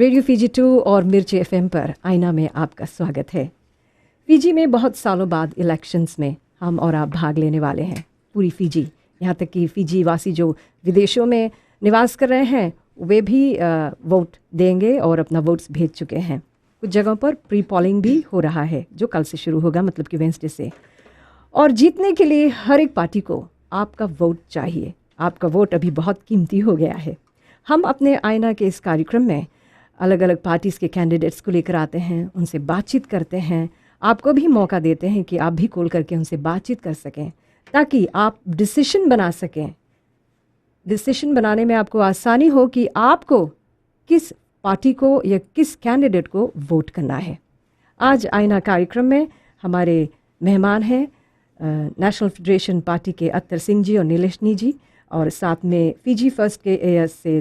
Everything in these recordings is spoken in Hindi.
रेडियो फीजी 2 और मिर्ची एफएम पर आईना में आपका स्वागत है। फीजी में बहुत सालों बाद इलेक्शंस में हम और आप भाग लेने वाले हैं। पूरी फीजी, यहाँ तक कि फीजी वासी जो विदेशों में निवास कर रहे हैं वे भी वोट देंगे और अपना वोट्स भेज चुके हैं। कुछ जगहों पर प्री पोलिंग भी हो रहा है जो कल से शुरू होगा, मतलब कि वेंसडे से। और जीतने के लिए हर एक पार्टी को आपका वोट चाहिए। आपका वोट अभी बहुत कीमती हो गया है। हम अपने आईना के इस कार्यक्रम में अलग अलग पार्टीज़ के कैंडिडेट्स को लेकर आते हैं, उनसे बातचीत करते हैं, आपको भी मौका देते हैं कि आप भी कॉल करके उनसे बातचीत कर सकें ताकि आप डिसीजन बना सकें। डिसीजन बनाने में आपको आसानी हो कि आपको किस पार्टी को या किस कैंडिडेट को वोट करना है। आज आईना कार्यक्रम में हमारे मेहमान हैं नेशनल फेडरेशन पार्टी के अत्तर सिंह जी और नीलेशनी जी, और साथ में फीजी फर्स्ट के एएस से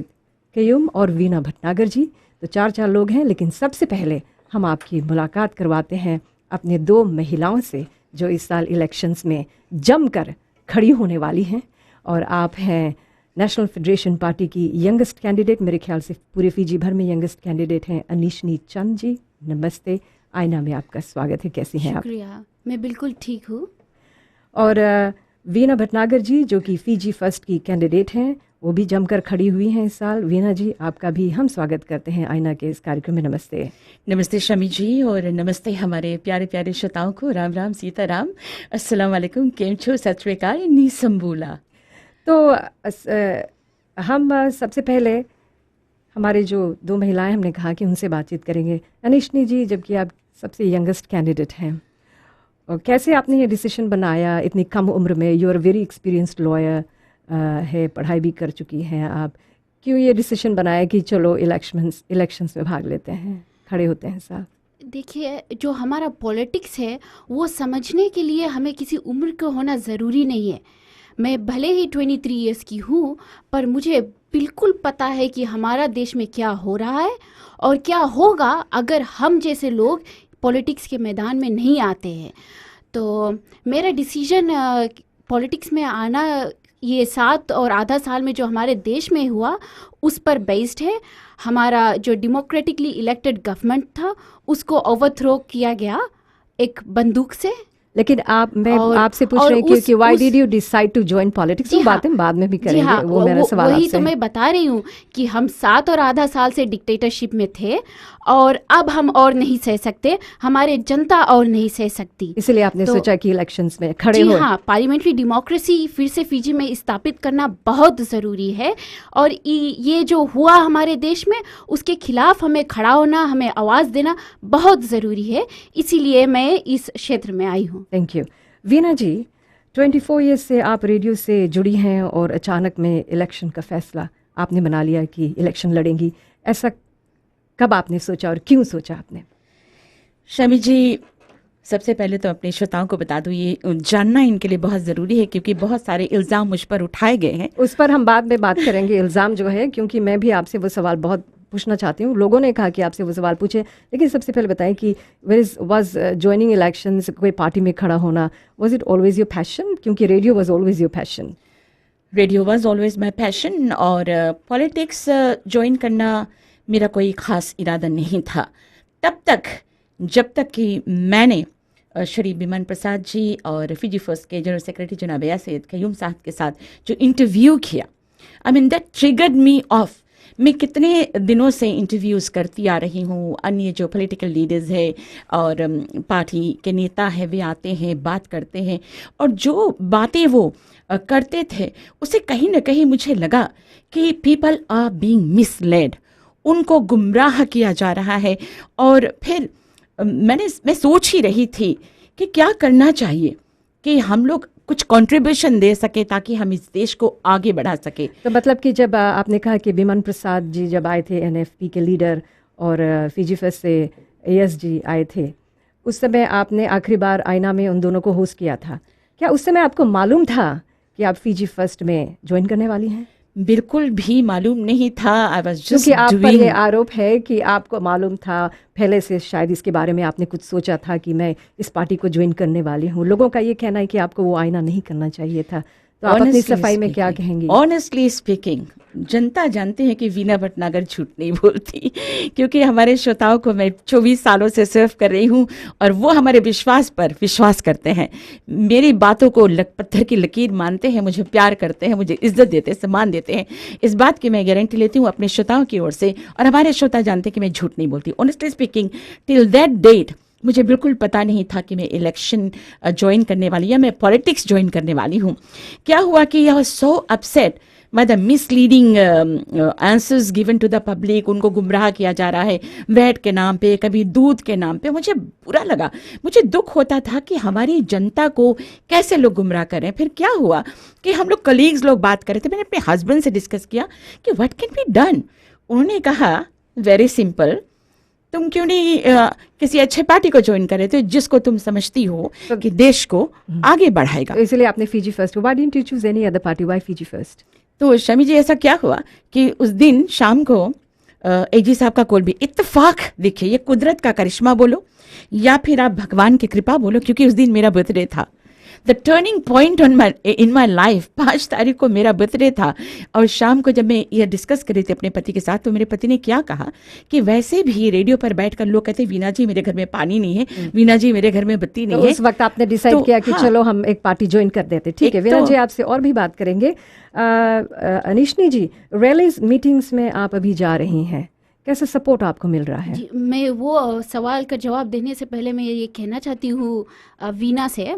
कयूम और वीना भटनागर जी। तो चार लोग हैं, लेकिन सबसे पहले हम आपकी मुलाकात करवाते हैं अपने दो महिलाओं से जो इस साल इलेक्शंस में जमकर खड़ी होने वाली हैं। और आप हैं नेशनल फेडरेशन पार्टी की यंगेस्ट कैंडिडेट, मेरे ख्याल से पूरे फीजी भर में यंगेस्ट कैंडिडेट हैं अनीशनी चंद जी। नमस्ते, आईना में आपका स्वागत है। कैसी हैं आप? शुक्रिया, मैं बिल्कुल ठीक हूँ। और वीना भटनागर जी जो कि फीजी फर्स्ट की कैंडिडेट हैं, वो भी जमकर खड़ी हुई हैं इस साल। वीना जी, आपका भी हम स्वागत करते हैं आईना के इस कार्यक्रम में। नमस्ते। नमस्ते शमी जी, और नमस्ते हमारे प्यारे प्यारे श्रोताओं को। राम राम, सीताराम, अस्सलाम वालेकुम, केम छो, सत श्री अकाल, नी संबूला। तो हम सबसे पहले हमारे जो दो महिलाएं हमने कहा कि उनसे बातचीत करेंगे। अनीशनी जी, जबकि आप सबसे यंगेस्ट कैंडिडेट हैं, और कैसे आपने ये डिसीजन बनाया इतनी कम उम्र में? You are very experienced lawyer है, पढ़ाई भी कर चुकी हैं आप। क्यों ये डिसीजन बनाया कि चलो इलेक्शंस में भाग लेते हैं, खड़े होते हैं साहब? देखिए, जो हमारा पॉलिटिक्स है वो समझने के लिए हमें किसी उम्र का होना ज़रूरी नहीं है। मैं भले ही 23 इयर्स की हूँ, पर मुझे बिल्कुल पता है कि हमारा देश में क्या हो रहा है और क्या होगा अगर हम जैसे लोग पॉलिटिक्स के मैदान में नहीं आते हैं। तो मेरा डिसीजन पॉलिटिक्स में आना ये 7 और आधा साल में जो हमारे देश में हुआ उस पर बेस्ड है। हमारा जो डेमोक्रेटिकली इलेक्टेड गवर्नमेंट था उसको ओवरथ्रो किया गया एक बंदूक से। लेकिन मैं आपसे पूछ रही हूँ कि why did you decide to join politics? वो बातें बाद में भी करेंगे। हाँ, वो मेरा सवाल वही आपसे तो मैं बता रही हूँ कि हम 7 और आधा साल से डिक्टेटरशिप में थे और अब हम और नहीं सह सकते, हमारे जनता और नहीं सह सकती। इसलिए आपने सोचा कि इलेक्शंस में खड़े हो। हाँ, पार्लियामेंट्री डेमोक्रेसी फिर से फीजी में स्थापित करना बहुत ज़रूरी है, और ये जो हुआ हमारे देश में उसके खिलाफ हमें खड़ा होना, हमें आवाज़ देना बहुत ज़रूरी है। इसीलिए मैं इस क्षेत्र में आई हूँ। Thank you. Veena ji, 24 years से आप रेडियो से जुड़ी हैं और अचानक में इलेक्शन का फैसला आपने बना लिया कि इलेक्शन लड़ेंगी। ऐसा कब आपने सोचा और क्यों सोचा आपने? शमी जी, सबसे पहले तो अपने श्रोताओं को बता दूं, ये जानना इनके लिए बहुत ज़रूरी है क्योंकि बहुत सारे इल्ज़ाम मुझ पर उठाए गए हैं। उस पर हम बाद में बात करेंगे, इल्ज़ाम जो है, क्योंकि मैं भी आपसे वो सवाल बहुत पूछना चाहती हूँ। लोगों ने कहा कि आपसे वो सवाल पूछे, लेकिन सबसे पहले बताएं कि वाज जॉइनिंग इलेक्शंस, कोई पार्टी में खड़ा होना, was it always your passion? क्योंकि radio was always your passion. Radio was always my passion, और पॉलिटिक्स ज्वाइन करना मेरा कोई ख़ास इरादा नहीं था तब तक, जब तक कि मैंने श्री बिमन प्रसाद जी और फीजी फर्स्ट के जनरल सेक्रेटरी जनाब सैयद कयूम साहब के साथ जो इंटरव्यू किया, I mean that triggered me of. मैं कितने दिनों से इंटरव्यूज़ करती आ रही हूँ। अन्य जो पॉलिटिकल लीडर्स है और पार्टी के नेता है, वे आते हैं, बात करते हैं, और जो बातें वो करते थे उससे कहीं ना कहीं मुझे लगा कि पीपल आर बीइंग मिसलेड, उनको गुमराह किया जा रहा है। और फिर मैं सोच ही रही थी कि क्या करना चाहिए कि हम लोग कुछ कंट्रीब्यूशन दे सके ताकि हम इस देश को आगे बढ़ा सके। तो मतलब कि जब आपने कहा कि बिमन प्रसाद जी जब आए थे, एनएफपी के लीडर, और फीजी फर्स्ट से एएस जी आए थे, उस समय आपने आखिरी बार आईना में उन दोनों को होस्ट किया था। क्या उस समय आपको मालूम था कि आप फीजी फर्स्ट में ज्वाइन करने वाली हैं? बिल्कुल भी मालूम नहीं था। आई वाज जस्ट क्योंकि आप पर ये आरोप है कि आपको मालूम था पहले से, शायद इसके बारे में आपने कुछ सोचा था कि मैं इस पार्टी को ज्वाइन करने वाली हूँ। लोगों का ये कहना है कि आपको वो आईना नहीं करना चाहिए था। तो आप अपनी सफाई में क्या कहेंगी? ऑनेस्टली स्पीकिंग, जनता जानते हैं कि वीना भटनागर झूठ नहीं बोलती, क्योंकि हमारे श्रोताओं को मैं 24 सालों से सर्व कर रही हूँ और वो हमारे विश्वास पर विश्वास करते हैं, मेरी बातों को पत्थर की लकीर मानते हैं, मुझे प्यार करते हैं, मुझे इज्जत देते हैं, सम्मान देते हैं। इस बात की मैं गारंटी लेती हूँ अपने श्रोताओं की ओर से, और हमारे श्रोता जानते हैं कि मैं झूठ नहीं बोलती। Honestly speaking, till that date मुझे बिल्कुल पता नहीं था कि मैं इलेक्शन ज्वाइन करने वाली या मैं पॉलिटिक्स ज्वाइन करने वाली हूँ। क्या हुआ कि I was so upset by the misleading answers given to the public. उनको गुमराह किया जा रहा है वैट के नाम पे, कभी दूध के नाम पे। मुझे बुरा लगा, मुझे दुख होता था कि हमारी जनता को कैसे लोग गुमराह कर रहे हैं। फिर क्या हुआ कि हम लोग कलीग्स लोग बात कर रहे थे, मैंने अपने हस्बैंड से डिस्कस किया कि व्हाट कैन बी डन। उन्होंने कहा वेरी सिंपल, तुम क्यों नहीं किसी अच्छे पार्टी को ज्वाइन कर रहे थे जिसको तुम समझती हो कि देश को आगे बढ़ाएगा। इसलिए आपने Fiji first, why didn't you choose any other party, why Fiji first? तो शमी जी, ऐसा क्या हुआ कि उस दिन शाम को एजी साहब का कॉल भी इत्तेफाक, देखिए ये कुदरत का करिश्मा बोलो या फिर आप भगवान की कृपा बोलो, क्योंकि उस दिन मेरा बर्थडे था। The turning point in my life, 5 तारीख को मेरा बर्थडे था। और शाम को जब मैं ये डिस्कस कर रही थी अपने पति के साथ, तो मेरे पति ने क्या कहा कि वैसे भी रेडियो पर बैठकर लोग कहते हैं वीना जी मेरे घर में पानी नहीं है, वीना जी मेरे घर में बत्ती नहीं है। उस वक्त आपने डिसाइड किया कि चलो हम एक पार्टी ज्वाइन कर देते। ठीक है वीना जी, आपसे और भी बात करेंगे। अनिशनी जी, रैलीज मीटिंग्स में आप अभी जा रही हैं, कैसे सपोर्ट आपको मिल रहा है? जी, मैं वो सवाल का जवाब देने से पहले मैं ये कहना चाहती हूँ वीना से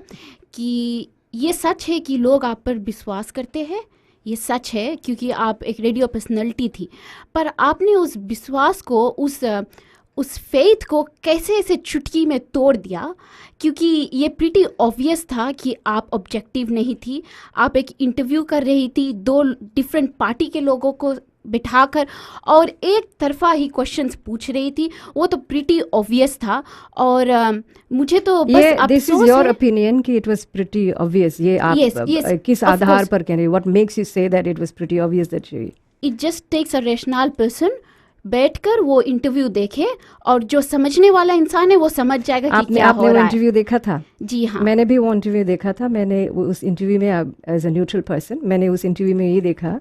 कि ये सच है कि लोग आप पर विश्वास करते हैं, ये सच है क्योंकि आप एक रेडियो पर्सनैलिटी थी, पर आपने उस विश्वास को, उस फेथ को कैसे ऐसे चुटकी में तोड़ दिया, क्योंकि ये प्रीटी ऑब्वियस था कि आप ऑब्जेक्टिव नहीं थी। आप एक इंटरव्यू कर रही थी 2 डिफरेंट पार्टी के लोगों को बिठाकर और एक तरफा ही क्वेश्चंस पूछ रही थी, वो तो प्रीटी ऑब्वियस था। और मुझे तो बस अफसोस है। दिस इज योर ओपिनियन कि इट वाज प्रीटी ऑब्वियस, ये आप किस आधार पर कह रहे हो? What makes you say that it was pretty obvious that she? It just takes a rational person बैठकर वो इंटरव्यू देखे, और जो समझने वाला इंसान है वो समझ जाएगा कि क्या हो रहा है। आपने इंटरव्यू देखा था? जी हाँ, मैंने भी वो इंटरव्यू देखा था। मैंने उस इंटरव्यू में एज अ न्यूट्रल पर्सन, मैंने उस इंटरव्यू में ये देखा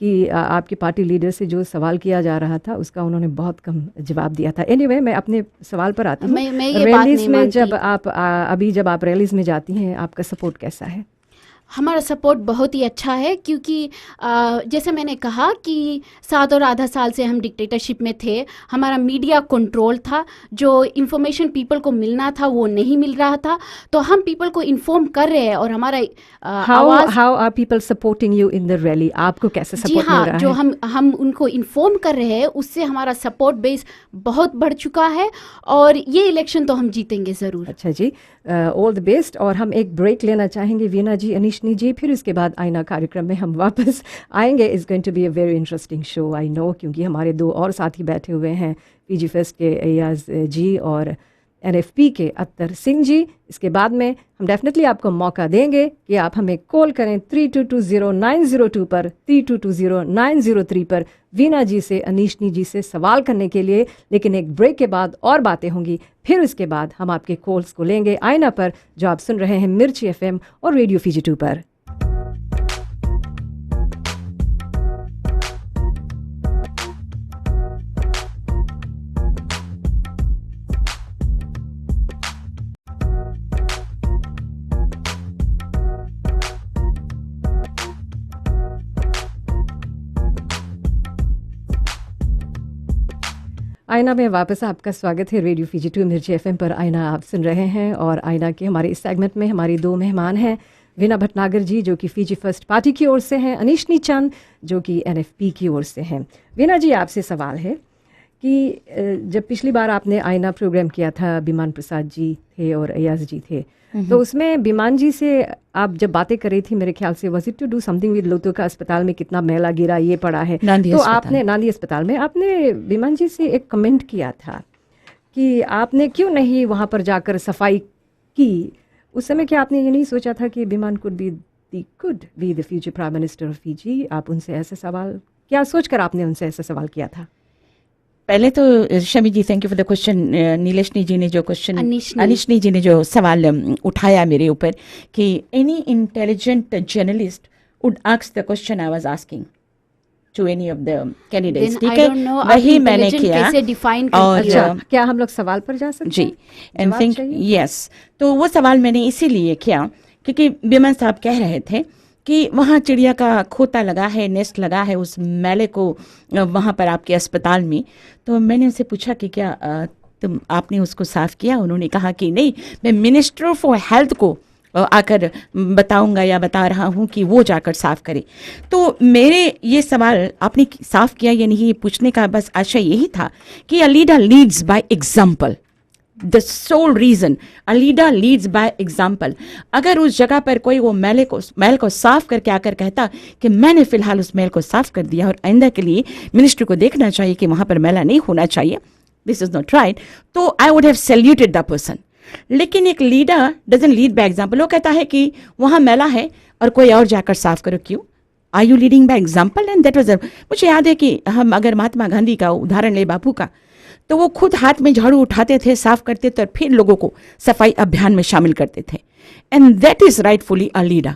कि आपकी पार्टी लीडर से जो सवाल किया जा रहा था उसका उन्होंने बहुत कम जवाब दिया था। एनीवे, मैं अपने सवाल पर आती हूँ। रैलीज में जब आप जब आप रैलीज में जाती हैं, आपका सपोर्ट कैसा है? हमारा सपोर्ट बहुत ही अच्छा है, क्योंकि जैसे मैंने कहा कि 7 और आधा साल से हम डिक्टेटरशिप में थे, हमारा मीडिया कंट्रोल था, जो इन्फॉर्मेशन पीपल को मिलना था वो नहीं मिल रहा था, तो हम पीपल को इन्फॉर्म कर रहे हैं। और हमारा आवाज, how are people supporting you in the rally? आपको कैसे सपोर्ट मिल रहा है? जो हम उनको इन्फॉर्म कर रहे हैं, उससे हमारा सपोर्ट बेस बहुत बढ़ चुका है, और ये इलेक्शन तो हम जीतेंगे ज़रूर। अच्छा जी, ऑल द बेस्ट। और हम एक ब्रेक लेना चाहेंगे वीना जी, अनिशनी जी, फिर उसके बाद आईना कार्यक्रम में हम वापस आएंगे। It's going to be a very interesting show, I know, क्योंकि हमारे 2 और साथी बैठे हुए हैं, पीजी फर्स्ट के अयाज जी और NFP के अत्तर सिंह जी। इसके बाद में हम डेफिनेटली आपको मौका देंगे कि आप हमें कॉल करें 3220-902 पर, 3220-903 पर, वीना जी से, अनीशनी जी से सवाल करने के लिए। लेकिन एक ब्रेक के बाद और बातें होंगी, फिर उसके बाद हम आपके कॉल्स को लेंगे आईना पर, जो आप सुन रहे हैं मिर्ची FM और रेडियो फीजी 2 पर। आईना में वापस आपका स्वागत है। रेडियो फीजी 2 मिर्ची FM पर आईना आप सुन रहे हैं, और आईना के हमारे इस सेगमेंट में हमारी 2 मेहमान हैं, वीना भटनागर जी जो कि फीजी फर्स्ट पार्टी की ओर से हैं, अनीशनी चंद जो कि NFP की ओर से हैं। वीना जी, आपसे सवाल है कि जब पिछली बार आपने आईना प्रोग्राम किया था, बिमान प्रसाद जी थे और अयाज जी थे, तो उसमें बिमान जी से आप जब बातें कर रही थी, मेरे ख्याल से was it to do something with Lautoka अस्पताल में कितना मैला गिरा ये पड़ा है, तो आपने नांदी अस्पताल में आपने बिमान जी से एक कमेंट किया था कि आपने क्यों नहीं वहाँ पर जाकर सफाई की। उस समय क्या आपने ये नहीं सोचा था कि बिमान could be the future prime minister of Fiji? आप उनसे ऐसा सवाल क्या सोचकर आपने उनसे ऐसा सवाल किया था? पहले तो Shami ji, thank you for the question. Nileshni ji ने जो क्वेश्चन, अनिशनी जी ने जो सवाल उठाया मेरे ऊपर कि any intelligent journalist would ask the question I was asking to any of the candidates. Then ठीक I है, don't know आप वही मैंने intelligent किया कैसे define और करती हो? अच्छा, क्या हम लोग सवाल पर जा सकते जी हैं? एंड जवाब थिंक चाहिए? यस, तो वो सवाल मैंने इसीलिए किया क्योंकि विमन साहब कह रहे थे कि वहाँ चिड़िया का खोता लगा है, नेस्ट लगा है उस मेले को वहाँ पर आपके अस्पताल में। तो मैंने उनसे पूछा कि क्या तुम आपने उसको साफ किया? उन्होंने कहा कि नहीं, मैं मिनिस्टर फॉर हेल्थ को आकर बताऊंगा या बता रहा हूं कि वो जाकर साफ करे। तो मेरे ये सवाल आपने साफ किया या नहीं, ये पूछने का बस आशय यही था कि a leader leads by example. The sole reason, a leader leads by example. अगर उस जगह पर कोई वो मैल को साफ करके आकर कहता कि मैंने फिलहाल उस मैल को साफ कर दिया और आइंदा के लिए मिनिस्ट्री को देखना चाहिए कि वहां पर मैला नहीं होना चाहिए, दिस इज नॉट राइट, तो I would have saluted the person. लेकिन एक leader doesn't lead by example. वो कहता है कि वहां मैला है और कोई और जाकर साफ करो। क्यों? Are you leading by example? And that was, मुझे याद है कि हम अगर महात्मा गांधी का उदाहरण ले, बापू का, तो वो खुद हाथ में झाड़ू उठाते थे, साफ करते थे और फिर लोगों को सफाई अभियान में शामिल करते थे। And that is rightfully a leader,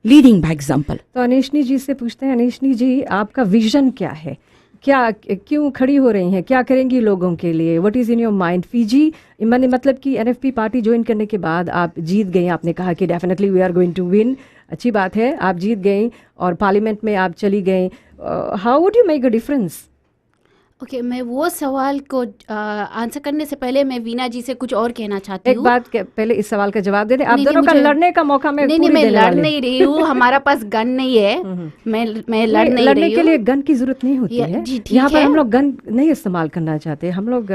leading by example. तो अनीशनी जी से पूछते हैं, अनीशनी जी आपका विजन क्या है? क्या, क्यों खड़ी हो रही हैं? क्या करेंगी लोगों के लिए? What is in your mind? Fiji मैंने मतलब कि एनएफपी पार्टी ज्वाइन करने के बाद आप जीत गई, आपने कहा कि definitely we are going to win, अच्छी बात है, आप जीत गई और पार्लियामेंट में आप चली गई। How would you make a difference? Okay, मैं वो सवाल को आंसर करने से पहले मैं वीना जी से कुछ और कहना चाहती एक हूँ। बात पहले इस सवाल का जवाब दे दें। आप नहीं, दोनों का मुझे- लड़ने का मौका मैं नहीं, पूरी मैं देने लड़ वाली हूँ। नहीं रही हूँ, हमारा पास गन नहीं है, मैं लड़ नहीं लड़ने रही के लिए हूँ। गन की जरूरत नहीं होती है। जी, ठीक यहाँ पर है। हम लोग गन नहीं इस्तेमाल करना चाहते, हम लोग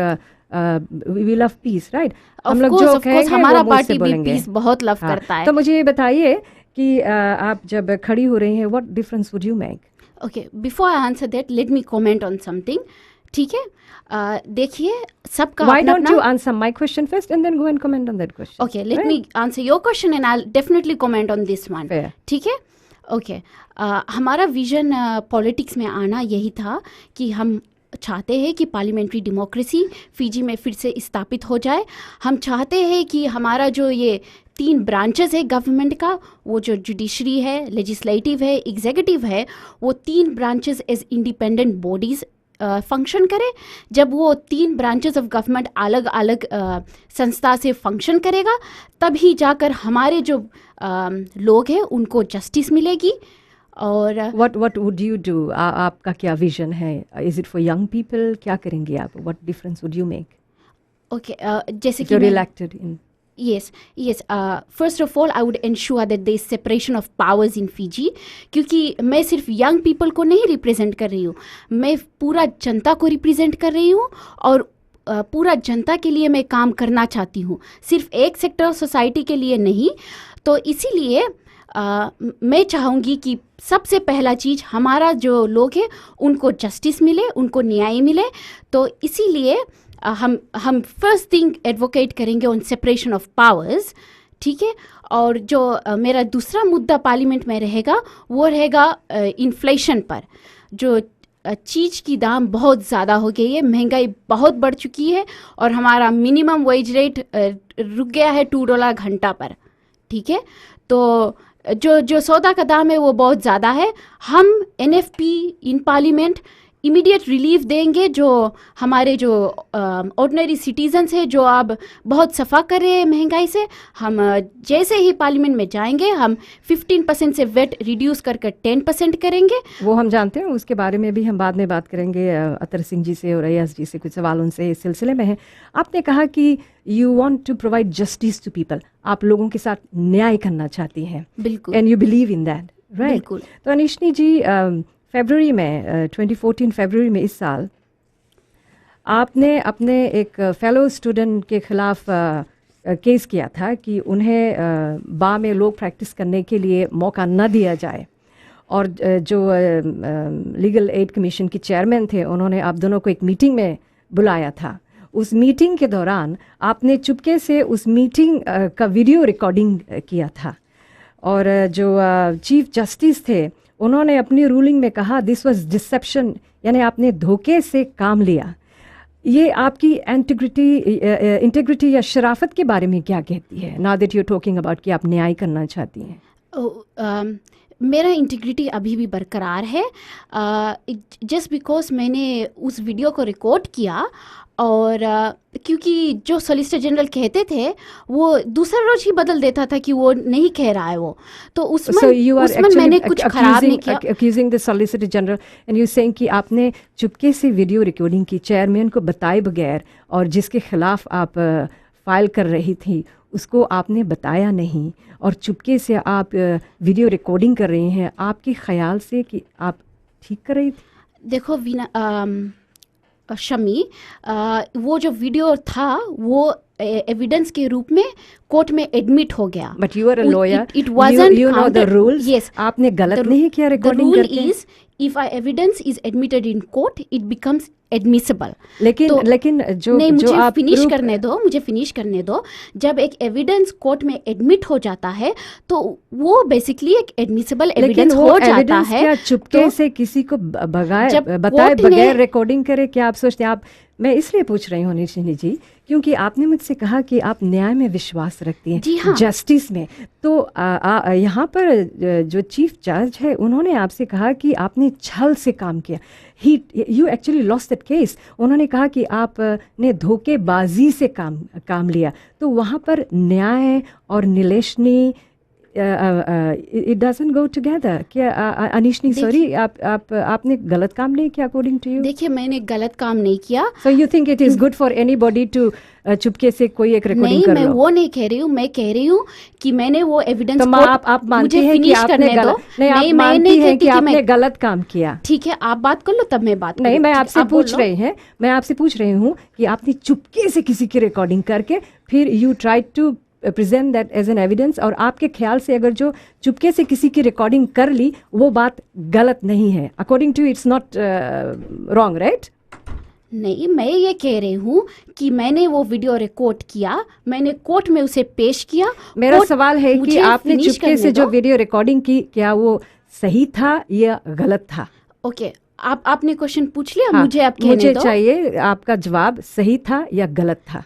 वी लव पीस, राइट? हम लोग Of जो course, कहेंगे हमारा वो मुंह से पार्टी भी बोलेंगे। पीस बहुत लव हाँ, करता है। तो मुझे ये बताइए कि आप जब खड़ी हो रही हैं, what difference would you make? Okay, before I answer that let me comment on something, ठीक है? देखिए, सबका Why अपना don't you answer my question first and then go and comment on that question? Okay, let me answer your question and I'll definitely comment on this one. Fair. ठीक है? ओके, हमारा विजन पॉलिटिक्स में आना यही था कि हम चाहते हैं कि पार्लियामेंट्री डेमोक्रेसी फिजी में फिर से स्थापित हो जाए। हम चाहते हैं कि हमारा जो ये 3 ब्रांचेस है गवर्नमेंट का, वो जो जुडिशरी है, लेजिस्लेटिव है, एग्जीक्यूटिव है, वो 3 branches as independent bodies function करे। जब वो 3 ब्रांचेस ऑफ गवर्नमेंट अलग अलग संस्था से फंक्शन करेगा, तभी जाकर हमारे जो लोग हैं उनको जस्टिस मिलेगी। और what would you do? आपका क्या विजन है? Is it for young people? क्या करेंगी आप? What difference would you make? Okay, जैसे If कि you're मैं- elected in Yes. First of all, I would ensure that there is separation of powers in Fiji, क्योंकि मैं सिर्फ यंग पीपल को नहीं रिप्रेजेंट कर रही हूँ, मैं पूरा जनता को रिप्रेजेंट कर रही हूँ और पूरा जनता के लिए मैं काम करना चाहती हूँ, सिर्फ एक सेक्टर ऑफ सोसाइटी के लिए नहीं। तो इसीलिए मैं चाहूँगी कि सबसे पहला चीज़ हमारा जो लोग हैं उनको जस्टिस मिले, उनको न्याय मिले। तो इसीलिए हम फर्स्ट थिंग एडवोकेट करेंगे ऑन सेपरेशन ऑफ पावर्स, ठीक है? और जो मेरा दूसरा मुद्दा पार्लियामेंट में रहेगा वो रहेगा इन्फ्लेशन पर। जो चीज़ की दाम बहुत ज़्यादा हो गई है, महंगाई बहुत बढ़ चुकी है और हमारा मिनिमम वेज रेट रुक गया है $2 घंटा पर, ठीक है? तो जो सौदा का दाम है वो बहुत ज़्यादा है। हम NFP in parliament immediate relief देंगे जो हमारे जो ऑर्डिनरी सिटीजन्स हैं जो अब बहुत सफ़ा कर रहे हैं महंगाई से। हम जैसे ही पार्लियामेंट में जाएंगे हम 15% से वेट रिड्यूस कर 10% करेंगे। वो हम जानते हैं, उसके बारे में भी हम बाद में बात करेंगे अतर सिंह जी से और अय्याज जी से, कुछ सवाल उनसे इस सिलसिले में है। आपने कहा कि you want to provide justice to people, आप लोगों के साथ न्याय करना चाहती हैं, बिल्कुल, and you believe in that, right? बिल्कुल। तो अनीशनी जी, फरवरी में 2014 फरवरी में इस साल आपने अपने एक फेलो स्टूडेंट के खिलाफ केस किया था कि उन्हें बा में लोग प्रैक्टिस करने के लिए मौका न दिया जाए, और जो लीगल एड कमीशन के चेयरमैन थे उन्होंने आप दोनों को एक मीटिंग में बुलाया था। उस मीटिंग के दौरान आपने चुपके से उस मीटिंग का वीडियो रिकॉर्डिंग किया था, और जो चीफ जस्टिस थे उन्होंने अपनी रूलिंग में कहा दिस वाज डिसेप्शन, यानी आपने धोखे से काम लिया। ये आपकी इंटेग्रिटी या शराफत के बारे में क्या कहती है? Now that you are talking about कि आप न्याय करना चाहती हैं। मेरा इंटीग्रिटी अभी भी बरकरार है। जस्ट बिकॉज मैंने उस वीडियो को रिकॉर्ड किया और क्योंकि जो सॉलिसिटर जनरल कहते थे वो दूसरा रोज ही बदल देता था कि वो नहीं कह रहा है वो, तो उसमें मैंने कुछ खराब नहीं किया। accusing the solicitor general and you saying कि आपने चुपके से वीडियो रिकॉर्डिंग की चेयरमैन को बताए बगैर, और जिसके खिलाफ आप फाइल कर रही थी उसको आपने बताया नहीं, और चुपके से आप वीडियो रिकॉर्डिंग कर रही हैं आपके ख्याल से कि आप ठीक कर रही थी? देखो वीना शमी, वो जो वीडियो था वो एविडेंस के रूप में कोर्ट में एडमिट हो गया। But you are a lawyer, it wasn't you know the rules. Yes, आपने गलत नहीं किया रिकॉर्डिंग करके। The rule is if a evidence is admitted in court it becomes admissible। लेकिन जो नहीं, जो मुझे आप फिनिश करने दो। जब एक एविडेंस कोर्ट में एडमिट हो जाता है तो वो बेसिकली एक एडमिसिबल एविडेंस हो जाता है। क्या चुपके तो से किसी को बताए बगैर रिकॉर्डिंग करे? क्या आप सोचते हैं? मैं इसलिए पूछ रही हूँ निशिनी जी क्योंकि आपने मुझसे कहा कि आप न्याय में विश्वास रखती हैं, जी हाँ, जस्टिस में। तो यहाँ पर जो चीफ जज है उन्होंने आपसे कहा कि आपने छल से काम किया। You actually lost that case. उन्होंने कहा कि आपने धोखेबाजी से काम लिया। तो वहाँ पर न्याय और निलेशनी it doesn't go together। क्या अनिशनी, सॉरी, आपने गलत काम नहीं किया अकॉर्डिंग टू यू? देखिए, मैंने गलत काम नहीं किया। So you think it is good for anybody to चुपके से कोई एक रिकॉर्डिंग कर लो? नहीं, मैं वो नहीं कह रही हूँ। मैं कह रही हूँ कि मैंने वो एविडेंस तो आप मानती हैं कि आपने गलत नहीं, आप मानती हैं कि आपने गलत काम किया? ठीक है, आप बात कर लो तब मैं बात नहीं, मैं आपसे पूछ रही हूँ कि आपने चुपके से किसी की रिकॉर्डिंग करके फिर you try to present that as an evidence, और आपके ख्याल से अगर जो चुपके से किसी की रिकॉर्डिंग कर ली वो बात गलत नहीं है, according to it's not wrong, right? नहीं, मैं ये कह रही हूँ कि मैंने वो वीडियो रिकॉर्ड किया, मैंने कोर्ट में उसे पेश किया। मेरा सवाल है कि आपने चुपके से जो वीडियो रिकॉर्डिंग की, क्या वो सही था या गलत था? ओके, आपने क्वेश्चन पूछ लिया। हाँ, मुझे आप कहने मुझे दो। चाहिए आपका जवाब, सही था या गलत था?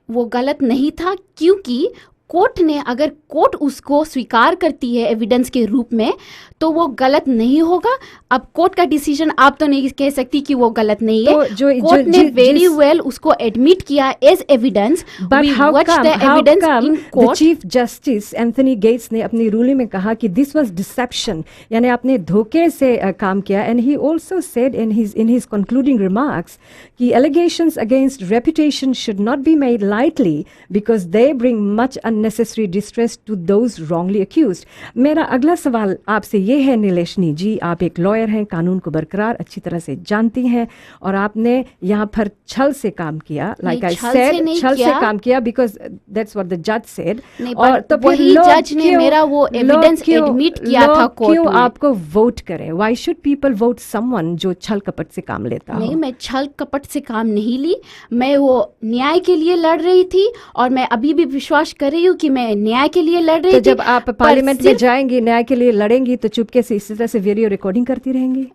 वो गलत नहीं था, क्योंकि कोर्ट ने, अगर कोर्ट उसको स्वीकार करती है एविडेंस के रूप में तो वो गलत नहीं होगा। अब कोर्ट का डिसीजन आप तो नहीं कह सकती कि वो गलत नहीं है। तो कोर्ट ने वेरी वेल उसको एडमिट किया as evidence. But how come chief justice Anthony Gates ने अपनी रूलिंग में कहा कि दिस वाज डिसेप्शन, यानी आपने धोखे से काम किया। And he also said in his concluding remarks कि allegations against reputation should not be made lightly because they bring much unnecessary distress to those wrongly accused. मेरा अगला सवाल आपसे ये है नीलेशनी जी, आप एक लॉयर हैं, कानून को बरकरार अच्छी तरह से जानती हैं, और आपने यहाँ पर छल से काम किया, लाइक आई सेड, छल से काम किया बिकॉज दैट्स व्हाट द जज सेड। और तो वही जज ने मेरा वो एविडेंस एडमिट किया था कोर्ट में। क्यों आपको वोट करें? Why should people vote someone जो छल कपट से काम लेता हो? नहीं, मैं छल कपट से काम नहीं ली, मैं वो न्याय के लिए लड़ रही थी, और मैं अभी भी विश्वास कर रही हूँ कि मैं न्याय के लिए लड़ रही थी। जब आप पार्लियामेंट में जाएंगी, न्याय के लिए लड़ेंगी, तो चुपके से इसी तरह से वीडियो रिकॉर्डिंग करती रहेंगी?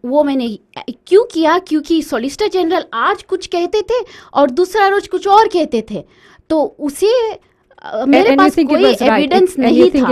वो मैंने क्यों किया? क्योंकि सॉलिसिटर जनरल आज कुछ कहते थे और दूसरा रोज कुछ और कहते थे, तो उसे मेरे पास कोई एविडेंस नहीं था।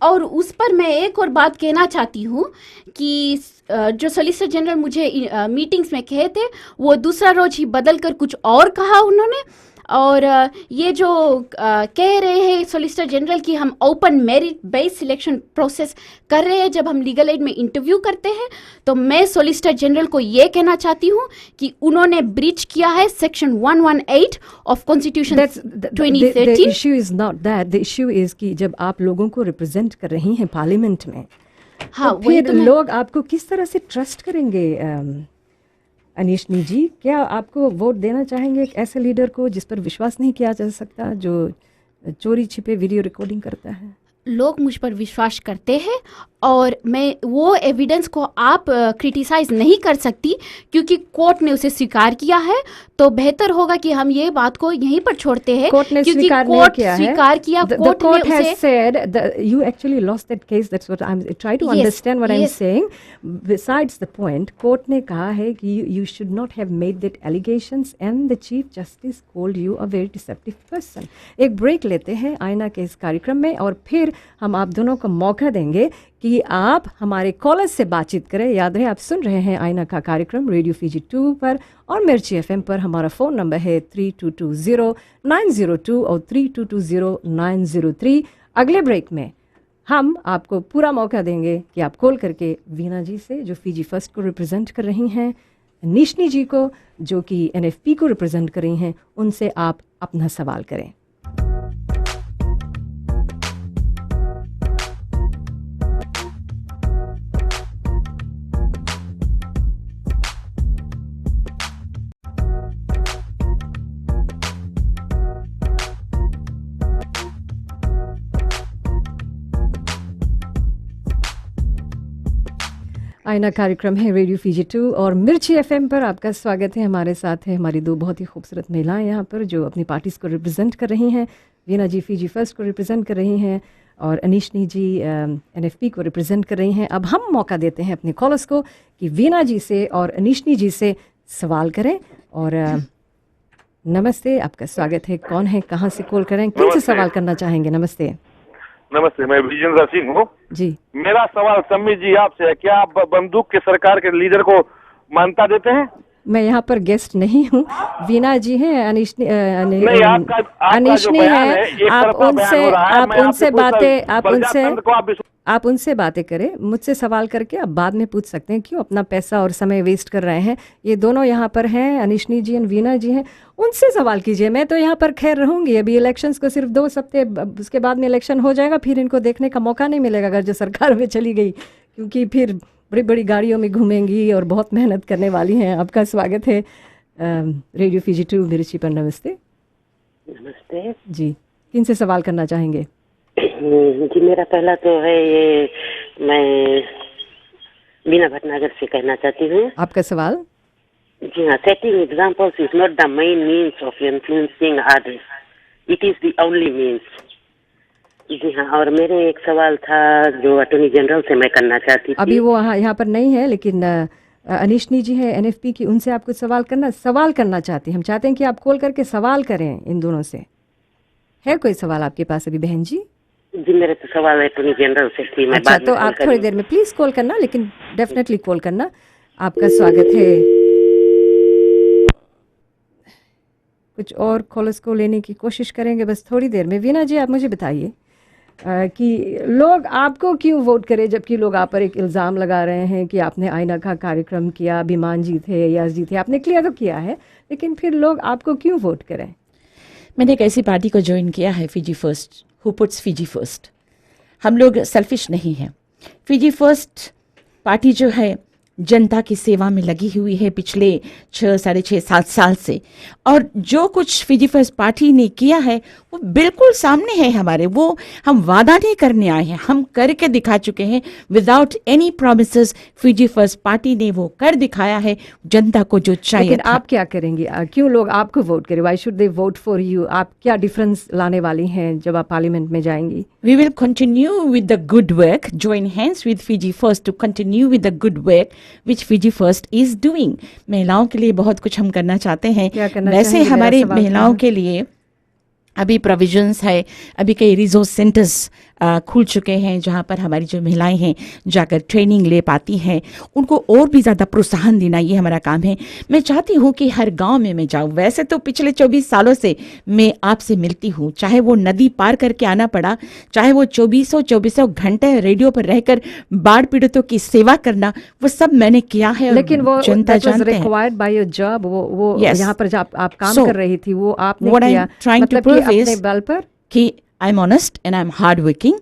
और उस पर मैं एक और बात कहना चाहती हूँ कि जो सॉलिसिटर जनरल मुझे मीटिंग्स में कहे थे वो दूसरा रोज ही बदल कर कुछ और कहा उन्होंने। और ये जो कह रहे हैं सॉलिसिटर जनरल कि हम open merit based selection process कर रहे हैं जब हम लीगल एड में इंटरव्यू करते हैं, तो मैं सॉलिसिटर जनरल को ये कहना चाहती हूँ कि उन्होंने ब्रीच किया है section 118 of constitution 2013। The issue is not that, the issue is कि जब आप लोगों को रिप्रेजेंट कर रही हैं पार्लियामेंट में, हाँ, तो फिर लोग आपको किस तरह से ट्रस्ट करेंगे? अनीशनी जी, क्या आपको वोट देना चाहेंगे एक ऐसे लीडर को जिस पर विश्वास नहीं किया जा सकता, जो चोरी छिपे वीडियो रिकॉर्डिंग करता है? लोग मुझ पर विश्वास करते हैं और मैं वो एविडेंस को आप क्रिटिसाइज नहीं कर सकती क्योंकि कोर्ट ने उसे स्वीकार किया है। तो बेहतर होगा कि हम ये बात को यहीं पर छोड़ते हैं कोर्ट ने क्योंकि स्वीकार नहीं कोर्ट किया है। स्वीकार किया, The कोर्ट court ने has उसे said that you actually lost that case. That's what I'm trying to Yes, understand what I'm yes. saying. Besides the point, court ने कहा है कि you should not have made that allegations and the chief justice called you a very deceptive person. एक ब्रेक लेते हैं आईना के इस कार्यक्रम में और फिर हम आप दोनों को मौका देंगे कि आप हमारे कॉलर्स से बातचीत करें। याद रहे आप सुन रहे हैं आईना का कार्यक्रम रेडियो फीजी 2 पर और मिर्ची एफएम पर। हमारा फ़ोन नंबर है 3220-902 और 3220-903। अगले ब्रेक में हम आपको पूरा मौका देंगे कि आप कॉल करके वीना जी से जो फीजी फर्स्ट को रिप्रेजेंट कर रही हैं, निशनी जी को जो कि एनएफपी को रिप्रेजेंट कर रही हैं, उनसे आप अपना सवाल करें। आईना कार्यक्रम है रेडियो फीजी 2 और मिर्ची एफएम पर आपका स्वागत है। हमारे साथ है हमारी दो बहुत ही खूबसूरत महिलाएं यहाँ पर जो अपनी पार्टीज को रिप्रेजेंट कर रही हैं। वीना जी फीजी फर्स्ट को रिप्रेजेंट कर रही हैं और अनीशनी जी एनएफपी को रिप्रेजेंट कर रही हैं। अब हम मौका देते हैं अपने कॉलर्स को कि वीना जी से और अनीशनी जी से सवाल करें। और नमस्ते, आपका स्वागत है। कौन है, कहाँ से कॉल करें, किनसे सवाल करना चाहेंगे? नमस्ते। नमस्ते, मैं विजेंद्र सिंह हूँ जी। मेरा सवाल सम्मी जी आपसे है, क्या आप बंदूक के सरकार के लीडर को मान्यता देते हैं? मैं यहाँ पर गेस्ट नहीं हूँ, वीना जी हैं, अनीशनी नहीं, आपका अनीशनी है। आप उनसे बातें करें, मुझसे सवाल करके आप बाद में पूछ सकते हैं। क्यों अपना पैसा और समय वेस्ट कर रहे हैं? ये दोनों यहाँ पर हैं, अनीशनी जी और वीना जी हैं, उनसे सवाल कीजिए। मैं तो यहाँ पर खैर रहूँगी। अभी इलेक्शंस को सिर्फ 2 हफ्ते, उसके बाद में इलेक्शन हो जाएगा, फिर इनको देखने का मौका नहीं मिलेगा अगर जो सरकार में चली गई, क्योंकि फिर बड़ी बड़ी गाड़ियों में घूमेंगी और बहुत मेहनत करने वाली हैं। आपका स्वागत है रेडियो फीजी 2 मिर्ची पर। नमस्ते। नमस्ते जी, किन से सवाल करना चाहेंगे? जी, मेरा पहला तो है ये, मैं बीना भटनागर से कहना चाहती हूँ। आपका सवाल? जी हाँ, setting examples is not the main means of influencing others, it is the only means. जी हाँ, और मेरे एक सवाल था जो अटॉर्नी जनरल से मैं करना चाहती थी। अभी वो यहाँ पर नहीं है, लेकिन अनीशनी जी है एनएफपी की, उनसे आप कुछ सवाल करना चाहते हैं। हम चाहते हैं कि आप कॉल करके सवाल करें इन दोनों से। है कोई सवाल आपके पास अभी बहन जी? जी, मेरे तो सवाल अटॉर्नी जनरल से थी। मैं अच्छा, तो आप थोड़ी देर में प्लीज कॉल करना, लेकिन डेफिनेटली कॉल करना। आपका स्वागत है। कुछ और कॉलर्स को लेने की कोशिश करेंगे बस थोड़ी देर में। वीना जी, आप मुझे बताइए कि लोग आपको क्यों वोट करें, जबकि लोग आप पर एक इल्ज़ाम लगा रहे हैं कि आपने आईना का कार्यक्रम किया, विमान जी थे, यस जी थे, आपने क्लियर तो किया है, लेकिन फिर लोग आपको क्यों वोट करें? मैंने एक ऐसी पार्टी को ज्वाइन किया है, Fiji first, who puts Fiji first. हम लोग सेल्फिश नहीं हैं। फीजी फर्स्ट पार्टी जो है जनता की सेवा में लगी हुई है पिछले 6, 6.5, 7 साल से, और जो कुछ फीजी फर्स्ट पार्टी ने किया है वो बिल्कुल सामने है हमारे। वो हम वादा नहीं करने आए हैं, हम करके दिखा चुके हैं। Without any promises Fiji First party ने वो कर दिखाया है जनता को जो चाहिए। लेकिन आप क्या करेंगी? क्यों लोग आपको वोट करें? Why should they vote for you? आप क्या डिफरेंस लाने वाली हैं जब आप पार्लियामेंट में जाएंगी? We will continue with the good work, join hands with Fiji First to continue with the good work which Fiji First is doing. महिलाओं के लिए बहुत कुछ हम करना चाहते हैं। वैसे हमारी महिलाओं के लिए अभी प्रोविजंस है, अभी कई रिसोर्स सेंटर्स खुल चुके हैं जहां पर हमारी जो महिलाएं हैं जाकर ट्रेनिंग ले पाती हैं। उनको और भी ज़्यादा प्रोत्साहन देना ये हमारा काम है। मैं चाहती हूं कि हर गांव में मैं जाऊं। वैसे तो पिछले 24 सालों से मैं आपसे मिलती हूं, चाहे वो नदी पार करके आना पड़ा, चाहे वो 24 घंटे रेडियो पर रहकर बाढ़ पीड़ितों की सेवा करना, वो सब मैंने किया है। लेकिन वो जनता जानते हैं रिक्वायर्ड बाय योर जॉब, वो Yes. यहाँ पर जब आप काम कर रही थी वो आपने what किया, I'm trying to मतलब कि prove अपने is बल पर कि I M honest and I am hard working,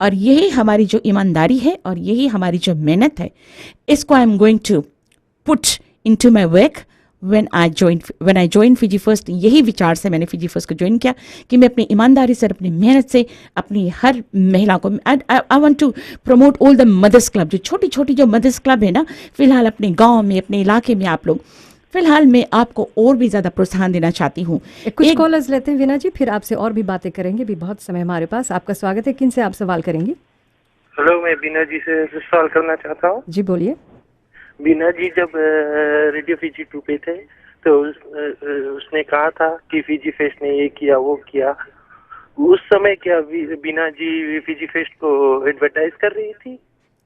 और यही हमारी जो ईमानदारी है और यही हमारी जो मेहनत है, इसको I am going to put into my work when I join Fiji First, यही विचार से मैंने फीजी फर्स्ट को ज्वाइन किया कि मैं अपनी ईमानदारी से, अपनी मेहनत से अपनी हर महिला को, I want to promote all the mothers club, जो छोटी छोटी जो मदर्स क्लब है ना फिलहाल अपने गांव में, अपने इलाके में, आप लोग फिलहाल मैं आपको और भी ज़्यादा प्रोत्साहन देना चाहती हूँ। कुछ कॉलर्स लेते हैं वीना जी, फिर आपसे और भी बातें करेंगे, भी बहुत समय हमारे पास। आपका स्वागत है, किन से आप सवाल करेंगे? हेलो, मैं बीना जी से सवाल करना चाहता हूँ। जी बोलिए। बीना जी जब रेडियो फीजी 2 पे थे तो उसने कहा था कि फीजी फेस्ट ने ये किया वो किया, उस समय क्या बीना जी फीजी फेस्ट को एडवर्टाइज कर रही थी?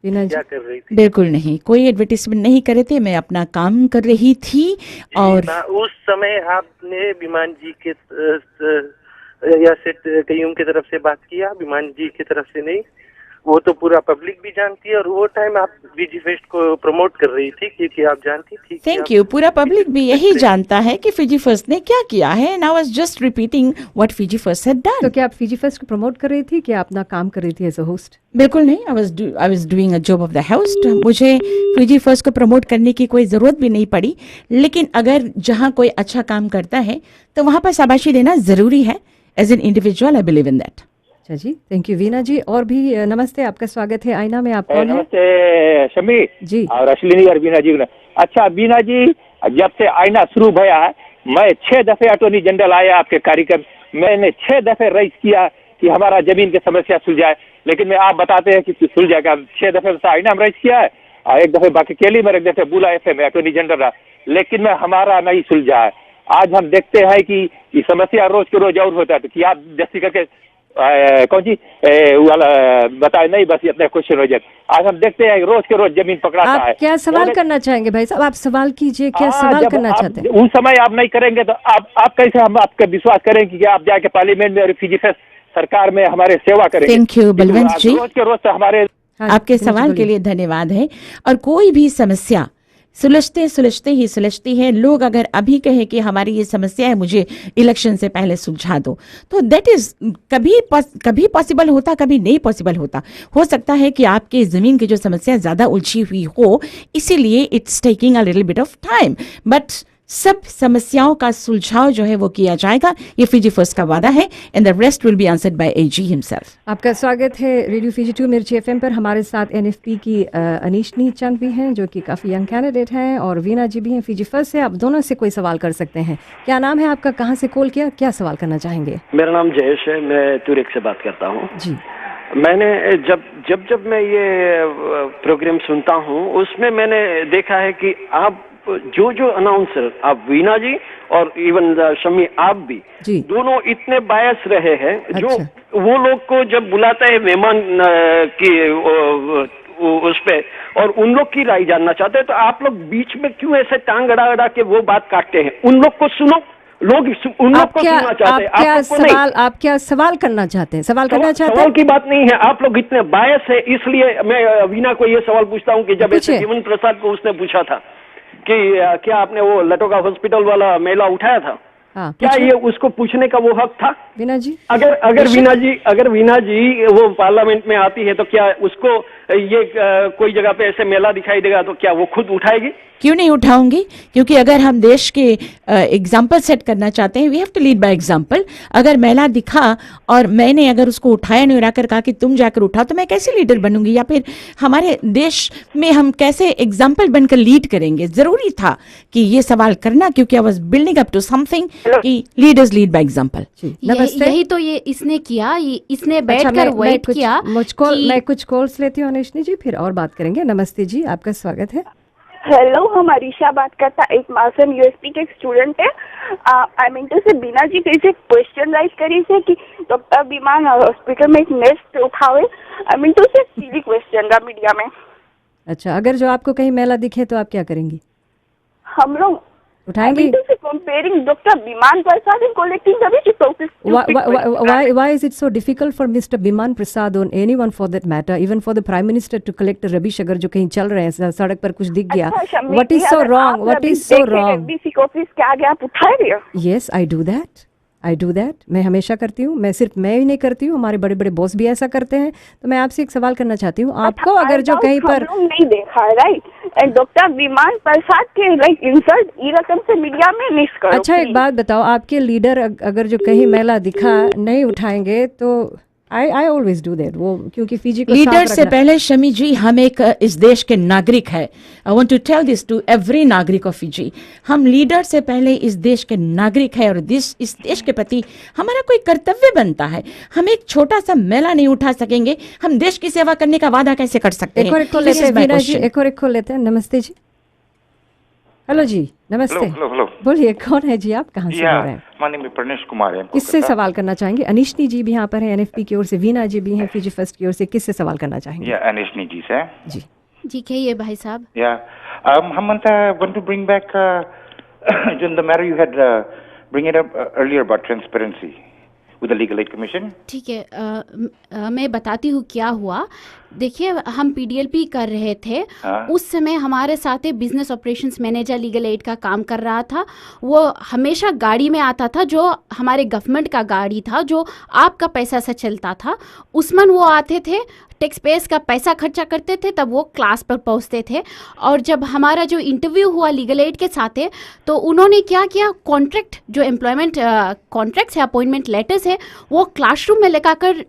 क्या कर रही थी? बिल्कुल नहीं, कोई एडवर्टीजमेंट नहीं कर रहे थे, मैं अपना काम कर रही थी। और उस समय आपने विमान जी के या सेठ कयूम की तरफ से बात किया, विमान जी की तरफ से नहीं, वो तो पूरा पब्लिक भी जानती है। और वो टाइम आप फीजी फेस्ट को प्रमोट कर रही थी क्योंकि आप जानती थी। थैंक यू, पूरा पब्लिक भी यही जानता है कि फीजी फर्स्ट ने क्या किया है, and I was just repeating what Fiji first had done. तो क्या आप फीजी फर्स्ट को प्रमोट कर रही थी कि आप अपना काम कर रही थी एज अ होस्ट? बिल्कुल नहीं, I was doing a job of the host. मुझे फीजी फर्स्ट को प्रमोट करने की कोई ज़रूरत भी नहीं पड़ी, लेकिन अगर जहाँ कोई अच्छा काम करता है तो वहाँ पर शाबाशी देना ज़रूरी है। As an individual I believe in that. अच्छा जी, थैंक यू वीना जी। और भी नमस्ते, आपका स्वागत है आईना में। आप कौन है? नमस्ते शमी जी। और अश्विनी और बीना जी। अच्छा बीना जी, जब से आईना शुरू भया है मैं 6 दफे अटॉर्नी जनरल आया आपके कार्यक्रम, मैंने 6 दफे रईस किया कि हमारा जमीन की समस्या सुलझाए, लेकिन मैं आप बताते हैं कि सुलझाएगा। 6 दफे से आईना में रईस किया है, और 1 दफे बाकी केली में, 1 दफे बुला FM में अटॉर्नी जनरल रहा, लेकिन मैं हमारा नहीं सुलझा है। आज हम देखते हैं कि ये समस्या रोज के रोज और होता है, तो क्या आप जैसे करके कौन जी वाला बताए नहीं, बस इतने क्वेश्चन हो जाए। आज हम देखते हैं रोज के रोज जमीन पकड़ाता है। आप क्या सवाल करना चाहेंगे भाई साहब? आप सवाल कीजिए, क्या सवाल करना चाहते हैं? उस समय आप नहीं करेंगे तो आप कैसे हम आपका विश्वास करेंगे कि आप जाके पार्लियामेंट में और फीजी फेस्ट सरकार में हमारे सेवा करेंगे? थैंक यू बलवंत जी, रोज के रोज हमारे आपके सवाल के लिए धन्यवाद है। और कोई भी समस्या सुलझती है। लोग अगर अभी कहे कि हमारी ये समस्या है, मुझे इलेक्शन से पहले सुलझा दो, तो दैट इज कभी पॉसिबल होता, कभी नहीं पॉसिबल होता। हो सकता है कि आपके ज़मीन की जो समस्या ज़्यादा उलझी हुई हो, इसीलिए it's taking a little bit of time, but सब समस्याओं का सुलझाव जो है वो किया जाएगा, ये फीजी फर्स्ट का वादा है, and the rest will be answered by AG himself. आपका स्वागत है रेडियो फीजी 2 मिर्ची FM पर। हमारे साथ NFP की अनीशनी चंद भी हैं, जो कि काफ़ी यंग कैंडिडेट हैं, और वीना जी भी हैं फीजी फर्स्ट से। आप दोनों से कोई सवाल कर सकते हैं। क्या नाम है आपका, कहाँ से कॉल किया, क्या सवाल करना चाहेंगे? मेरा नाम जयेश है, मैं तुरेक से बात करता हूँ जी। मैंने जब मैं ये प्रोग्राम सुनता हूँ, उसमें मैंने देखा है कि आप जो अनाउंसर, आप वीना जी और इवन शमी आप भी, दोनों इतने बायस रहे हैं। अच्छा। जो वो लोग को जब बुलाता है मेहमान की उस पे, और उन लोग की राय जानना चाहते हैं, तो आप लोग बीच में क्यों ऐसे टांग अड़ा के वो बात काटते हैं? उन लोग को सुनो, लोग उन लोग को सुनना चाहते हैं। आप क्या सवाल करना चाहते हैं? सवाल की बात नहीं है, आप लोग इतने बायस है, इसलिए मैं वीना को ये सवाल पूछता हूँ कि जब ऐसे जीवन प्रसाद को उसने पूछा था कि क्या आपने वो लटोका हॉस्पिटल वाला मेला उठाया था, क्या ये उसको पूछने का वो हक था? वीना जी, अगर वीना जी वो पार्लियामेंट में आती है, तो क्या उसको ये कोई जगह पे ऐसे मेला दिखाई देगा तो क्या वो खुद उठाएगी? क्यों नहीं उठाऊंगी, क्योंकि अगर हम देश के एग्जाम्पल सेट करना चाहते हैं, we have to lead by example. अगर मेला दिखा और मैंने अगर उसको उठाया नहीं, उठाकर कहा कि तुम जाकर उठाओ, तो मैं कैसे लीडर बनूंगी? या फिर हमारे देश में हम कैसे एग्जाम्पल बनकर लीड करेंगे? जरूरी था कि ये सवाल करना, क्योंकि I was building up to something कि लीडर्स लीड बाय एग्जाम्पल। यही तो ये इसने किया, इसने बैठकर वेट किया। मैं कुछ कॉल्स लेती हूँ अनिशनी जी, फिर और बात करेंगे। नमस्ते जी, आपका स्वागत है। हेलो, हम अरीशा बात करता, एक मासूम USP के स्टूडेंट है। आई मीन टू से बीना जी फिर से क्वेश्चन राइज करी से कि डॉक्टर विमान हॉस्पिटल में एक नेस्ट उठावे। आई मीन टू से सीधी क्वेश्चन रहा मीडिया में। अच्छा, अगर जो आपको कहीं मेला दिखे तो आप क्या करेंगी? हम लोग उठाएंगे। comparing Dr. Biman Prasad and collecting the resources. Why is it so difficult for Mr. Biman Prasad or anyone for that matter, even for the Prime Minister to collect a rubbish अगर जो कहीं चल रहे हैं, सड़क पर कुछ दिख गया? What is so wrong? What is so wrong? RBC office के आगे आप उठाएंगे? Yes, I do that. I do that, मैं हमेशा करती हूँ। मैं ही नहीं करती हूँ, हमारे बड़े बड़े बॉस भी ऐसा करते हैं। तो मैं आपसे एक सवाल करना चाहती हूँ, आपको अगर जो कहीं पर नहीं देखा, राइट, एंड डॉक्टर विमान प्रसाद के लाइक इंसल्ट ये रकम से मीडिया में मिस करो। अच्छा एक बात बताओ, आपके लीडर अगर जो कहीं महिला दिखा नहीं उठाएंगे तो आई ऑलवेज डू दैट, वो क्योंकि फिजी को लीडर से पहले शमी जी हम एक इस देश के नागरिक है। I want to tell this to every नागरिक ऑफ फिजी, हम लीडर से पहले इस देश के नागरिक है और इस देश के प्रति हमारा कोई कर्तव्य बनता है। हम एक छोटा सा मेला नहीं उठा सकेंगे, हम देश की सेवा करने का वादा कैसे कर सकते हैं? एक और खोल लेते हैं। नमस्ते जी। हेलो जी, नमस्ते। हेलो। बोलिए, कौन है जी आप, कहाँ से बोल रहे हैं? My name is Pranesh Kumar है। किससे सवाल करना चाहेंगे? अनिशनी जी भी यहाँ पर है एनएफपी की ओर से, वीना जी भी हैं फिजी फर्स्ट की ओर से। किससे सवाल करना चाहेंगे? अनिशनी जी से जी जी कहिए भाई साहब। हम want to bring back the matter you had bring it up earlier about transparency with the Legal Aid Commission. ठीक है, मैं बताती हूँ क्या हुआ। देखिए, हम पीडीएलपी कर रहे थे, उस समय हमारे साथ एक business operations manager legal aid का काम कर रहा था। वो हमेशा गाड़ी में आता था, जो हमारे गवर्नमेंट का गाड़ी था, जो आपका पैसा से चलता था। उसमें वो आते थे, टैक्स पेयर्स का पैसा खर्चा करते थे, तब वो क्लास पर पहुंचते थे। और जब हमारा जो इंटरव्यू हुआ लीगल एड के साथ है, तो उन्होंने क्या किया, कॉन्ट्रैक्ट जो एम्प्लॉयमेंट कॉन्ट्रैक्ट्स है, अपॉइंटमेंट लेटर्स है, वो क्लासरूम में लेकर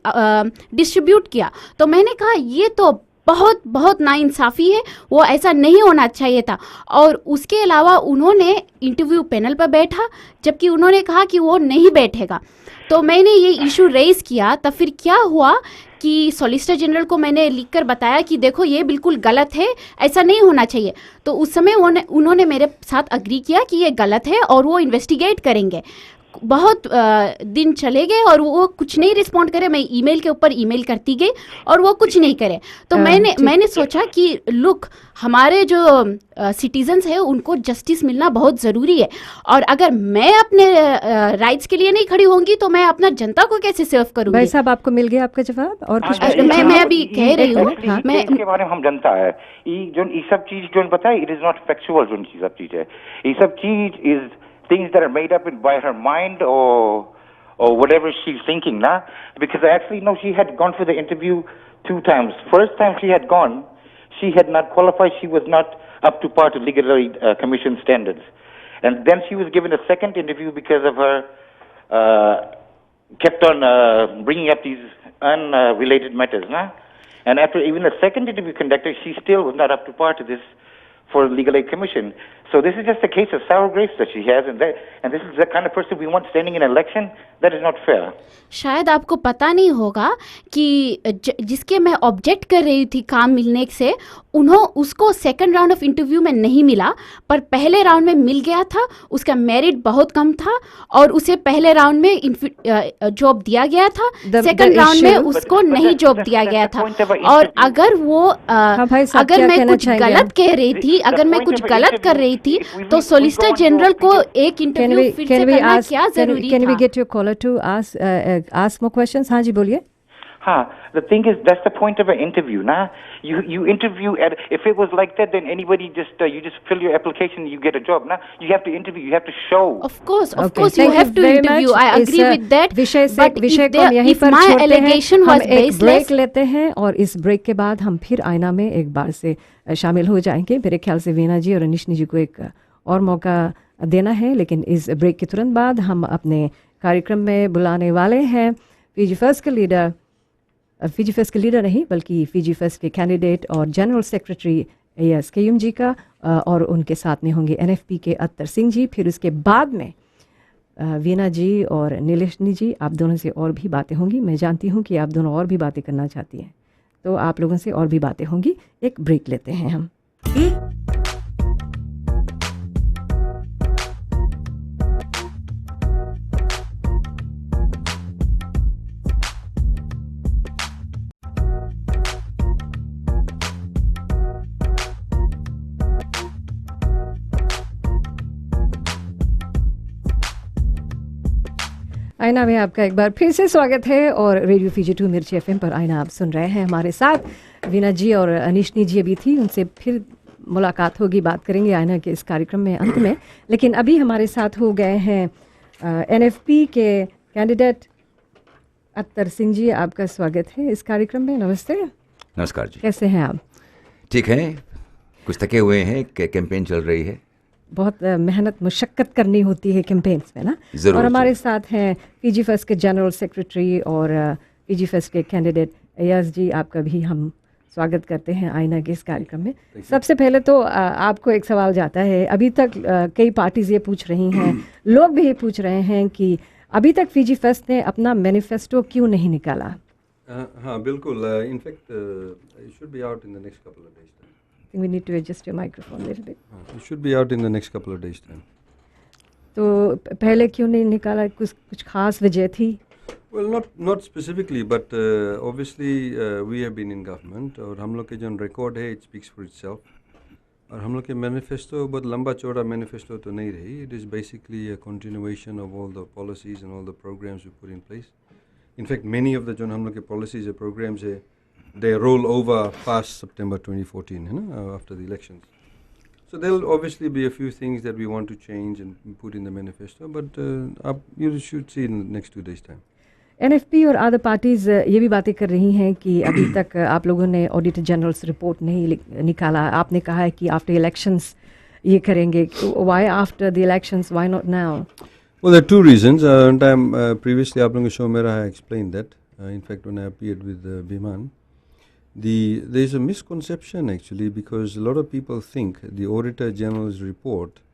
डिस्ट्रीब्यूट किया। तो मैंने कहा ये तो बहुत बहुत नाइंसाफ़ी है, वो ऐसा नहीं होना चाहिए था। और उसके अलावा उन्होंने इंटरव्यू पैनल पर बैठा, जबकि उन्होंने कहा कि वो नहीं बैठेगा। तो मैंने ये इशू रेज़ किया। तब फिर क्या हुआ कि सॉलिसिटर जनरल को मैंने लिखकर बताया कि देखो ये बिल्कुल गलत है, ऐसा नहीं होना चाहिए। तो उस समय उन्होंने मेरे साथ अग्री किया कि ये गलत है और वो इन्वेस्टिगेट करेंगे। बहुत दिन चले गए और वो कुछ नहीं रिस्पॉन्ड करे। मैं ईमेल के ऊपर ईमेल करती गई और वो कुछ नहीं करे। तो मैंने सोचा कि लुक, हमारे जो सिटीजन्स हैं उनको जस्टिस मिलना बहुत ज़रूरी है, और अगर मैं अपने राइट्स के लिए नहीं खड़ी होंगी तो मैं अपना जनता को कैसे सर्व करूँगी? भाई साहब, आपको मिल गया आपका जवाब? और कुछ मैं अभी कह रही हूँ, मैं इसके बारे में हम जनता है ये सब चीज जो पता है, इट इज नॉट फैक्चुअल। जो सब चीज है, ये सब चीज is things that are made up by her mind or whatever she's thinking now, because actually no, she had gone for the interview 2 times. First time she had gone, she had not qualified, she was not up to par to Legal Aid Commission standards, and then she was given a second interview because of her kept on bringing up these unrelated matters, and after even the second interview conducted, she still was not up to par to this for Legal Aid Commission. So this is just a case of sour grapes that she has, and this is the kind of person we want standing in an election. That is not fair. शायद आपको पता नहीं होगा कि जिसके मैं ऑब्जेक्ट कर रही थी काम मिलने से, उसको सेकंड राउंड ऑफ इंटरव्यू में नहीं मिला, पर पहले राउंड में मिल गया था। उसका मेरिट बहुत कम था और उसे पहले राउंड में जॉब दिया गया था, सेकंड राउंड में उसको नहीं जॉब दिया गया था। और अगर वो अगर मैं कुछ गलत कह रही थी, अगर मैं कुछ गलत कर रही थी, तो सॉलिसिटर जनरल को एक इंटरव्यू फिर से करना क्या जरूरी था? Can we get your caller to ask more questions? हाँ जी, बोलिए। The thing is, that's the point of an interview. You interview if it was like that, then anybody you just fill your application, you get a job. You have to interview, you have to show. Of course, you have to interview. I agree with that. But if my allegation was baseless, break लेते हैं और इस ब्रेक के बाद हम फिर आईना में एक बार से शामिल हो जाएंगे। मेरे ख्याल से वीना जी और अनिशनी जी को एक और मौका देना है, लेकिन इस ब्रेक के तुरंत बाद हम अपने कार्यक्रम में बुलाने वाले हैं फिजी फर्स्ट के लीडर, फिजी फर्स्ट के लीडर नहीं बल्कि फिजी फर्स्ट के कैंडिडेट और जनरल सेक्रेटरी AS कयूम जी का, और उनके साथ में होंगे NFP के अत्तर सिंह जी। फिर उसके बाद में वीना जी और नीलेशनी जी, आप दोनों से और भी बातें होंगी। मैं जानती हूँ कि आप दोनों और भी बातें करना चाहती हैं, तो आप लोगों से और भी बातें होंगी। एक ब्रेक लेते हैं हम। आईना में आपका एक बार फिर से स्वागत है, और रेडियो फिजी 2 मिर्ची FM पर आईना आप सुन रहे हैं। हमारे साथ वीना जी और अनिशनी जी अभी थी, उनसे फिर मुलाकात होगी, बात करेंगे आईना के इस कार्यक्रम में अंत में। लेकिन अभी हमारे साथ हो गए हैं NFP के कैंडिडेट अत्तर सिंह जी, आपका स्वागत है इस कार्यक्रम में। नमस्ते। नमस्कार जी। कैसे हैं आप? ठीक है, कुछ थके हुए हैं, कैंपेन चल रही है। बहुत मेहनत मुशक्क़त करनी होती है कैंपेन्स में ना। ज़रूर, और हमारे साथ हैं पीजी फर्स्ट के जनरल सेक्रेटरी और पीजी फर्स्ट के कैंडिडेट अय्याज जी, आपका भी हम स्वागत करते हैं आईना के इस कार्यक्रम में। सबसे पहले तो आपको एक सवाल जाता है, अभी तक कई पार्टीज ये पूछ रही हैं, लोग भी ये पूछ रहे हैं कि अभी तक फीजी फेस्ट ने अपना मैनिफेस्टो क्यों नहीं निकाला? हाँ बिल्कुल, in fact it should be out in the next couple of days time. We need to adjust your microphone little bit. It should be out in the next couple of days time. तो पहले क्यों नहीं निकाला? कुछ खास वजह थी? Well, not specifically, but obviously we have been in government और हम लोग के जो रिकॉर्ड है it speaks for itself। और हम लोग के मैनिफेस्टो बहुत लंबा चौड़ा मैनिफेस्टो तो नहीं रही। It is basically a continuation of all the policies and all the programs we put in place. In fact, many of the जो हम लोग के policies और programs है, they roll over past September 2014, है ना, after the elections. So there will obviously be a few things that we want to change and put in the manifesto, but you should see in the next 2 days' time. NFP और अदर पार्टीज ये भी बातें कर रही हैं कि अभी तक आप लोगों ने ऑडिटर जनरल्स रिपोर्ट नहीं निकाला। आपने कहा है कि आफ्टर इलेक्शंस ये करेंगे। Why after the elections, why not now? Well, there are two reasons. One time previously आप लोगों के शो में I explained that. In fact, when I appeared with Biman, there is a misconception actually, because a lot of people think the Auditor General's report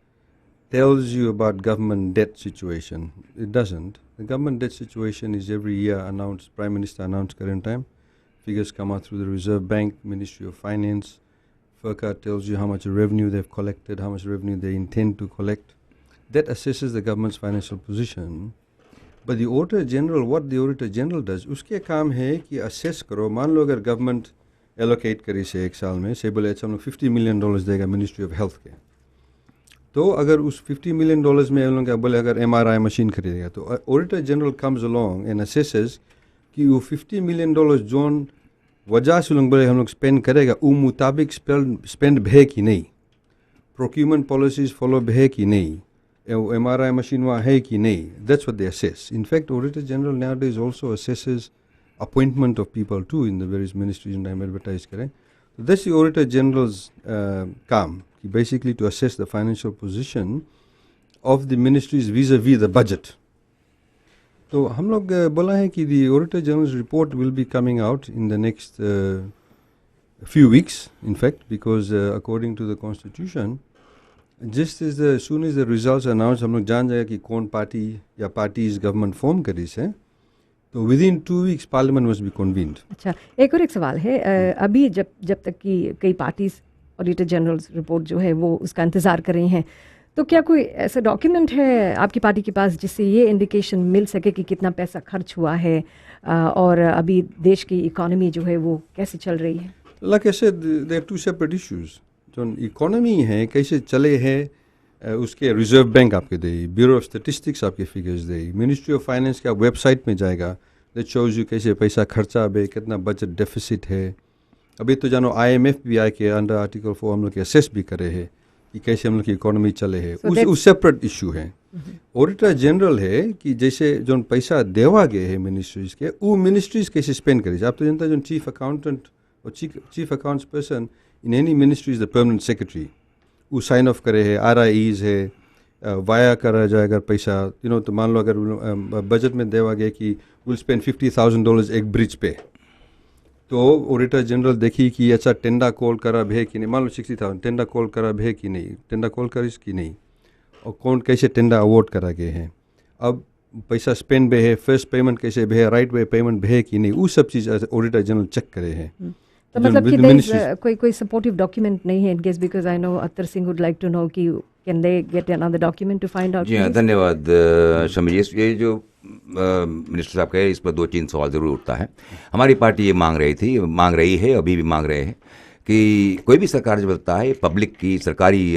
tells you about government debt situation. It doesn't. The government debt situation is every year announced. Prime Minister announced current time. Figures come out through the Reserve Bank, Ministry of Finance. FERCA tells you how much revenue they've collected, how much revenue they intend to collect. That assesses the government's financial position. But the Auditor General, what the Auditor General does, उसके काम है कि assess करो। मान लो अगर government allocate करी से एक साल में, से बोले अच्छा हम लोग $50 million देगा Ministry of Health के, तो अगर उस $50 million में हम लोग क्या बोले अगर MRI मशीन खरीदेगा, तो Auditor General comes along and assesses कि वो $50 million जोन वजह से लोग बोले हम लोग स्पेंड करेगा, वो मुताबिक स्पेंड है कि नहीं, प्रोक्यूरमेंट पॉलिसीज फॉलो है कि नहीं, MRI मशीन वहाँ है कि नहीं. That's what they assess. In fact, Auditor General nowadays also assesses appointment of people too in the various ministries and advertise करें. So that's the Auditor General's काम, basically to assess the financial position of the ministries vis-a-vis the budget. तो हम लोग बोला है कि the Auditor General's report will be coming out in the next few weeks, in fact, because according to the Constitution, just as soon as the results are announced, हम लोग जान जाएगा कि कौन पार्टी या पार्टीज गवर्नमेंट फॉर्म करी से, तो within 2 weeks parliament must be convened. अच्छा, एक सवाल है, अभी जब तक कि कई पार्टीज ऑडिटर जनरल रिपोर्ट जो है वो उसका इंतज़ार कर रही हैं, तो क्या कोई ऐसा डॉक्यूमेंट है आपकी पार्टी के पास जिससे ये इंडिकेशन मिल सके कि कितना पैसा खर्च हुआ है और अभी देश की इकोनॉमी जो है वो कैसे चल रही है? Like I said, there are two separate issues. जो इकोनॉमी है कैसे चले है उसके रिजर्व बैंक आपके दे, ब्यूरो ऑफ स्टैटिस्टिक्स आपके figures they, ministry of finance के आप वेबसाइट में जाएगा, दैट शोज यू कैसे पैसा खर्चा है, कितना बजट डेफिसिट है. अभी तो जानो IMF भी आए के अंडर आर्टिकल 4 हम लोग के असेस भी करे है कि कैसे हम लोग की इकोनॉमी चले है. उस सेपरेट इशू है. ऑडिटर जनरल है कि जैसे जो पैसा देवा गए है मिनिस्ट्रीज के, वो मिनिस्ट्रीज कैसे स्पेंड करे. आप तो जनता जो चीफ अकाउंटेंट और chief accounts person in any ministry is the permanent secretary, वो साइन ऑफ करे है, RIEs है, वाया करा जाएगा पैसा, तो मान लो अगर बजट में देवा गया कि विल स्पेंड $50,000 एक ब्रिज पे, तो ऑडिटर जनरल देखी कि अच्छा टेंडर कॉल करा है कि नहीं, मान लो 60,000 टेंडर कॉल करा है कि नहीं, टेंडर कॉल करिस कि नहीं, और कौन कैसे टेंडर अवॉर्ड करा गए हैं, अब पैसा स्पेंड भी है, फर्स्ट पेमेंट कैसे भी है, राइट वे पेमेंट भी है कि नहीं, वो सब चीज़ ऑडिटर जनरल चेक करे हैं. तो मतलब कि कोई सपोर्टिव डॉक्यूमेंट नहीं है in case, because I know Attar Singh would like to know कि can they get another document to find out. जी हाँ, धन्यवाद शमी जी. ये जो मिनिस्टर साहब कहे इस पर 2-3 सवाल ज़रूर उठता है. हमारी पार्टी ये मांग रही है, अभी भी मांग रहे हैं कि कोई भी सरकार जो बताता है पब्लिक की सरकारी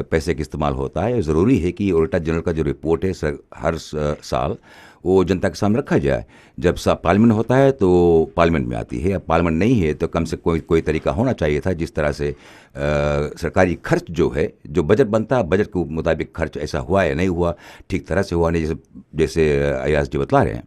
पैसे का इस्तेमाल होता है, ज़रूरी है कि ऑडिटर जनरल का जो रिपोर्ट है हर साल वो जनता के सामने रखा जाए। जब पार्लियामेंट होता है तो पार्लियामेंट में आती है, अब पार्लियामेंट नहीं है तो कम से कोई तरीका होना चाहिए था जिस तरह से सरकारी खर्च जो है, जो बजट बनता है, बजट के मुताबिक खर्च ऐसा हुआ या नहीं हुआ, ठीक तरह से हुआ नहीं, जैसे अयाज जी बतला रहे हैं।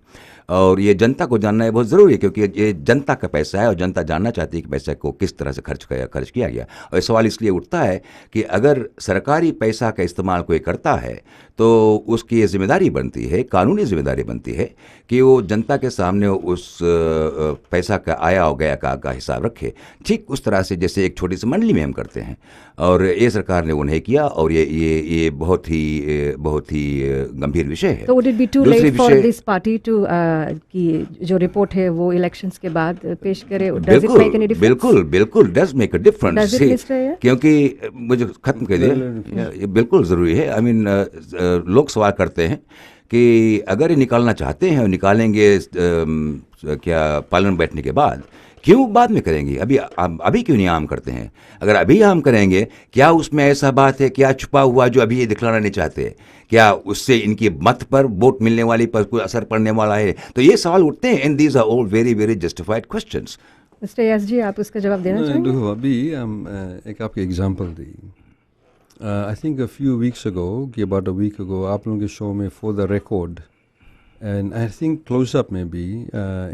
और ये जनता को जानना है बहुत ज़रूरी है, क्योंकि ये जनता का पैसा है और जनता जानना चाहती है कि पैसे को किस तरह से खर्च किया गया। और ये सवाल इसलिए उठता है कि अगर सरकारी पैसा का इस्तेमाल कोई करता है तो उसकी ये जिम्मेदारी बनती है, कानूनी जिम्मेदारी बनती है कि वो जनता के सामने उस पैसा का आया और गया का हिसाब रखे, ठीक उस तरह से जैसे एक छोटी सी मंडली में हम करते हैं। और ये सरकार ने वो नहीं किया, और ये बहुत ही गंभीर विषय है। तो would it be too late for this party to कि जो रिपोर्ट है वो इलेक्शंस के बाद पेश करे? बिल्कुल डज मेक अ डिफरेंस, क्योंकि मुझे खत्म कर दिया, बिल्कुल ज़रूरी है। आई मीन लोग सवाल करते हैं कि अगर ये निकालना चाहते हैं और निकालेंगे क्या पार्लियामेंट बैठने के बाद, क्यों बाद में करेंगे, अभी क्यों नहीं आम करते हैं? अगर अभी आम करेंगे, क्या उसमें ऐसा बात है, क्या छुपा हुआ जो अभी ये दिखलाना नहीं चाहते? क्या उससे इनकी मत पर, वोट मिलने वाली पर कोई असर पड़ने वाला है? तो ये सवाल उठते हैं, and these are all very very justified questions. Mister यस जी, आप उसका जवाब देना चाहेंगे? अभी एक आपकी एग्जांपल दी। I think a few weeks ago, कि अबाउट अ वीक अगो, आप लोगों के शो में for the record and I think closeup में भी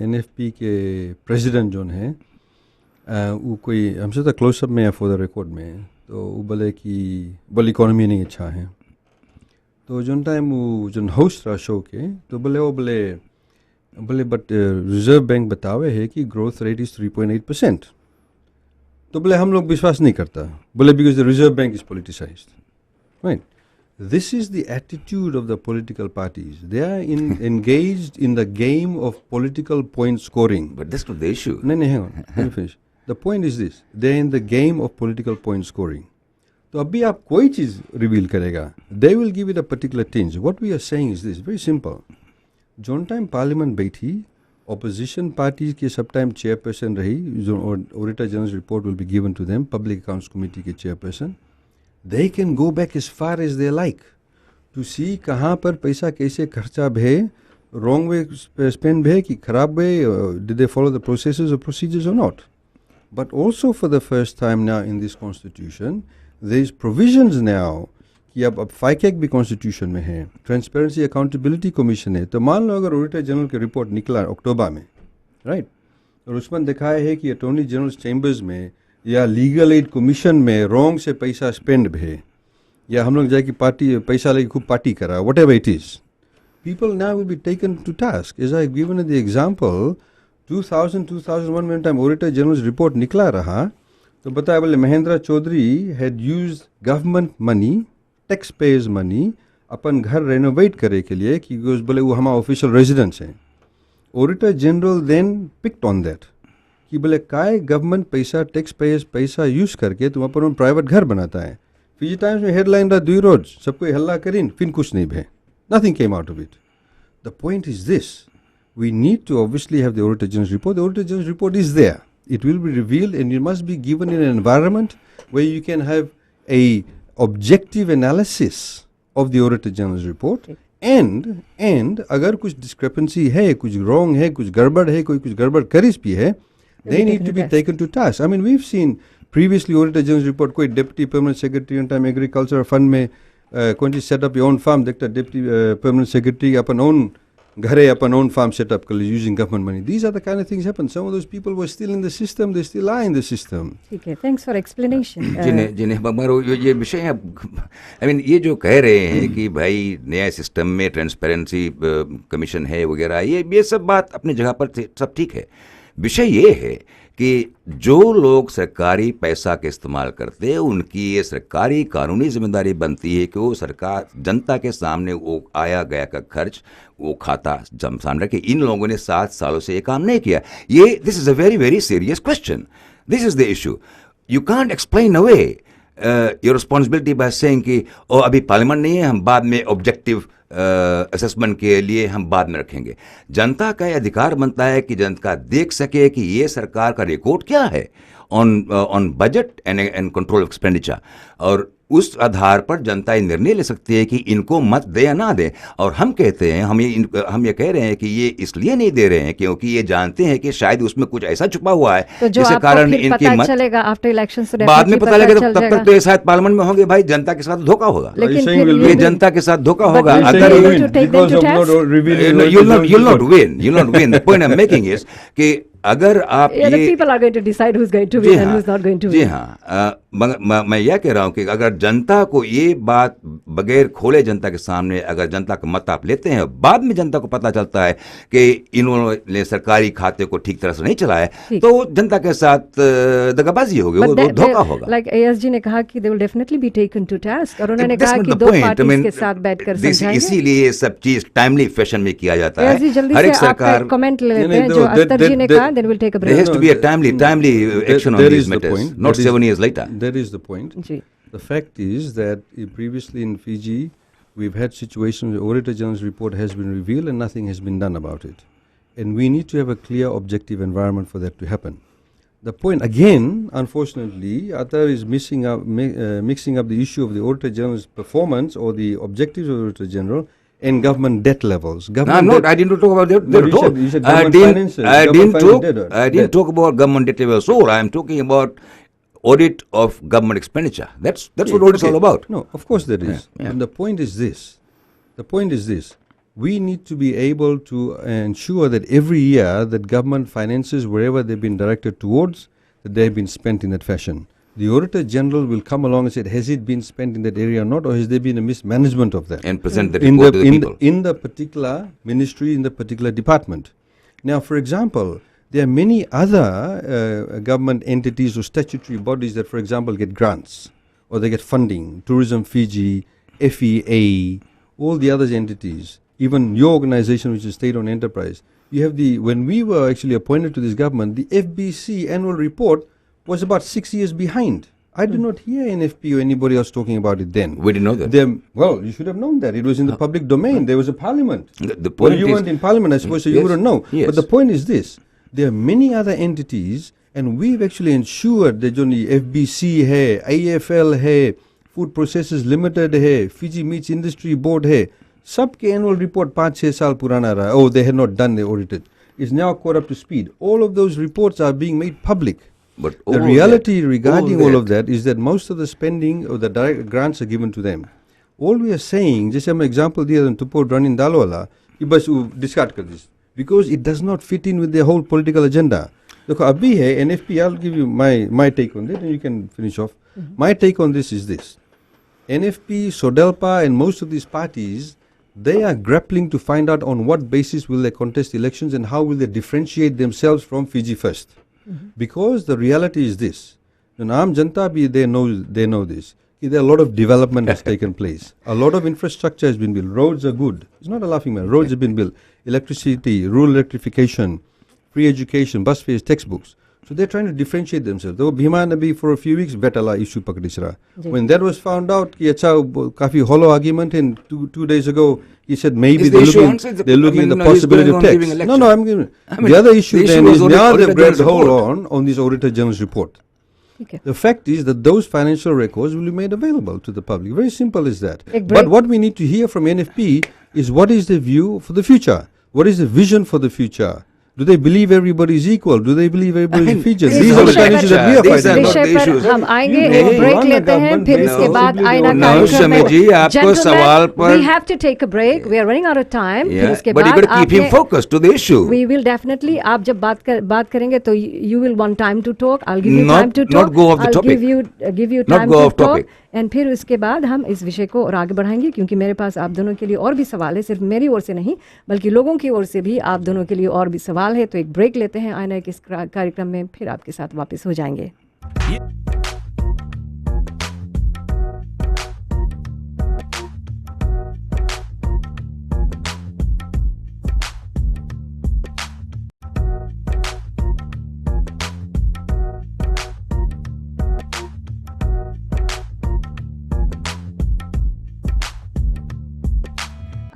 NFP के प्रेसिडेंट जो हैं वो कोई हमसे तो क्लोजअप में या फॉर द रिकॉर्ड में, तो वो बोले कि बोल इकोनॉमी नहीं अच्छा है। तो जो टाइम वो जो होस्ट रहा शो के, तो बोले बट रिजर्व बैंक बतावे है कि ग्रोथ रेट इज़ 3.8%। तो बोले हम लोग विश्वास नहीं करता, बोले because the Reserve Bank is politicised, right? This is the attitude of the political parties. They are engaged in the game of political point scoring. But that's not the issue. No, hang on. Let me finish. The point is this. They're in the game of political point scoring. तो अभी आप कोई चीज़ रिवील करेगा, they will give it a particular tinge. What we are saying is this, very simple. जोन टाइम पार्लियामेंट बैठी, opposition parties के सब टाइम चेयरपर्सन रही, जो auditor general report will be given to them, public accounts committee के chairperson, they can go back as far as they like to see कहाँ पर पैसा कैसे खर्चा भे, wrong way spend भे कि खराब वे, did they follow the processes or procedures or not. But also for the first time now in this constitution there is provisions now कि अब FICAC भी constitution में है, Transparency Accountability Commission है। तो मान लो अगर ऑडिटर जनरल की रिपोर्ट निकला अक्टूबर में, राइट, और उसमें दिखाया है कि अटॉर्नी जनरल चैम्बर्स में या लीगल एड कमीशन में रॉन्ग से पैसा स्पेंड भे, या हम लोग जाके पार्टी पैसा लेके खूब पार्टी करा, whatever it is, people now will be taken to task. As I given the example, 2001 में टाइम ऑडिटर जनरल रिपोर्ट निकला रहा, तो बताया बोले Mahendra Chaudhry had use government money, taxpayers money, अपन घर रेनोवेट करे के लिए, कि बोले वो हमारा ऑफिशियल रेजिडेंस है। Auditor general then picked on that कि बोले काय गवर्नमेंट पैसा, टैक्स पेयर्स पैसा यूज करके तुम अपन प्राइवेट घर बनाता है। फिजी टाइम्स में हेडलाइन रहा 2 रोज, सबको हल्ला करीन, फिर कुछ नहीं भे, nothing came out of it. The point is this, we need to obviously have the auditor general report. The auditor general report is there, it will be revealed, and it must be given in an environment where you can have a objective analysis of the Auditor General's report. And अगर कुछ discrepancy है, कुछ wrong है, कुछ गड़बड़ है, कोई कुछ गड़बड़ करिस भी है, they need to be taken to task. I mean, we've seen previously Auditor General's report, कोई Deputy Permanent Secretary on time Agriculture Fund में कोई चीज set up your own farm, देखता Deputy Permanent Secretary अपन own घरे अपन own farm set up कर using government money. These are the kind of things happen. Some of those people were still in the system, they still are in the system. ठीक है, thanks for explanation. जिन्हें मगर ये विषय है, I mean ये जो कह रहे हैं कि भाई नया सिस्टम में ट्रांसपेरेंसी कमीशन है वगैरह, ये सब बात अपनी जगह पर सब ठीक है। विषय ये है कि जो लोग सरकारी पैसा के इस्तेमाल करते हैं उनकी ये सरकारी कानूनी जिम्मेदारी बनती है कि वो सरकार जनता के सामने वो आया गया का खर्च वो खाता सामने रखे। इन लोगों ने 7 सालों से ये काम नहीं किया। ये this is a very very serious question, this is the issue. You can't explain away your responsibility by saying कि ओ अभी पार्लियामेंट नहीं है, हम बाद में ऑब्जेक्टिव असेसमेंट के लिए हम बाद में रखेंगे। जनता का अधिकार बनता है कि जनता देख सके कि ये सरकार का रिकॉर्ड क्या है on budget and control of expenditure. और उस आधार पर जनता ये निर्णय ले सकती है कि इनको मत दे या ना दे। और हम कहते हैं, हम ये कह रहे हैं कि ये इसलिए नहीं दे रहे हैं क्योंकि ये जानते हैं कि शायद उसमें कुछ ऐसा छुपा हुआ है तो जो जिसके कारण इनकी मत चलेगा आफ्टर इलेक्शन, बाद में पता लगेगा, तब तक तो ये शायद पार्लियामेंट में होंगे। भाई, जनता के साथ धोखा होगा, ये जनता के साथ धोखा होगा। अगर you'll not win. The point I'm making is कि अगर आप people are going to decide who's going to win and who's not going to win. जी हाँ, मैं यह कह रहा हूँ कि अगर जनता को ये बात बगैर खोले जनता के सामने, अगर जनता का मत आप लेते हैं, बाद में जनता को पता चलता है कि इन्होंने सरकारी खाते को ठीक तरह से नहीं चलाया, तो जनता के साथ दगाबाजी होगी, वो धोखा होगा। Like ASG ने कहा कि they will definitely be taken to task, और उन्होंने कहा कि दो पार्टीज के साथ बैठकर समझाएंगे। इसीलिए ये सब चीज टाइमली फैशन में किया जाता है। जल्दी से आपका कमेंट ले लेते हैं जो अख्तर जी ने कहा, then we'll take a break. There has to be a timely action on these matters, not 7 years later. That is the point. The fact is that previously in Fiji, we've had situations where Auditor General's report has been revealed and nothing has been done about it. And we need to have a clear, objective environment for that to happen. The point, again, unfortunately, Atar is mixing up the issue of the Auditor General's performance or the objectives of the Auditor General and government debt levels. I didn't talk about that at all. I didn't talk about government debt levels. So I am talking about audit of government expenditure. That's what audit is all about. No, of course there is. And the point is this. We need to be able to ensure that every year that government finances, wherever they've been directed towards, that they've been spent in that fashion. The Auditor General will come along and say, has it been spent in that area or not, or has there been a mismanagement of that? And present the report to the people. In the particular ministry, in the particular department. Now, for example, there are many other government entities or statutory bodies that, for example, get grants or they get funding. Tourism Fiji, FEA, all the other entities, even your organization, which is state-owned enterprise. You have when we were actually appointed to this government, the FBC annual report was about 6 years behind. I did not hear NFP or anybody else talking about it then. We didn't know that. Well, you should have known that. It was in the public domain. There was a parliament. The point you weren't in parliament, I suppose, so you wouldn't know. Yes. But the point is this. There are many other entities, and we've actually ensured that only FBC hai, AFL hai, Food Processors Limited hai, Fiji Meats Industry Board hai. Sabke annual report 5-6 saal purana raha. Oh, they had not done the audited. It's now caught up to speed. All of those reports are being made public. But the reality regarding all of that is that most of the spending or the direct grants are given to them. All we are saying, just an example there in Tupur Ranin Dalwala, you must discard this because it does not fit in with their whole political agenda. Look, Abhi hai, NFP, I'll give you my take on that and you can finish off. My take on this is this. NFP, Sodelpa and most of these parties, they are grappling to find out on what basis will they contest elections and how will they differentiate themselves from Fiji First. Because the reality is this. Aam Janta bhi, they know this. There are a lot of development has taken place. A lot of infrastructure has been built. Roads are good. It's not a laughing matter. Roads have been built. Electricity, rural electrification, free education, bus fares, textbooks. So they're trying to differentiate themselves. Though Bhima Nabi for a few weeks betala issue pakadisra. When that was found out, ki acha kafi hollow argument, and two days ago he said maybe they're looking at the possibility of tax. No, I'm giving. The other issue then is now they've grabbed hold on this Auditor General's report. Okay. The fact is that those financial records will be made available to the public. Very simple as that. But what we need to hear from NFP is what is the view for the future? What is the vision for the future? Do they believe everybody is equal? Do they believe everybody is Fijian? These are the kind of issues that we are fighting about. विषय पर हम आएंगे, एक ब्रेक लेते हैं, फिर इसके बाद आईना कार्यक्रम में जी आपको सवाल पर we have to take a break. We are running out of time. फिर उसके but you बाद got to keep him focused to the issue. We will definitely. आप जब बात करेंगे तो you will want time to talk. I'll give you time to talk. Not go off the topic. I'll give you time to talk. And फिर उसके बाद हम इस विषय को और आगे बढ़ाएंगे क्योंकि मेरे पास आप दोनों के लिए और भी सवाल है, सिर्फ मेरी ओर से नहीं बल्कि लोगों की ओर से भी आप दोनों के लिए और भी सवाल है। तो एक ब्रेक लेते हैं आईना के इस कार्यक्रम में, फिर आपके साथ वापस हो जाएंगे।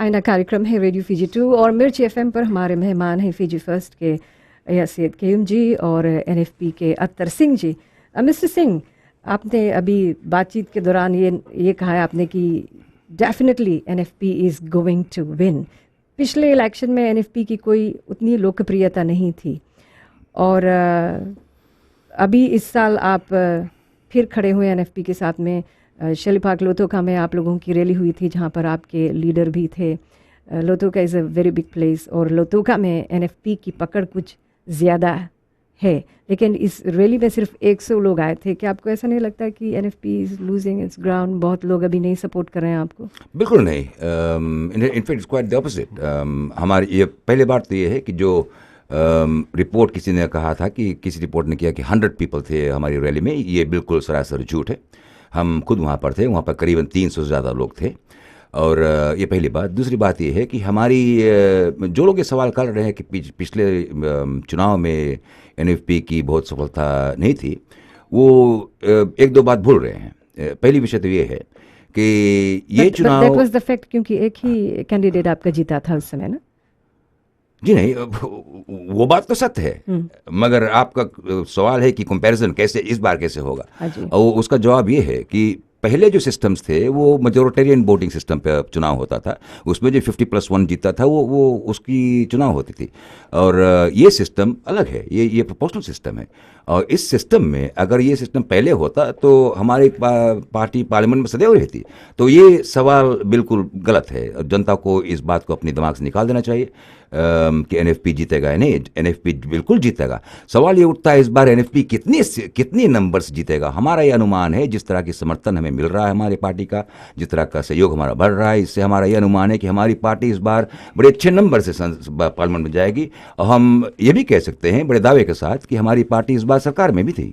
आईना कार्यक्रम है रेडियो फीजी 2 और मिर्ची एफएम पर हमारे मेहमान हैं फीजी फर्स्ट के सैयद क़य्यूम जी और एनएफपी के अत्तर सिंह जी। मिस्टर सिंह, आपने अभी बातचीत के दौरान ये कहा है आपने कि definitely NFP is going to win. पिछले इलेक्शन में एनएफपी की कोई उतनी लोकप्रियता नहीं थी और अभी इस साल आप फिर खड़े हुए एनएफपी के साथ में। शैलीपाक लोथोका में आप लोगों की रैली हुई थी जहां पर आपके लीडर भी थे। Lautoka is a very big place और लोथोका में एनएफपी की पकड़ कुछ ज़्यादा है, लेकिन इस रैली में सिर्फ 100 लोग आए थे। क्या आपको ऐसा नहीं लगता कि NFP is losing its ground? बहुत लोग अभी नहीं सपोर्ट कर रहे हैं आपको। बिल्कुल नहीं, in fact it's quite the opposite. हमारी ये पहले बात तो ये है कि जो रिपोर्ट किसी ने कहा था कि किसी रिपोर्ट ने किया कि 100 पीपल थे हमारी रैली में, ये बिल्कुल सरासर झूठ है। हम खुद वहाँ पर थे, वहाँ पर करीबन 300 से ज़्यादा लोग थे। और ये पहली बात। दूसरी बात ये है कि हमारी जो लोग ये सवाल कर रहे हैं कि पिछले चुनाव में एनएफपी की बहुत सफलता नहीं थी, वो एक दो बात भूल रहे हैं। पहली विषय तो ये है कि ये चुनाव दैट वाज द फैक्ट, क्योंकि एक ही कैंडिडेट आपका जीता था उस समय ना। जी नहीं, वो बात तो सत्य है, मगर आपका सवाल है कि कंपैरिजन कैसे इस बार कैसे होगा, और उसका जवाब ये है कि पहले जो सिस्टम्स थे वो मेजोरिटेरियन वोटिंग सिस्टम पे चुनाव होता था। उसमें जो 50+1 जीता था वो उसकी चुनाव होती थी। और ये सिस्टम अलग है, ये प्रोपोर्शनल सिस्टम है। और इस सिस्टम में अगर ये सिस्टम पहले होता तो हमारी पार्टी पार्लियामेंट में सदैव रहती। तो ये सवाल बिल्कुल गलत है। जनता को इस बात को अपने दिमाग से निकाल देना चाहिए कि एनएफपी जीतेगा या नहीं। एनएफपी बिल्कुल जीतेगा। सवाल ये उठता है इस बार एनएफपी कितनी नंबर से जीतेगा। हमारा ये अनुमान है, जिस तरह की समर्थन हमें मिल रहा है हमारी पार्टी का, जिस तरह का सहयोग हमारा बढ़ रहा है, इससे हमारा ये अनुमान है कि हमारी पार्टी इस बार बड़े अच्छे नंबर से पार्लियामेंट में जाएगी। और हम ये भी कह सकते हैं बड़े दावे के साथ कि हमारी पार्टी इस बार सरकार में भी थी।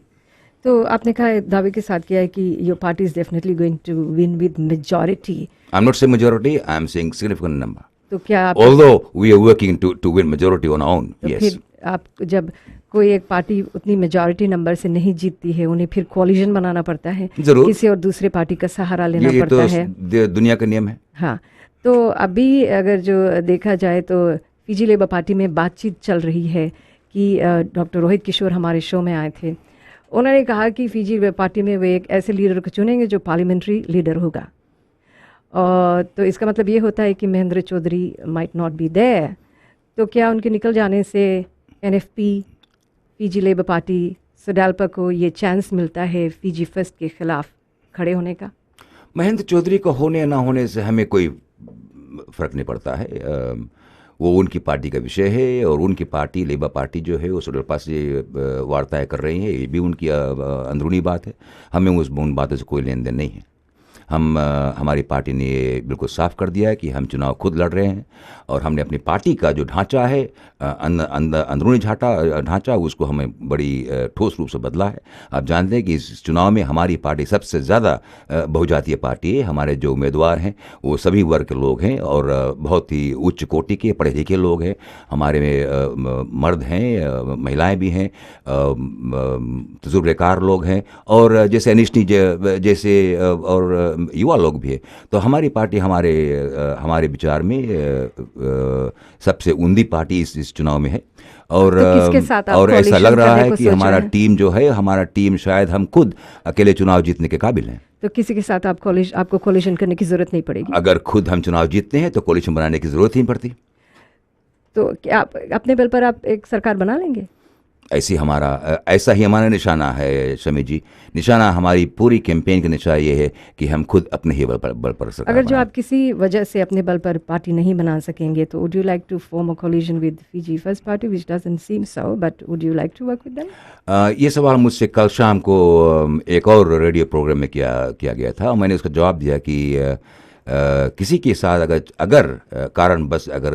तो आपने कहा दावे के साथ किया है कि your party is definitely going to win with majority. I am not saying majority, I am saying significant number. तो क्या आप although we are working to win majority on our own, तो yes. फिर आप जब कोई एक पार्टी उतनी मेजॉरिटी नंबर से नहीं जीतती है, उन्हें फिर कोलिशन बनाना पड़ता है, किसी और दूसरे पार्टी का सहारा लेना पड़ता है। दुनिया का नियम है। हाँ, तो अभी अगर जो देखा जाए तो फीजी लेबर पार्टी में बातचीत चल रही है कि डॉक्टर रोहित किशोर हमारे शो में आए थे। उन्होंने कहा कि फीजी लेबर पार्टी में वे एक ऐसे लीडर को चुनेंगे जो पार्लियामेंट्री लीडर होगा। और तो इसका मतलब ये होता है कि Mahendra Chaudhry might not be there. तो क्या उनके निकल जाने से NFP, Fiji Labour Party, SODELPA को ये चांस मिलता है फीजी फर्स्ट के खिलाफ खड़े होने का? महेंद्र चौधरी को होने ना होने से हमें कोई फर्क नहीं पड़ता है। वो उनकी पार्टी का विषय है और उनकी पार्टी लेबर पार्टी जो है वो सोडाल्पा से वार्ताएं कर रही है। ये भी उनकी अंदरूनी बात है। हमें उन बातों से कोई लेन देन नहीं है। हमारी पार्टी ने ये बिल्कुल साफ कर दिया है कि हम चुनाव खुद लड़ रहे हैं और हमने अपनी पार्टी का जो ढांचा है, अंदरूनी ढांचा, उसको हमें बड़ी ठोस रूप से बदला है। आप जानते हैं कि इस चुनाव में हमारी पार्टी सबसे ज़्यादा बहुजातीय पार्टी है। हमारे जो उम्मीदवार हैं वो सभी वर्ग के लोग हैं और बहुत ही उच्च कोटि के पढ़े लिखे लोग हैं। हमारे में मर्द हैं, महिलाएँ भी हैं, तजुर्बेकार लोग हैं और जैसे अनिश्चित जैसे और युवा लोग भी है। तो हमारी पार्टी हमारे विचार में सबसे उन्दी पार्टी इस चुनाव में है। और तो और ऐसा लग रहा है कि हमारा टीम जो है, हमारा टीम शायद हम खुद अकेले चुनाव जीतने के काबिल हैं। तो किसी के साथ आपको कोलिशन करने की जरूरत नहीं पड़ेगी। अगर खुद हम चुनाव जीतते हैं तो कोलिशन बनाने की जरूरत ही नहीं पड़ती। तो क्या आप अपने बल पर आप एक सरकार बना लेंगे? ऐसा ही हमारा निशाना है शमी जी। निशाना हमारी पूरी कैंपेन का निशाना ये है कि हम खुद अपने ही बल पर सरकार अगर जो आप किसी वजह से अपने बल पर पार्टी नहीं बना सकेंगे तो would you like to form a coalition with Fiji First party, which doesn't seem so, but would you like to work with them? ये सवाल मुझसे कल शाम को एक और रेडियो प्रोग्राम में किया गया था और मैंने उसका जवाब दिया कि किसी के साथ अगर कारणवश अगर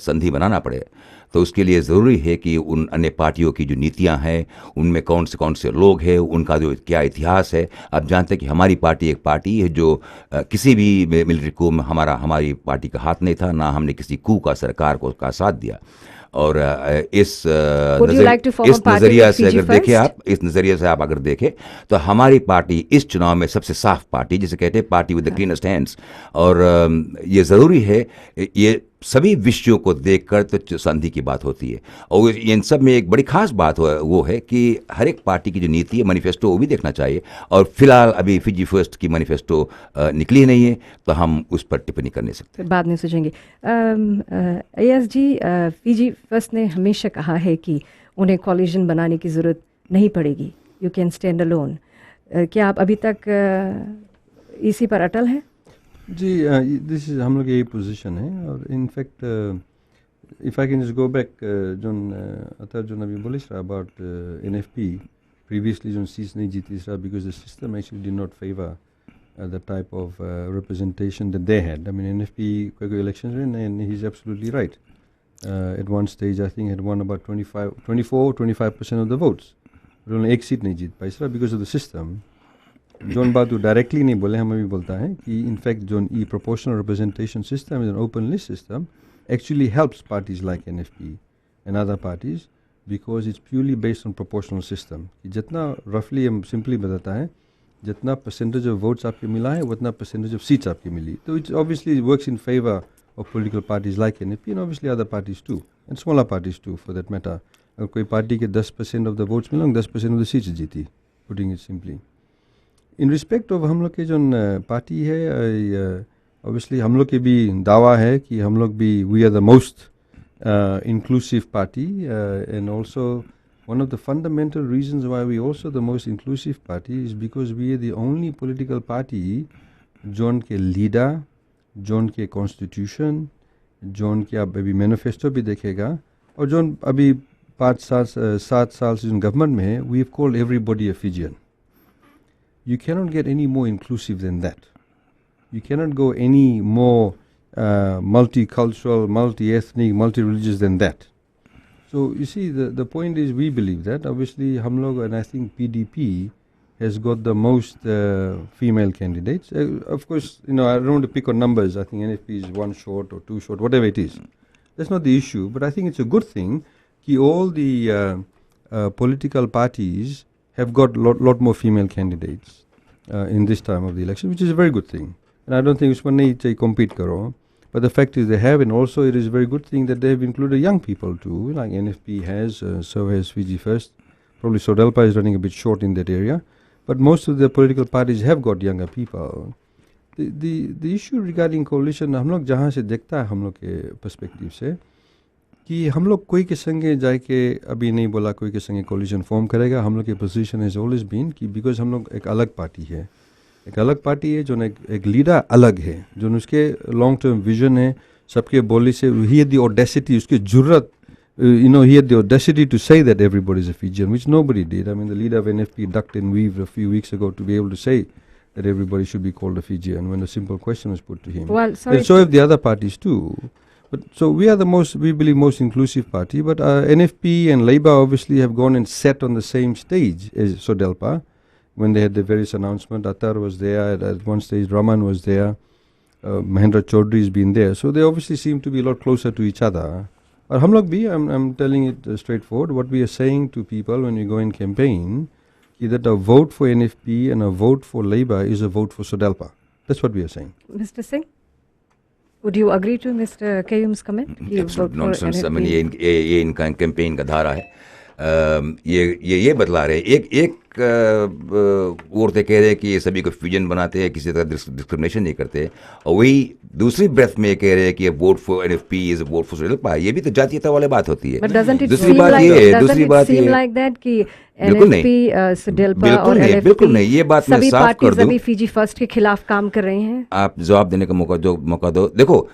संधि बनाना पड़े तो उसके लिए ज़रूरी है कि उन अन्य पार्टियों की जो नीतियां हैं, उनमें कौन से लोग हैं, उनका जो क्या इतिहास है। आप जानते हैं कि हमारी पार्टी एक पार्टी है जो किसी भी मिलिट्री कू में हमारी पार्टी का हाथ नहीं था, ना हमने किसी कू का सरकार का साथ दिया। और इस नज़रिया से अगर देखें आप, इस नज़रिए से आप अगर देखें तो हमारी पार्टी इस चुनाव में सबसे साफ पार्टी, जिसे कहते हैं party with the cleanest hands. और ये ज़रूरी है, ये सभी विषयों को देखकर तो संधि की बात होती है। और इन सब में एक बड़ी खास बात वो है कि हर एक पार्टी की जो नीति है, मैनिफेस्टो, वो भी देखना चाहिए। और फिलहाल अभी फिजी फर्स्ट की मैनिफेस्टो निकली ही नहीं है, तो हम उस पर टिप्पणी कर नहीं सकते, बाद में सोचेंगे। अय्याज जी, फिजी फर्स्ट ने हमेशा कहा है कि उन्हें कॉलिजन बनाने की ज़रूरत नहीं पड़ेगी, यू कैन स्टैंड अलोन। क्या आप अभी तक इसी पर अटल हैं? जी, दिस इज हम लोग यही पोजीशन है। और in fact if I can just go back, जोन अतर जो अभी बोले अबाउट NFP प्रीवियसली जो सीट्स नहीं जीती रहा because the system actually did not favour the type of representation that they had. I mean, NFP elections win, and he's absolutely right. At one stage, I think had won about 24-25% of the votes. But only एक सीट नहीं जीत पाई sir because of the system. जोन बात वो डायरेक्टली नहीं बोले, हमें भी बोलता है कि in fact zone E proportional representation system is an open list system actually helps parties like NFP and other parties because it's purely based on proportional system. कि जितना roughly हम simply बताता है, जितना परसेंटेज ऑफ वोट्स आपके मिला है उतना परसेंटेज ऑफ सीट्स आपके मिली, तो it's obviously works in favour of political parties like NFP and obviously other parties too and smaller parties too for that matter. अगर कोई पार्टी के 10% ऑफ द वोट्स मिले, 10% ऑफ द सीट्स जीती, putting it simply. In respect of हम लोग के जो पार्टी है, ऑब्वियसली हम लोग के भी दावा है कि हम लोग भी we are the most inclusive party and also one of the fundamental reasons why we also the most inclusive party is because we are the only political party zone के लीडर, जोन के कॉन्स्टिट्यूशन, जोन के आप अभी मैनिफेस्टो भी देखेगा, और जोन अभी 7 साल से जो गवर्नमेंट में है, we have called everybody a Fijian. You cannot get any more inclusive than that. You cannot go any more multicultural, multi-ethnic, multi-religious than that. So you see, the point is, we believe that obviously हम लोग, and I think PDP has got the most female candidates. Of course, you know, I don't want to pick on numbers. I think NFP is 1 short or 2 short, whatever it is. That's not the issue. But I think it's a good thing that all the political parties have got lot more female candidates in this time of the election, which is a very good thing. And I don't think उसमें नहीं चाहिए compete करो. But the fact is they have, and also it is a very good thing that they have included young people too, like NFP has, so has Fiji First. Probably Sodelpa is running a bit short in that area, but most of the political parties have got younger people. The issue regarding coalition, हम लोग जहाँ से देखता है हम लोग के perspective से, कि हम लोग कोई के संगे जाके अभी नहीं बोला कोई के संगे coalition form करेगा। हम लोग के position has always been कि because हम लोग एक अलग पार्टी है, एक अलग पार्टी है, जो एक लीडर अलग है, जो उसके लॉन्ग टर्म विजन है, सबके बोली से ही हैड द ऑडेसिटी, उसकी जुर्रत, you know, he had the audacity to say that everybody is a Fijian, which nobody did. I mean, the leader of NFP ducked and weaved a few weeks ago to be able to say that everybody should be called a Fijian when a simple question was put to him. Well, sorry, and so have the other parties too. But so we are the most, we believe, most inclusive party. But NFP and Labour obviously have gone and sat on the same stage as Sodelpa. When they had the various announcement, Attar was there, at one stage Raman was there, Mahendra Chaudhary has been there, so they obviously seem to be a lot closer to each other. Or hum log bhi, I'm telling it straightforward, what we are saying to people when we go in campaign is that a vote for NFP and a vote for Labour is a vote for Sodelpa. That's what we are saying. Mr. Singh, would you agree to Mr. Kayum's comment? Absolute nonsense. I mean, ये इनका कैंपेन का धारा है। ये बतला रहे, एक औरतें कह रहे हैं कि ये सभी को फ्यूजन बनाते हैं, किसी तरह डिस्क्रिमिनेशन नहीं करते, और वही दूसरी ब्रेथ में कह रहे हैं कि vote for NFP is vote for SODELPA. ये भी तो जातीयता वाली बात होती है। दूसरी बात ये है, बिल्कुल नहीं, बिल्कुल नहीं, ये बात मैं साफ कर दूं, फिजी फर्स्ट के खिलाफ काम कर रहे हैं। आप जवाब देने का मौका दो। देखो,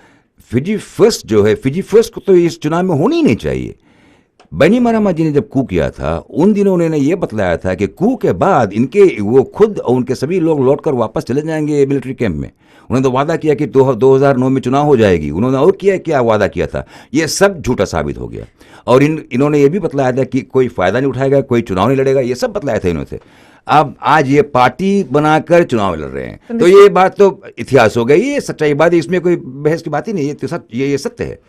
फिजी फर्स्ट जो है, फिजी फर्स्ट को तो इस चुनाव में होनी ही नहीं चाहिए। बैनीमारामा जी ने जब कू किया था, उन दिनों उन्होंने ये बतलाया था कि कू के बाद इनके वो खुद और उनके सभी लोग लौटकर वापस चले जाएंगे मिलिट्री कैंप में। उन्होंने तो वादा किया कि 2009 में चुनाव हो जाएगी। उन्होंने और क्या वादा किया था, ये सब झूठा साबित हो गया। और इन्होंने ये भी बतलाया था कि कोई फायदा नहीं उठाएगा, कोई चुनाव नहीं लड़ेगा, ये सब बतलाया था इन्होंने। अब आज ये पार्टी बनाकर चुनाव लड़ रहे हैं, तो ये बात तो इतिहास हो गई, ये सच्चाई बात है, इसमें कोई बहस की बात ही नहीं, ये तो ये सत्य है,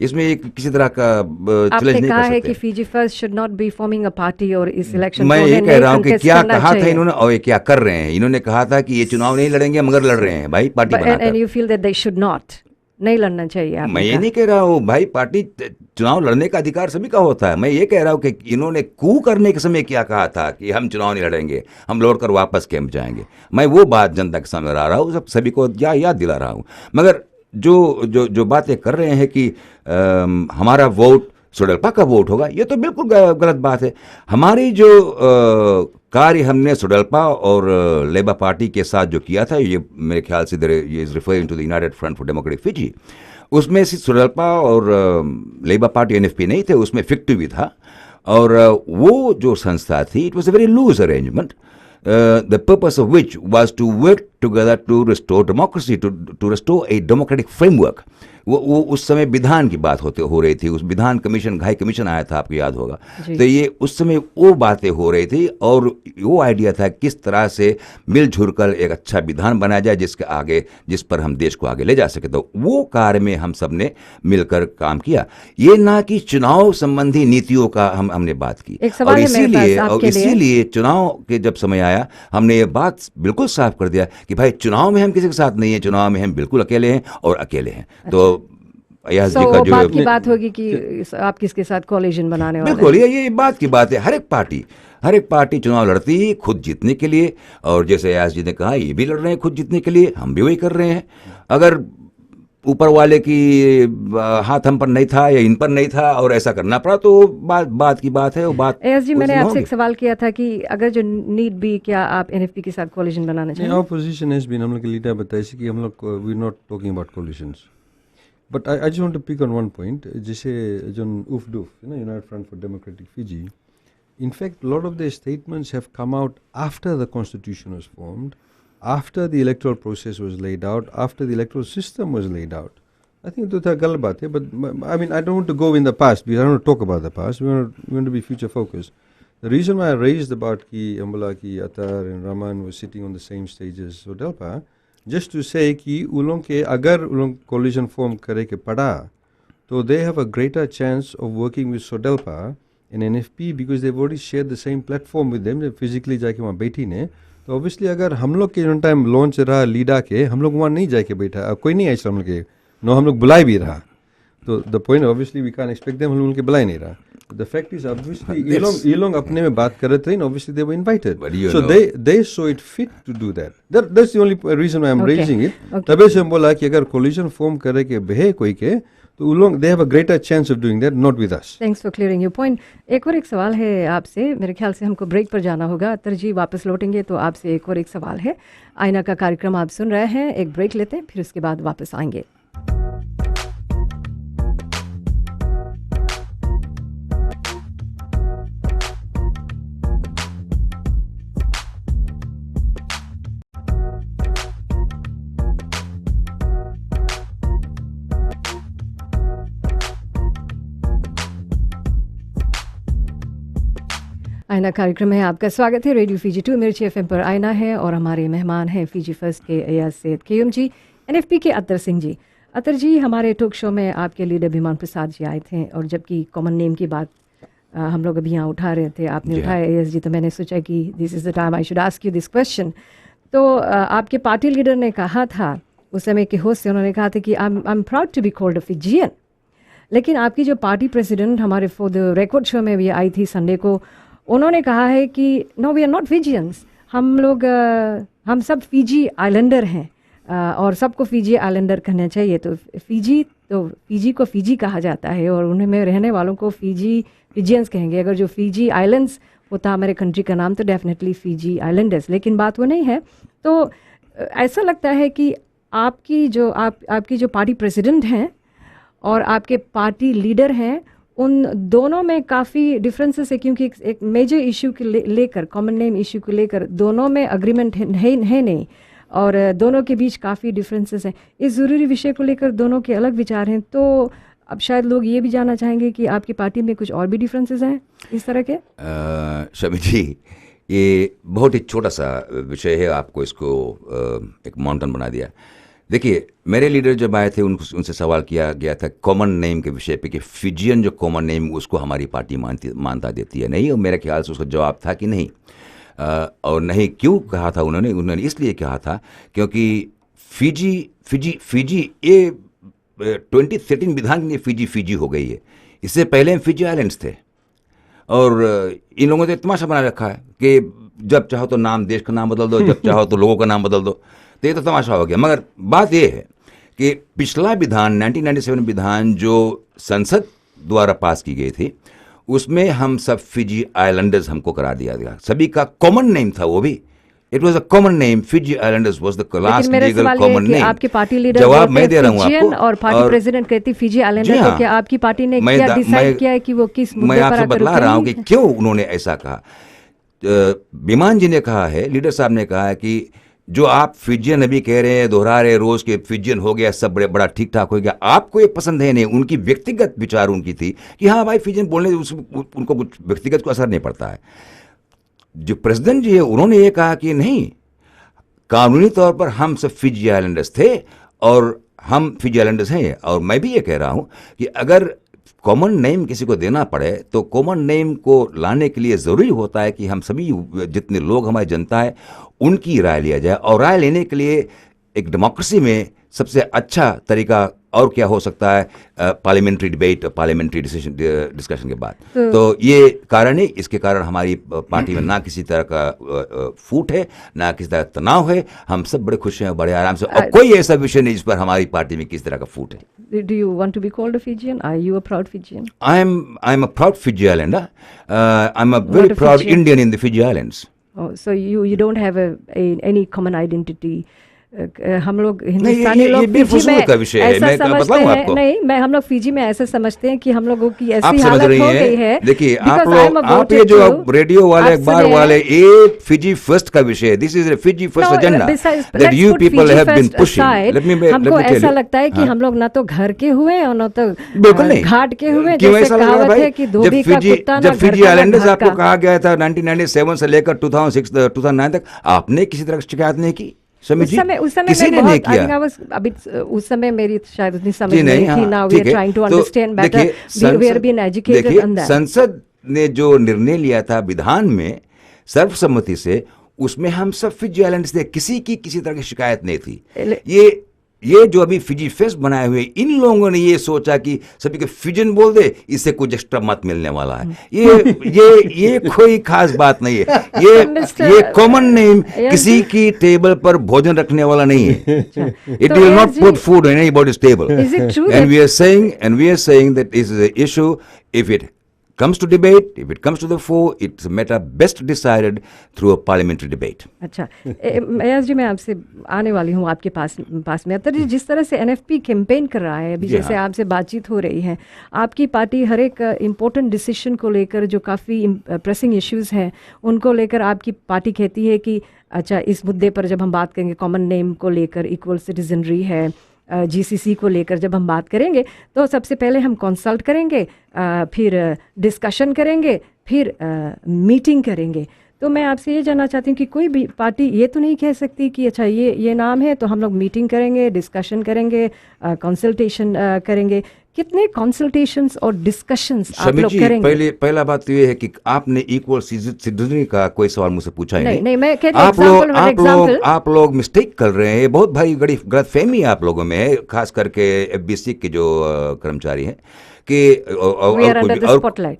इसमें एक किसी तरह का चैलेंज नहीं कर सकते। है कि Fiji first should not be forming a party, और इस इलेक्शन मैं ये कह रहा हूँ कि क्या कहा था इन्होंने और ये क्या कर रहे हैं। इन्होंने कहा था कि ये चुनाव नहीं लड़ेंगे मगर लड़ रहे हैं भाई पार्टी बनाकर। And you feel that they should not. नहीं लड़ना चाहिए? आपने मैं ये कहा। नहीं कह रहा हूँ भाई, पार्टी चुनाव लड़ने का अधिकार सभी का होता है। मैं ये कह रहा हूँ कि इन्होंने कू करने के समय क्या कहा था कि हम चुनाव नहीं लड़ेंगे, हम लौट कर वापस कैंप जाएंगे। मैं वो बात जनता के सामने ला रहा हूँ, सब सभी को याद दिला रहा हूँ। मगर जो बातें कर रहे हैं कि हमारा वोट सुडल्पा का वोट होगा, ये तो बिल्कुल गलत बात है। हमारी जो कार्य हमने सुडल्पा और लेबर पार्टी के साथ जो किया था, ये मेरे ख्याल से ये is referring to the United Front for Democratic Fiji, उसमें से सुडल्पा और लेबर पार्टी एनएफपी नहीं थे, उसमें फिक्टू भी था। और वो जो संस्था थी, it was a very loose arrangement, the purpose of which was to work together to restore democracy, to restore a democratic framework. वो उस समय विधान की बात हो रही थी, उस विधान कमीशन, घाई कमीशन आया था, आपको याद होगा। तो ये उस समय वो बातें हो रही थी और वो आइडिया था किस तरह से मिलजुल कर एक अच्छा विधान बनाया जाए जिस पर हम देश को आगे ले जा सके। तो वो कार्य में हम सब ने मिलकर काम किया, ये ना कि चुनाव संबंधी नीतियों का हमने बात की। और इसीलिए चुनाव के जब समय आया, हमने ये बात बिल्कुल साफ कर दिया कि भाई चुनाव में हम किसी के साथ नहीं है, चुनाव में हम बिल्कुल अकेले हैं और अकेले हैं। तो अयाज जी का जो बात की बात होगी कि आप किसके साथ कोलिशन बनाने वाले हैं। बिल्कुल, ये बात की बात है। हर एक पार्टी चुनाव लड़ती है खुद जीतने के लिए, और जैसे अयाज जी ने कहा, ये भी लड़ रहे हैं खुद जीतने के लिए, हम भी वही कर रहे हैं। अगर ऊपर वाले की हाथ हम पर नहीं था या इन पर नहीं था और ऐसा करना पड़ा, तो बात की बात है। वो बात अयाज जी, मैंने आपसे एक सवाल किया था कि अगर जो नीड भी, क्या आप एनएफपी के साथ कोलिशन बनाना चाहिए? Our position has been, हम लोग के लीडर बताए कि हम लोग we are not talking about coalitions. But I just want to pick on one point. जैसे जो UFDUF, United Front for Democratic Fiji, in fact, a lot of their statements have come out after the constitution was formed, after the electoral process was laid out, after the electoral system was laid out. I think तो गलत बात है, but I mean, I don't want to go in the past because I don't want to talk about the past. We want to be future focused. The reason why I raised about कि Ambala की Attar and Raman were sitting on the same stage as Sodelpa, just to say कि उन के अगर उन coalition form करे के पड़ा, तो they have a greater chance of working with Sodelpa and NFP because they've already shared the same platform with them. Physically जाके वहाँ बैठी ने, तो ऑब्वियसली अगर हम लोग के जो टाइम लॉन्च रहा लीडा के, हम लोग वहाँ नहीं जाके बैठा, कोई नहीं आया हम लोग के, नो हम लोग बुलाए भी रहा। तो the point obviously we can expect them, हम लोग उनके बुलाए नहीं रहा। द फैक्ट इज ऑब्वियसली ये लोग अपने में बात कर रहे थे, obviously they were invited, so they saw it fit to do that. That's the only reason I am raising it. तबे से हम बोला कि अगर कोलिशन फॉर्म करे के बहे कोई के, तो लोग they have a greater chance of doing that, not with us. Thanks for clearing your point. एक सवाल है आपसे, मेरे ख्याल से हमको ब्रेक पर जाना होगा, तरजी वापस लौटेंगे तो आपसे एक सवाल है। आईना का कार्यक्रम आप सुन रहे हैं, एक ब्रेक लेते हैं, फिर उसके बाद वापस आएंगे। आईना कार्यक्रम में आपका स्वागत है। रेडियो फीजी 2 मिर्ची एफएम पर आईना है और हमारे मेहमान हैं फीजी फर्स्ट के अयाज सैयद क़य्यूम जी, एनएफपी के अतर सिंह जी। अतर जी, हमारे टॉक शो में आपके लीडर भीमान प्रसाद जी आए थे, और जबकि कॉमन नेम की बात हम लोग अभी यहाँ उठा रहे थे, आपने उठाया अयाज जी, तो मैंने सोचा कि this is the time I should ask you this question. तो आपके पार्टी लीडर ने कहा था उस समय के होस्ट से, उन्होंने कहा था कि I am proud to be called a Fijian. लेकिन आपकी जो पार्टी प्रेसिडेंट हमारे फॉर द रिकॉर्ड शो में भी आई थी संडे को, उन्होंने कहा है कि नो वी आर नॉट फिजियंस, हम सब फिजी आइलैंडर हैं और सबको फिजी आइलैंडर कहना चाहिए। तो फिजी को फिजी कहा जाता है और उन्हें में रहने वालों को फिजियंस कहेंगे। अगर जो फिजी आइलैंड्स होता हमारे कंट्री का नाम, तो डेफिनेटली फिजी आइलैंडर्स, लेकिन बात वो नहीं है। तो ऐसा लगता है कि आपकी जो पार्टी प्रेसिडेंट हैं और आपके पार्टी लीडर हैं, उन दोनों में काफ़ी डिफरेंसेस है, क्योंकि एक मेजर इशू के लेकर, कॉमन नेम इशू को लेकर दोनों में अग्रीमेंट है नहीं, और दोनों के बीच काफ़ी डिफरेंसेस हैं। इस ज़रूरी विषय को लेकर दोनों के अलग विचार हैं। तो अब शायद लोग ये भी जानना चाहेंगे कि आपकी पार्टी में कुछ और भी डिफरेंसेस हैं इस तरह के। शमी जी, ये बहुत ही छोटा सा विषय है, आपको इसको एक माउंटेन बना दिया। देखिए, मेरे लीडर जब आए थे, उनसे सवाल किया गया था कॉमन नेम के विषय पे कि फिजियन जो कॉमन नेम, उसको हमारी पार्टी मानता देती है नहीं, और मेरे ख्याल से उसका जवाब था कि नहीं। और नहीं क्यों कहा था उन्होंने इसलिए कहा था क्योंकि फिजी ये 2013 विधान के लिए फिजी हो गई है। इससे पहले हम फिजी आइलैंड्स थे, और इन लोगों ने तमाशा बना रखा है कि जब चाहो तो नाम, देश का नाम बदल दो, जब चाहो तो लोगों का नाम बदल दो। तो ये तो तमाशा हो गया। मगर बात ये है कि पिछला विधान 1997 विधान जो संसद द्वारा पास की गई थी, उसमें हम सब फिजी आइलैंडर्स हमको करा दिया गया। सभी का कॉमन नेम था, वो भी it was a common name. Fiji Islanders was the last legal common name. आपकी पार्टी लीडर जवाब मैं दे रहा हूं आपको, और पार्टी प्रेसिडेंट कहती फिजी आइलैंडर। तो क्या आपकी पार्टी ने क्या डिसाइड किया है कि वो किस मुद्दे पर आकर मैं आपसे बतला रहा हूं कि क्यों उन्होंने ऐसा कहा। विमान जी ने कहा है, लीडर साहब ने कहा है कि जो आप फिजियन अभी कह रहे हैं, दोहरा रहे रोज के फिजियन हो गया, सब बड़ा ठीक ठाक हो गया, आपको ये पसंद है नहीं। उनकी व्यक्तिगत विचार उनकी थी कि हाँ भाई फिजियन बोलने उनको कुछ व्यक्तिगत को असर नहीं पड़ता है। जो प्रेसिडेंट जी है उन्होंने ये कहा कि नहीं, कानूनी तौर पर हम सब फिजी आइलैंडर्स थे और हम फिजी आइलैंडर्स हैं। और मैं भी ये कह रहा हूं कि अगर कॉमन नेम किसी को देना पड़े तो कॉमन नेम को लाने के लिए ज़रूरी होता है कि हम सभी जितने लोग, हमारी जनता है, उनकी राय लिया जाए। और राय लेने के लिए एक डेमोक्रेसी में सबसे अच्छा तरीका और क्या हो सकता है, पार्लियामेंट्री डिबेट, पार्लियामेंट्री डिस्कशन के बाद। तो ये कारण है, इसके कारण हमारी पार्टी में ना किसी तरह का फूट है, ना किसी तरह का तनाव है। हम सब बड़े खुश हैं, बड़े आराम से, और कोई ऐसा विषय नहीं जिस पर हमारी पार्टी में किसी तरह का फूट है। Do you want to be called a Fijian? Are you a proud Fijian? I'm a proud Fiji Islander. I'm a very proud Fijian? Indian in the Fiji Islands. Oh, so you don't have any common identity. हम लोग हिंदुस्तानी लोग फिजी में का विषय है, मैं समझते हैं आपको। नहीं, हम लोग फिजी में ऐसा समझते हैं कि हम लोगों की ऐसी हालत हो गई है। देखिए आप ये जो रेडियो वाले, अखबार वाले, ये फिजी फर्स्ट का विषय है। This is Fiji First agenda that you people have been pushing. हमको ऐसा लगता है कि हम लोग ना तो घर के हुए और ना तो घाट के हुए। जैसे कहावत है कि धोबी का कुत्ता ना घर का। जब फिजी आइलैंडर्स आपको कहा गया था 1997 से लेकर 2006 2009 तक, आपने किसी तरह की शिकायत नहीं की? उस समय नहीं किया। उस समय मेरी शायद उतनी समझ नहीं थी। Now we are trying to understand better, we are being educated on that. संसद ने जो निर्णय लिया था विधान में सर्वसम्मति से, उसमें हम सब फिजी आइलैंड्स थे, किसी तरह की शिकायत नहीं थी। ये जो अभी फिजी फेस्ट बनाए हुए, इन लोगों ने ये सोचा कि सभी को फिजियन बोल दे, इससे कुछ एक्स्ट्रा मत मिलने वाला है। ये कोई खास बात नहीं है। ये कॉमन नेम किसी की टेबल पर भोजन रखने वाला नहीं है। It will not put food in anybody's table. And we are saying that this is a issue, if it comes to debate, if it comes to the fore, it's a matter best decided through a parliamentary debate. अच्छा, मयाज जी, मैं आपसे आने वाली हूँ आपके पास में। तो जिस तरह से एनएफपी कैंपेन कर रहा है अभी, जैसे आपसे बातचीत हो रही है, आपकी पार्टी हर एक इम्पोर्टेंट डिसीजन को लेकर, जो काफ़ी प्रेसिंग इश्यूज़ हैं, उनको लेकर आपकी पार्टी कहती है कि अच्छा, इस मुद्दे पर जब हम बात करेंगे, कॉमन नेम को लेकर, इक्वल सिटीजनरी है, जीसीसी को लेकर जब हम बात करेंगे, तो सबसे पहले हम कंसल्ट करेंगे, फिर डिस्कशन करेंगे, फिर मीटिंग करेंगे। तो मैं आपसे ये जानना चाहती हूँ कि कोई भी पार्टी ये तो नहीं कह सकती कि अच्छा ये नाम है तो हम लोग मीटिंग करेंगे, डिस्कशन करेंगे, कंसल्टेशन करेंगे। कितने कंसल्टेशंस और डिस्कशंस आप लोग करेंगे? पहला बात तो ये है कि आपने इक्वल सिटीजनरी का कोई सवाल मुझसे पूछा ही नहीं। मैं कहती हूं आप लोग मिस्टेक कर रहे हैं। बहुत भारी गलतफहमी आप लोगों में है, खास करके एफबीसी के जो कर्मचारी हैं कि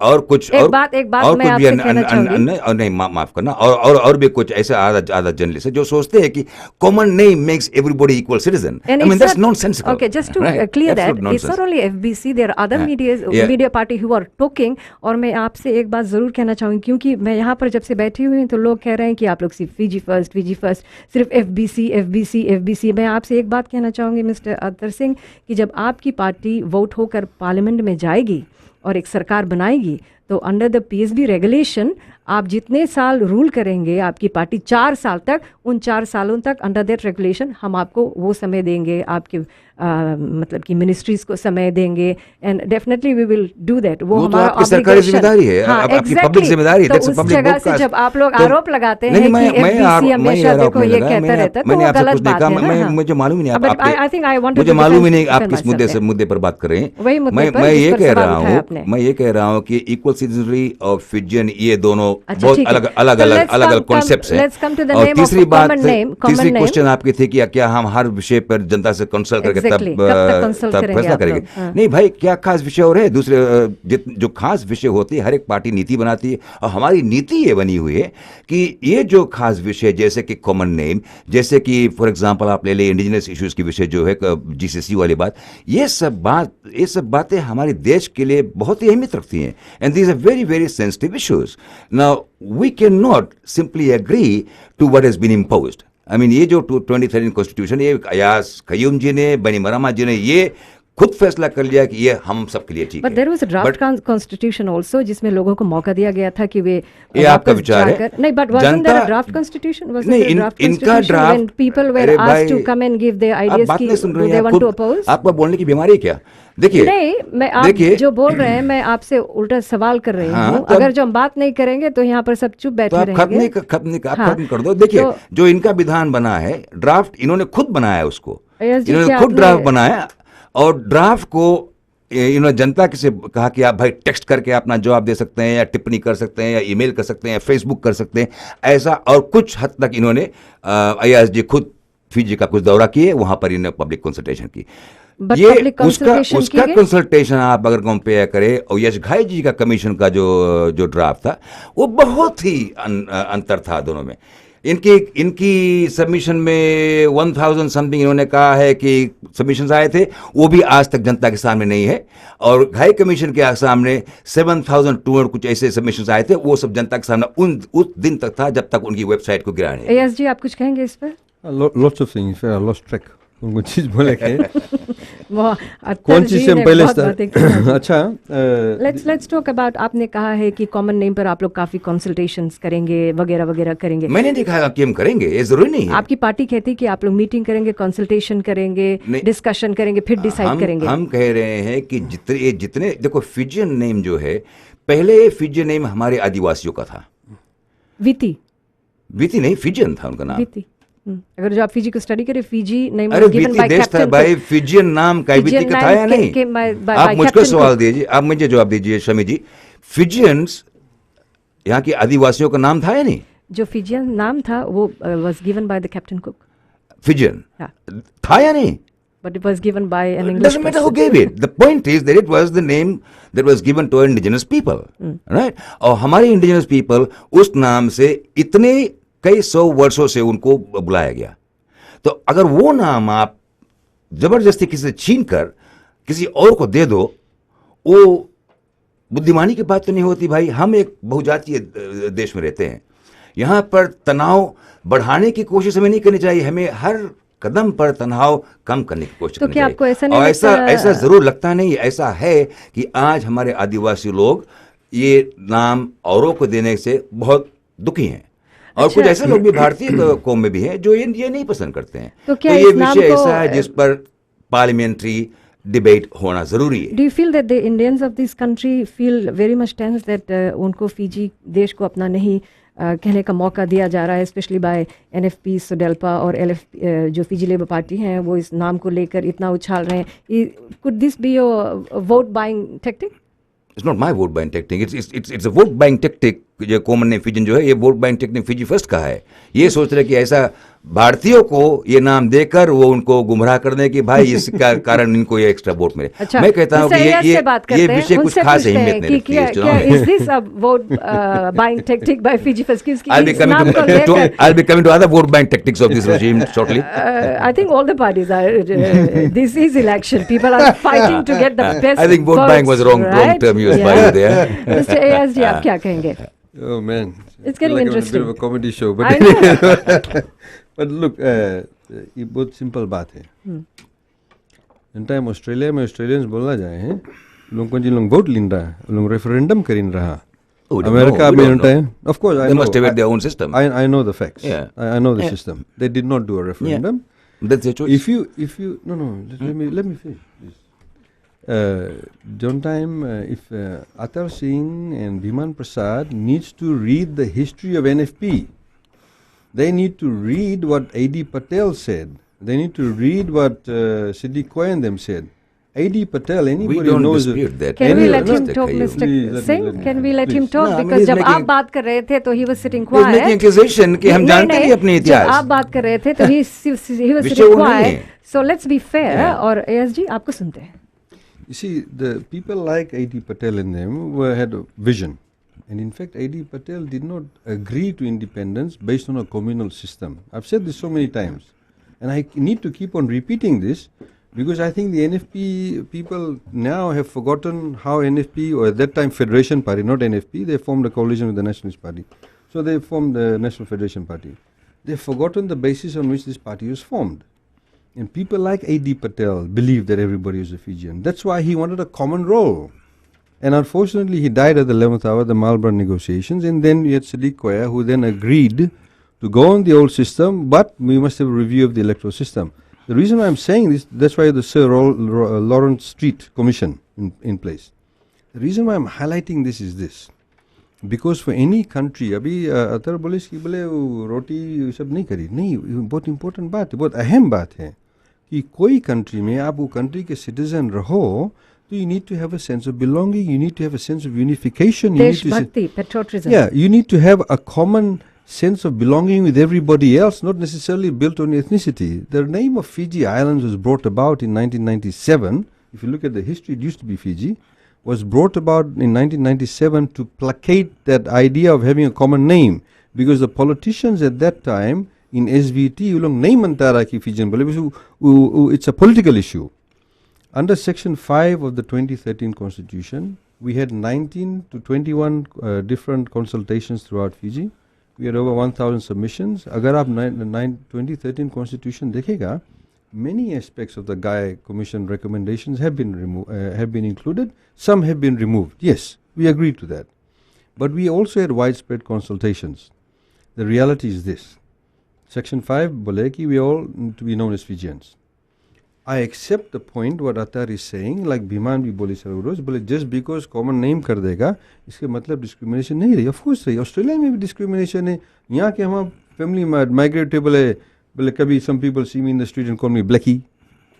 और कुछ एक बात मैं आपसे कहना चाहूंगी, नहीं माफ करना, और भी कुछ ऐसे आधा जर्नलिस्ट है जो सोचते हैं कि common name makes everybody equal citizen. I mean that's nonsensical. Okay, just to clear that, it's not only FBC, there are other media party who are talking. और मैं आपसे एक बात जरूर कहना चाहूंगी, क्योंकि मैं यहाँ पर जब से बैठी हुई हूँ तो लोग कह रहे हैं कि आप लोग सिर्फ फिजी फर्स्ट, सिर्फ एफबीसी। मैं आपसे एक बात कहना चाहूंगी मिस्टर अतर सिंह, कि जब आपकी पार्टी वोट होकर पार्लियामेंट में जाएगी और एक सरकार बनाएगी, तो अंडर द पीएसबी रेगुलेशन आप जितने साल रूल करेंगे, आपकी पार्टी 4 साल तक, उन 4 सालों तक अंडर दैट रेगुलेशन हम आपको वो समय देंगे, आपके मतलब कि मिनिस्ट्रीज को समय देंगे, and definitely we will do that. वो हमारा आपकी सरकारी जिम्मेदारी है, आपकी पब्लिक जिम्मेदारी है। तो उस जगह से जब आप लोग आरोप लगाते हैं कि एफबीसी हमेशा देखो ये कहता रहता है, तो वो गलत बात है ना। मुझे मालूम ही नहीं, मुझे मालूम ही नहीं आप किस मुद्दे पर बात कर रहे हैं। मैं ये कह रहा हूँ कि इक्वल सिटीजनरी और फिजियन ये दोनों अच्छा, बहुत ठीक है। अलग कॉन्सेप्ट्स हैं। Let's come to the और name of तीसरी बात, common name, तीसरी common name। क्वेश्चन आपकी थी कि क्या हम हर विषय पर जनता से कंसल्ट करके Exactly, कब तक consult तब करेंगे फैसला आप करेंगे? लोग? हाँ। नहीं भाई, क्या खास विषय और है दूसरे जो खास विषय होती है, हर एक पार्टी नीति बनाती है और हमारी नीति ये बनी हुई है कि ये जो खास विषय जैसे कि कॉमन नेम, जैसे कि फॉर एग्जांपल आप ले ले इंडिजिनस इश्यूज की विषय जो है जीसीसी वाली बात, ये सब बातें हमारे देश के लिए बहुत ही अहमियत रखती हैं and these are very very sensitive issues. Now we can not simply agree to what has been imposed. I mean ये जो 2013 कॉन्स्टिट्यूशन, ये अयाज कयूम जी ने, बनीमरामा जी ने ये खुद फैसला कर लिया कि ये हम सब के लिए ठीक है। But there was a draft constitution also जिसमें लोगों को मौका दिया गया था कि वे ये आपका विचार है। नहीं, but wasn't there a draft constitution? Was there a draft इनका draft, when people were asked to come and give their ideas कि दे वांट टू अपोज? आपका बोलने की बीमारी है क्या? देखिए नहीं, मैं आप जो बोल रहे हैं मैं आपसे उल्टा सवाल कर रही हूँ। अगर जो हम बात नहीं करेंगे तो यहाँ पर सब चुप बैठे रहेंगे। खत्म कर दो। देखिए जो इनका विधान बना है, ड्राफ्ट इन्होंने खुद बनाया, उसको इन्होंने खुद ड्राफ्ट बनाया और ड्राफ्ट को इन्होंने जनता से कहा कि आप भाई टेक्स्ट करके अपना जवाब दे सकते हैं या टिप्पणी कर सकते हैं या ईमेल कर सकते हैं या फेसबुक कर सकते हैं, ऐसा। और कुछ हद तक इन्होंने अयाज जी खुद फिजी का कुछ दौरा किए, वहां पर इन्होंने पब्लिक कंसल्टेशन की। ये उसका कंसल्टेशन आप अगर कंपेयर करें और यश घाई जी का कमीशन का जो ड्राफ्ट था, वो बहुत ही अंतर था दोनों में। इनकी सबमिशन में 1000 समथिंग इन्होंने कहा है कि सबमिशंस आए थे, वो भी आज तक जनता के सामने नहीं है। और घाई कमीशन के सामने 7200 कुछ ऐसे सबमिशंस आए थे, वो सब जनता के सामने उस दिन तक था जब तक उनकी वेबसाइट को गिरा नहीं। एएस जी, आप कुछ कहेंगे इस पर? Lots of things, I lost track उनको चीज बोले के कौन चीज से हम पहले अच्छा लेट्स टॉक अबाउट, आपने कहा है कि कॉमन नेम पर आप लोग काफी कंसल्टेशंस करेंगे वगैरह वगैरह करेंगे। मैंने देखा कि हम करेंगे, ये जरूरी नहीं है। आपकी पार्टी कहती है कि आप लोग मीटिंग करेंगे, कंसल्टेशन करेंगे, डिस्कशन करेंगे, फिर डिसाइड करेंगे। हम कह रहे हैं कि जितने देखो फिजियन नेम जो है, पहले फिजियन नेम हमारे आदिवासियों का था। वीती नहीं, फिजियन था उनका नाम। अगर जो आप फिजी को स्टडी करें, Fiji name was given bye captain भाई, फिजियन नाम काइबिती का था या नहीं? आप मुझको सवाल दीजिए, आप मुझे जवाब दीजिए शमी जी, फिजियंस यहाँ के आदिवासियों का नाम था या नहीं? जो फिजियन नाम था वो was given by the Captain Cook. Fijian था या नहीं? But it was given by an English doesn't matter who gave it. The point is that it was the name that was given to indigenous people, right? और हमारे indigenous people उस नाम से इतने कई 100 वर्षों से उनको बुलाया गया। तो अगर वो नाम आप जबरदस्ती किसी से छीन कर किसी और को दे दो, वो बुद्धिमानी की बात तो नहीं होती भाई। हम एक बहुजातीय देश में रहते हैं, यहाँ पर तनाव बढ़ाने की कोशिश हमें नहीं करनी चाहिए, हमें हर कदम पर तनाव कम करने की कोशिश करनी चाहिए। आपको ऐसा नहीं ऐसा जरूर लगता नहीं, ऐसा है कि आज हमारे आदिवासी लोग ये नाम औरों को देने से बहुत दुखी हैं। और कुछ ऐसे लोग भी भारतीय कौम में भी हैं जो ये नहीं पसंद करते हैं। तो क्या ये विषय ऐसा है जिस पर पार्लियामेंट्री डिबेट होना जरूरी है। Do you feel that the Indians of this country feel very much tense that उनको फिजी देश को अपना नहीं कहने का मौका दिया जा रहा है, स्पेशली बाय एनएफपी, सोडेल्पा और एलएफ जो फिजी लेबर पार्टी हैं, वो इस नाम को लेकर इतना उछाल रहे हैं? Could this be your vote buying tactic? It's not my vote buying technique. It's a vote buying tactic. जो कॉमन नेम फिजियन जो है, ये vote buying technique Fiji first का है। ये सोच रहे कि ऐसा भारतीयों को ये नाम देकर वो उनको गुमराह करने की भाई इसका कारण इनको ये एक्स्ट्रा वोट मिले। अच्छा, मैं कहता हूँ कि ये विषय कुछ खास अहमियत नहीं रखती है। Is this a vote buying tactic by Fiji first? I'll be coming to other vote buying tactics of this regime shortly. I think all the parties are. This is election. People are fighting to get the best. I think vote buying was wrong term used by you there. Mr. AS जी, आप क्या कहेंगे? Oh man, it's getting like interesting. A bit of a comedy show, but but look, ये बहुत सिंपल बात है। इन टाइम ऑस्ट्रेलिया में ऑस्ट्रेलियंस बोलना जाए हैं, लोगों जिन लोग वोट लिन रहा, लोग रेफरेंडम करिन रहा। अमेरिका में in time, of course, I know. They must have their own system. I know the facts. Yeah. I know the system. They did not do a referendum. That's their choice. If you no, let me finish. John time, if Atal Singh and Bhiman Prasad needs to read the history of NFP, they need to read what A.D. Patel said. They need to read what Siddiq Cohen them said. A.D. Patel, anybody We don't knows dispute that. Can we let No, him no, talk, Khayyum. Mr. Please, Singh? let me- Can we let him please. talk? No, I mean, Because he's जब making- आप बात कर रहे थे तो he was sitting He's making quiet. accusation कि हम जानते नहीं अपने जब इतिहास। आप बात कर रहे थे तो he was विषय sitting वो नहीं quiet. है। So let's be fair. Yeah. और AS जी आपको सुनते हैं. You see, the people like A.D. Patel in them had a vision. And in fact, A.D. Patel did not agree to independence based on a communal system. I've said this so many times. And I need to keep on repeating this because I think the NFP people now have forgotten how NFP, or at that time Federation Party, not NFP, they formed a coalition with the Nationalist Party. So they formed the National Federation Party. They've forgotten the basis on which this party was formed. And people like A.D. Patel believed that everybody was a Fijian. That's why he wanted a common role. And unfortunately, he died at the 11th hour, the Marlborough negotiations. And then we had Sadiq Koya, who then agreed to go on the old system, but we must have a review of the electoral system. The reason why I'm saying this, that's why the Sir Lawrence Street Commission in place. The reason why I'm highlighting this is this. Because for any country, अभी अतर बोले कि बोले रोटी ये सब नहीं करी, नहीं, बहुत इम्पोर्टेंट बात है, बहुत अहम बात है कि कोई कंट्री में आप वो कंट्री के सिटीजन रहो तो you need to have a sense of belonging, you need to have a sense of unification, you need to देशभक्ति, patriotism. yeah, you need to have a common sense of belonging with everybody else, not necessarily built on ethnicity. The name of Fiji Islands was brought about in 1997. If you look at the history, it used to be Fiji. Was brought about in 1997 to placate that idea of having a common name, because the politicians at that time in SVT it's a political issue. Under Section 5 of the 2013 Constitution, we had 19 to 21 different consultations throughout Fiji. We had over 1,000 submissions. Agar aap 2013 Constitution dekhega, many aspects of the Gaia Commission recommendations have been included. Some have been removed. Yes, we agree to that. But we also had widespread consultations. The reality is this. Section 5 bole ki we all need to be known as Fijians. I accept the point what Attar is saying, like Bhiman bhi boli Sarvaroz, bole just because common name kar dega, iske matlab discrimination nahi rahi. Of course rahi. Australia mein bhi discrimination hai. Yahan ke hum family migratable hai. Bole kabhi some people see me in the street and call me Blackie.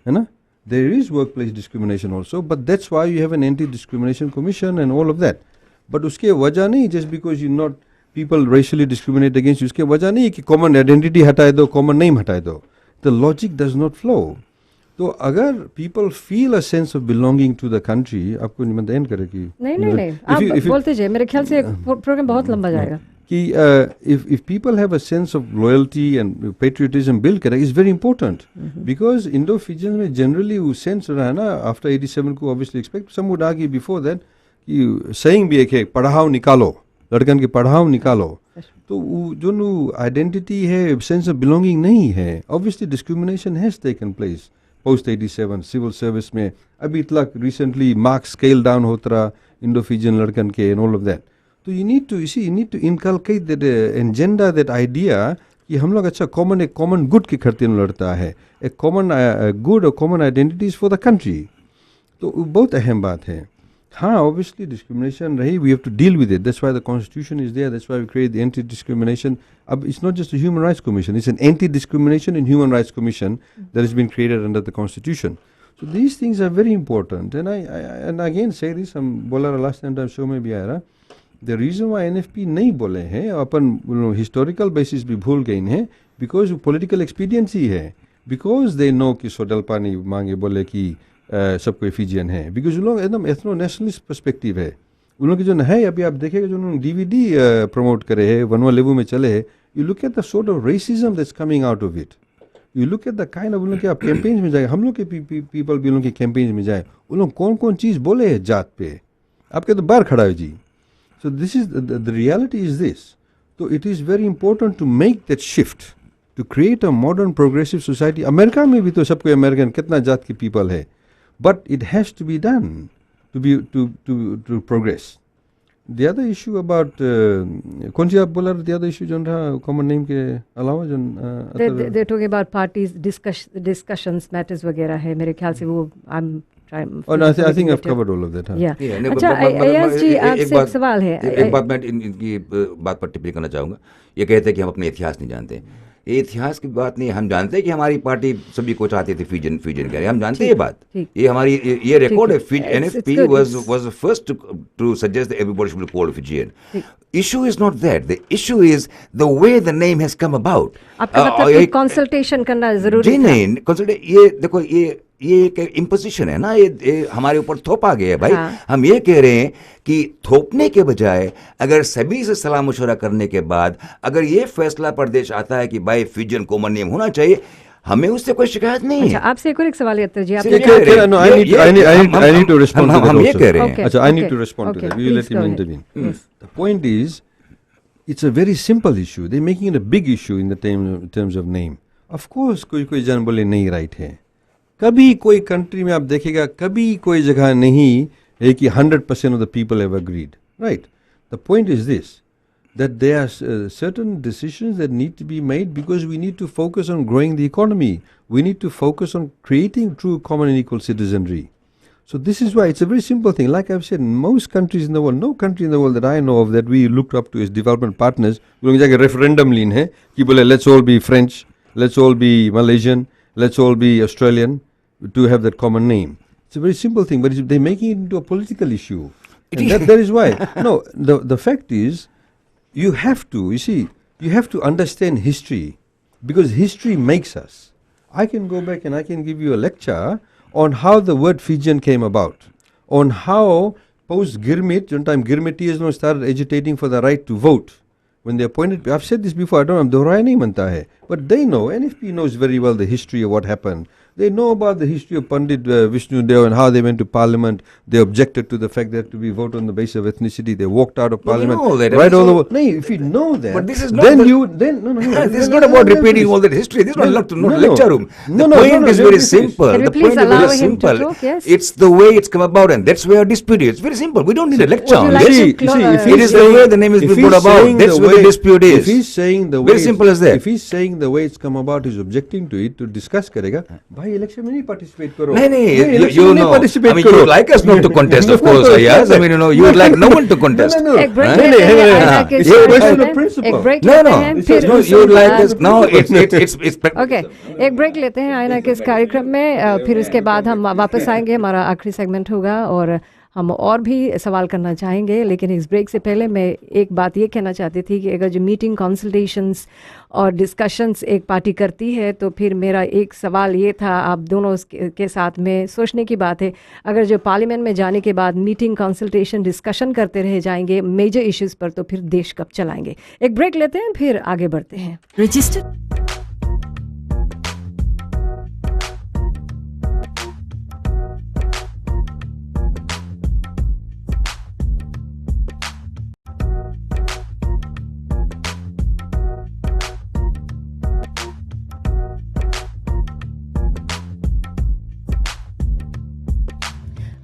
Hai na? There is workplace discrimination also, but that's why you have an anti-discrimination commission and all of that. But uske wajah nahi, just because you not people racially discriminate against you, uske wajah nahi ki common identity hataye do, common name hataye do. The logic does not flow. तो अगर people feel a sense of belonging to the country, आपको निमंत्रण करे कि नहीं आप बोलते जाइए, मेरे ख्याल से प्रोग्राम बहुत लंबा जाएगा कि if people have a sense of loyalty and patriotism build करे, is very important because Indo-Fijians में generally वो sense रहा है ना, after 87 को obviously expect, some would argue before that कि saying भी एक है पढ़ाओ निकालो, लड़कन के पढ़ाओ निकालो, तो जो नो identity है, sense of belonging नहीं है. Obviously discrimination has taken place post 87 civil service में अभी तक recently marks scale down होता रहा Indo-Fijian लड़कन के and all of that. तो you need to inculcate that and gender that idea कि हम लोग अच्छा common एक common good के खातिर लड़ता है, एक common good or common identities for the country. तो बहुत अहम बात है. हाँ, obviously discrimination रही, we have to deal with it. That's why the constitution is there. That's why we create the anti-discrimination. It's not just a human rights commission. It's an anti-discrimination and human rights commission that has been created under the constitution. So these things are very important. And I again say this, हम बोला last time show में भी आया रहा. The reason why NFP नहीं बोले हैं, अपन historical basis भी भूल गए हैं, because political expediency है. Because they know कि सोडलपा नहीं मांगे बोले कि सब कोई फिजियन है, बिकॉज उन लोग एकदम एथनो नेशनलिस्ट पर्सपेक्टिव है. उन लोग की जो है, अभी आप देखेगा जो उन्होंने डीवीडी प्रमोट करे है, वनवा लेवू में चले है, you look at the sort of racism that's coming out of it. You look at the kind of, उन लोग के आप कैंपेन्स में जाए, हम लोग के पीपल भी उन लोग के कैंपेन्स में जाए, उन लोग कौन कौन चीज़ बोले है जात पे, आपके तो बाहर खड़ा है जी. So this is the reality is this. तो it is very important to make that shift, to create a modern progressive society. America में भी तो सबको अमेरिकन कितना जात के पीपल है, but it has to be done to progress. The other issue about कौन सी आप बोला, the other issue जो रहा common name के अलावा जो they're talking about parties discussions matters वगैरह है, मेरे ख्याल से वो I'm trying. Oh no, I think I've covered all of that. Yeah. अच्छा अयाज जी, आपसे एक सवाल है. एक बात मैं इनकी बात पर टिप्पणी करना चाहूँगा. ये कहते हैं कि हम अपने इतिहास नहीं जानते. ये इतिहास की बात नहीं, हम जानते हैं कि हमारी पार्टी सभी को चाहती थी फ्यूजन करे, हम जानते हैं ये बात, ये हमारी ये रिकॉर्ड है। NFP was the first to suggest that everybody should be called Fijian. Issue is not that, the issue is the way the name has come about. आपका मतलब कंसल्टेशन करना जरूरी है? नहीं, कंसल्टेशन, ये देखो, ये एक इम्पोजिशन है ना, ये हमारे ऊपर थोपा गया है भाई। हम ये कह रहे हैं कि थोपने के बजाय अगर सभी से सलाह मशवरा करने के बाद अगर ये फैसला प्रदेश आता है कि भाई फ्यूजन कॉमन नेम होना चाहिए, हमें उससे कोई शिकायत नहीं है। आपसे एक और एक सवाल है अत्तर जी, आप I need to respond to that. हम ये कह रहे हैं। I need to respond to that. You let him intervene. The point is, it's a very simple issue. They're making it a big issue in the terms of name. Of course, कोई जन बोले नहीं राइट है। कभी कोई कंट्री में आप देखेगा, कभी कोई जगह नहीं है कि 100% of the people have agreed. Right? The point is this, that there are certain decisions that need to be made because we need to focus on growing the economy. We need to focus on creating true common and equal citizenry. So this is why it's a very simple thing. Like I've said, most countries in the world, no country in the world that I know of that we looked up to as development partners, वो लोग जाके referendum लीन है कि बोले let's all be French, let's all be Malaysian, let's all be Australian to have that common name. It's a very simple thing, but they're making it into a political issue. And that is why. No, the fact is, you have to understand history, because history makes us. I can go back and I can give you a lecture on how the word Fijian came about, on how post-Girmit, one time Girmitians started agitating for the right to vote. When they appointed, I've said this before, I don't know, दोहराया नहीं बनता है, but they know, NFP knows very well the history of what happened. They know about the history of Pandit Vishnu Deo and how they went to parliament. They objected to the fact that to be voted on the basis of ethnicity. They walked out of parliament. You know that, right all over. No, if you know that, but this is not then no. This is not about repeating all that history. This is not lecture room. The point is very simple. The point is very simple. It's the way it's come about, and that's where our dispute is. It's very simple. We don't need a lecture on this. It is the way the name is being brought about. That's where the dispute is. If he's saying the way, very simple as that. If he's saying the way it's come about, he's objecting to it to discuss करेगा. भाई इलेक्शन में नहीं participate करो. नहीं, you know, I mean, you would like us not to contest, of course, yes. I mean, you know, you would like no one to contest. एक ब्रेक लेते हैं, you would like us, no, it's okay, एक ब्रेक लेते हैं आईना के इस कार्यक्रम में, फिर उसके बाद हम वापस आएंगे, हमारा आखिरी सेगमेंट होगा और हम और भी सवाल करना चाहेंगे। लेकिन इस ब्रेक से पहले मैं एक बात ये कहना चाहती थी कि अगर जो मीटिंग, कंसल्टेशंस और डिस्कशंस एक पार्टी करती है, तो फिर मेरा एक सवाल ये था आप दोनों के साथ में सोचने की बात है, अगर जो पार्लियामेंट में जाने के बाद मीटिंग, कंसल्टेशन, डिस्कशन करते रह जाएंगे मेजर इश्यूज़ पर, तो फिर देश कब चलाएंगे। एक ब्रेक लेते हैं, फिर आगे बढ़ते हैं। रजिस्टर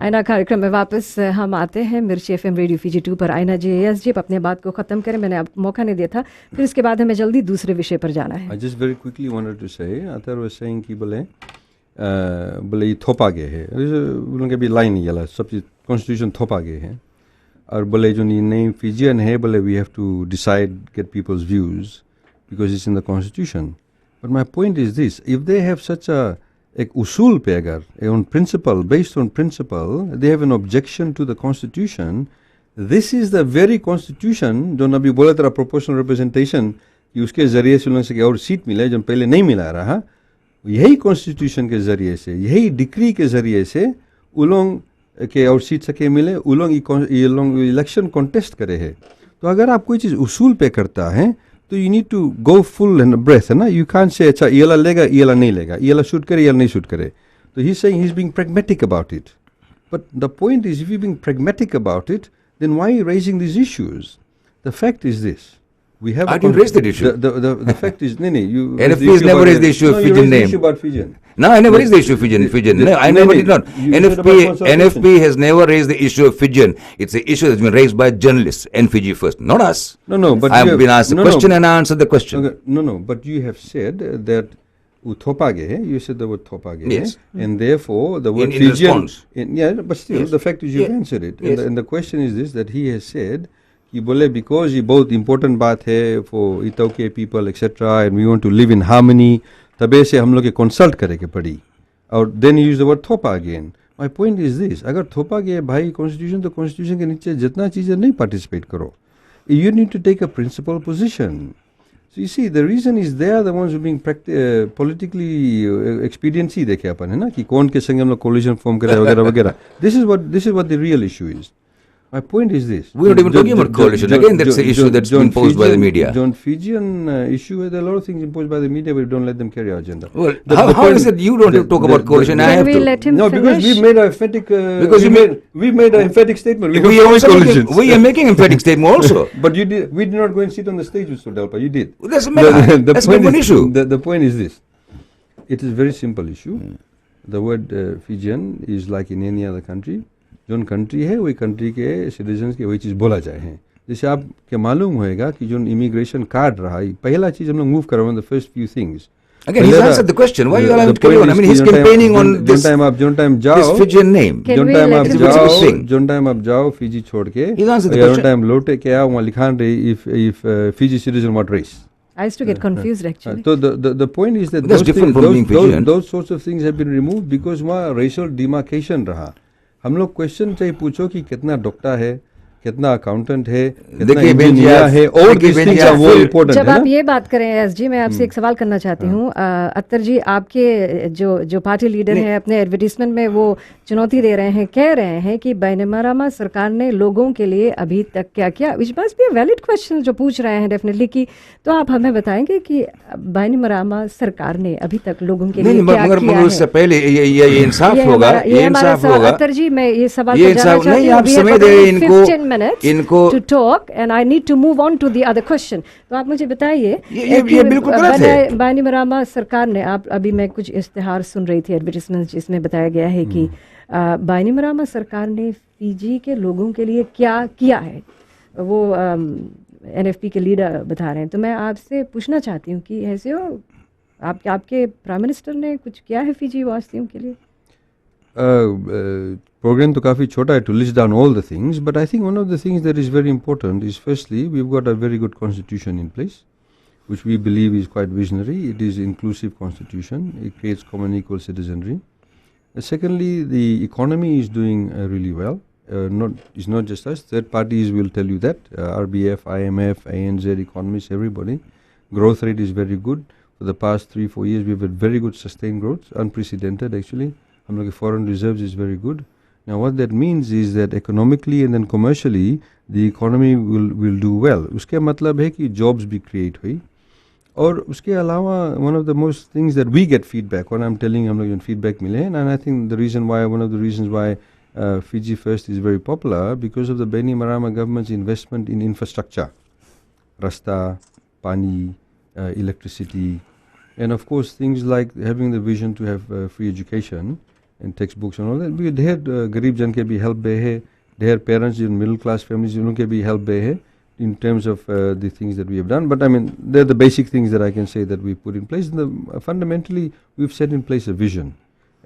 आईना कार्यक्रम में वापस हम आते हैं। मिर्ची FM रेडियो Fiji 2 पर आईना जी, यस जी, अपने बात को ख़त्म करें, मैंने आपको मौका नहीं दिया था, फिर इसके बाद हमें जल्दी दूसरे विषय पर जाना है। I just very quickly wanted to say, Athar was saying कि बोले ये थोपा गए है, बोले कि भी लाइन नहीं गया, सब चीज़ कॉन्स्टिट्यूशन थोपा गए हैं, और बोले जो नेम फिजियन है, बोले we have to decide get people's views because it's in the constitution. But my point is this, if they have such एक उसूल पे अगर on principle, based on principle, they have an objection to the constitution, this is the very constitution जो अभी बोला था प्रोपोर्शनल रिप्रेजेंटेशन कि उसके ज़रिए से उन से और सीट मिले जो पहले नहीं मिला रहा, यही कॉन्स्टिट्यूशन के ज़रिए से, यही डिक्री के ज़रिए से उलोंग के और सीट सके मिले, उलोंग इलेक्शन कॉन्टेस्ट करे है। तो अगर आप कोई चीज़ उसूल पे करता है तो you need to go full in breath, है ना, यू कांट से अच्छा ये वाला लेगा, ये वाला नहीं लेगा, ये वाला शूट करे, ये वाला नहीं शूट करे। तो he saying he is being pragmatic about it, but the point is if you being pragmatic about it, then why are you raising these issues? The fact is this, we have I didn't raise that issue. The fact is, no, you NFP has never raised the issue of Fijian name. Issue about Fijian. No, I never raised the issue of Fijian. No, I never did not. NFP has never raised the issue of Fijian. It's an issue that's been raised by journalists and Fiji First, not us. No, but I've been asked a question and I answered the question. Okay, no, but you have said that Uthopage, you said the word Thopage, yes, and therefore the word in Fijian. Response. Yeah, but still, yes. The fact is you've answered it, yes. And the question is this: that he has said कि बोले बिकॉज ये बहुत इंपॉर्टेंट बात है फॉर इतो के people etcetera and we want to live in harmony, तबे से हम लोग के कंसल्ट करे के पड़ी। और देन यूज द वर्ड थोपा again. My point is this, अगर थोपा गया भाई कॉन्स्टिट्यूशन, तो कॉन्स्टिट्यूशन के नीचे जितना चीज़ें नहीं पार्टिसिपेट करो। You need to take a principal position. So you see, the reason is they are the ones who being politically expediency देखे अपन है ना कि कौन के संग हम लोग coalition form करे वगैरह वगैरह। This is what the real issue is. My point is this. We're not even talking about coalition. Again, that's the issue that's been imposed by the media. John Fijian issue, there are a lot of things imposed by the media, but we don't let them carry our agenda. Well, how is it you don't talk about coalition? I have Can we let him No, because finish? we made an emphatic. We made an emphatic statement. We are making emphatic statement also. But you did. We did not go and sit on the stage with Sodelpa. You did. Well, that's a matter. That's not an issue. The point is this. It is a very simple issue. The word Fijian is like in any other country. जो कंट्री है वही कंट्री के सिटीजन्स के वही चीज़ बोला जाए हैं। जैसे आप क्या मालूम होएगा कि जो इमिग्रेशन कार्ड रहा है, पहला चीज़ हम लोग मूव कर रहे हैं, the first few things. Again, he's answered the question. Why are you allowing to carry on? I mean, he's campaigning on this Fijian name. Zone time आप जाओ फिजी छोड़ के, जोन टाइम लौटे के आओ, वहाँ लिखान रही if Fiji citizen what race. I used to get confused actually. So the point is that that's different from being Fijian. Those sorts of things have been removed because वहाँ racial demarcation रहा। हम लोग क्वेश्चन चाहिए पूछो कि कितना डॉक्टर है, कितना अकाउंटेंट है, कितना इंजीनियर है, और वो इम्पोर्टेंट जब आप ये बात करें एसजी, मैं आपसे एक सवाल करना चाहती हूँ। अख्तर जी, आपके जो पार्टी लीडर हैं अपने एडवर्टीजमेंट में वो चुनौती दे रहे हैं, कह रहे हैं कि बैनिमरामा सरकार ने लोगों के लिए अभी तक क्या किया। Which must be a valid question जो पूछ रहे हैं डेफिनेटली कि तो आप हमें बताएंगे कि बैनिमरामा सरकार ने अभी तक लोगों के लिए क्या किया है। उससे पहले ये इंसाफ होगा, ये इंसाफ होगा। अख्तर जी, मैं ये सवाल करना चाहती हूँ। आप समय दे इनको to talk and I need to move on to the other question. तो आप मुझे बताइए, ये बिल्कुल गलत है। बैनिमरामा सरकार ने, आप अभी मैं कुछ इश्तिहार सुन रही थी एडवर्टाइजमेंट, जिसमें बताया गया है कि बैनिमरामा सरकार ने फिजी के लोगों के लिए क्या किया है। वो एनएफपी के लीडर बता रहे हैं। तो मैं आपसे पूछना चाहती हूँ कि ऐसे हो आपके प्राइम मिनिस्टर ने कुछ किया है फिजी वासियों के लिए? Program तो काफ़ी छोटा है to list down all the things, but I think one of the things that is very important is firstly we've got a very good constitution in place, which we believe is quite visionary. It is inclusive constitution. It creates common equal citizenry. Secondly, the economy is doing really well. It's not just us. Third parties will tell you that. RBF, IMF, ANZ, economists, everybody. Growth rate is very good. For the past 3-4 years, we've had very good sustained growth, unprecedented actually. हम लोग के foreign reserves is very good. Now what that means is that economically and then commercially the economy will do well. उसके मतलब है कि jobs भी create हुई। और उसके अलावा one of the most things that we get feedback when I'm telling हम लोग जो feedback मिले हैं, and I think the reason why, one of the reasons why Fiji First is very popular because of the Bainimarama government's investment in infrastructure, rasta, pani, electricity, and of course things like having the vision to have free education and textbooks and all that. We had गरीब जन के भी help बे है, their parents in middle class families उनके भी help बे है in terms of the things that we have done. But I mean, they're the basic things that I can say that we put in place. Fundamentally, we've set in place a vision,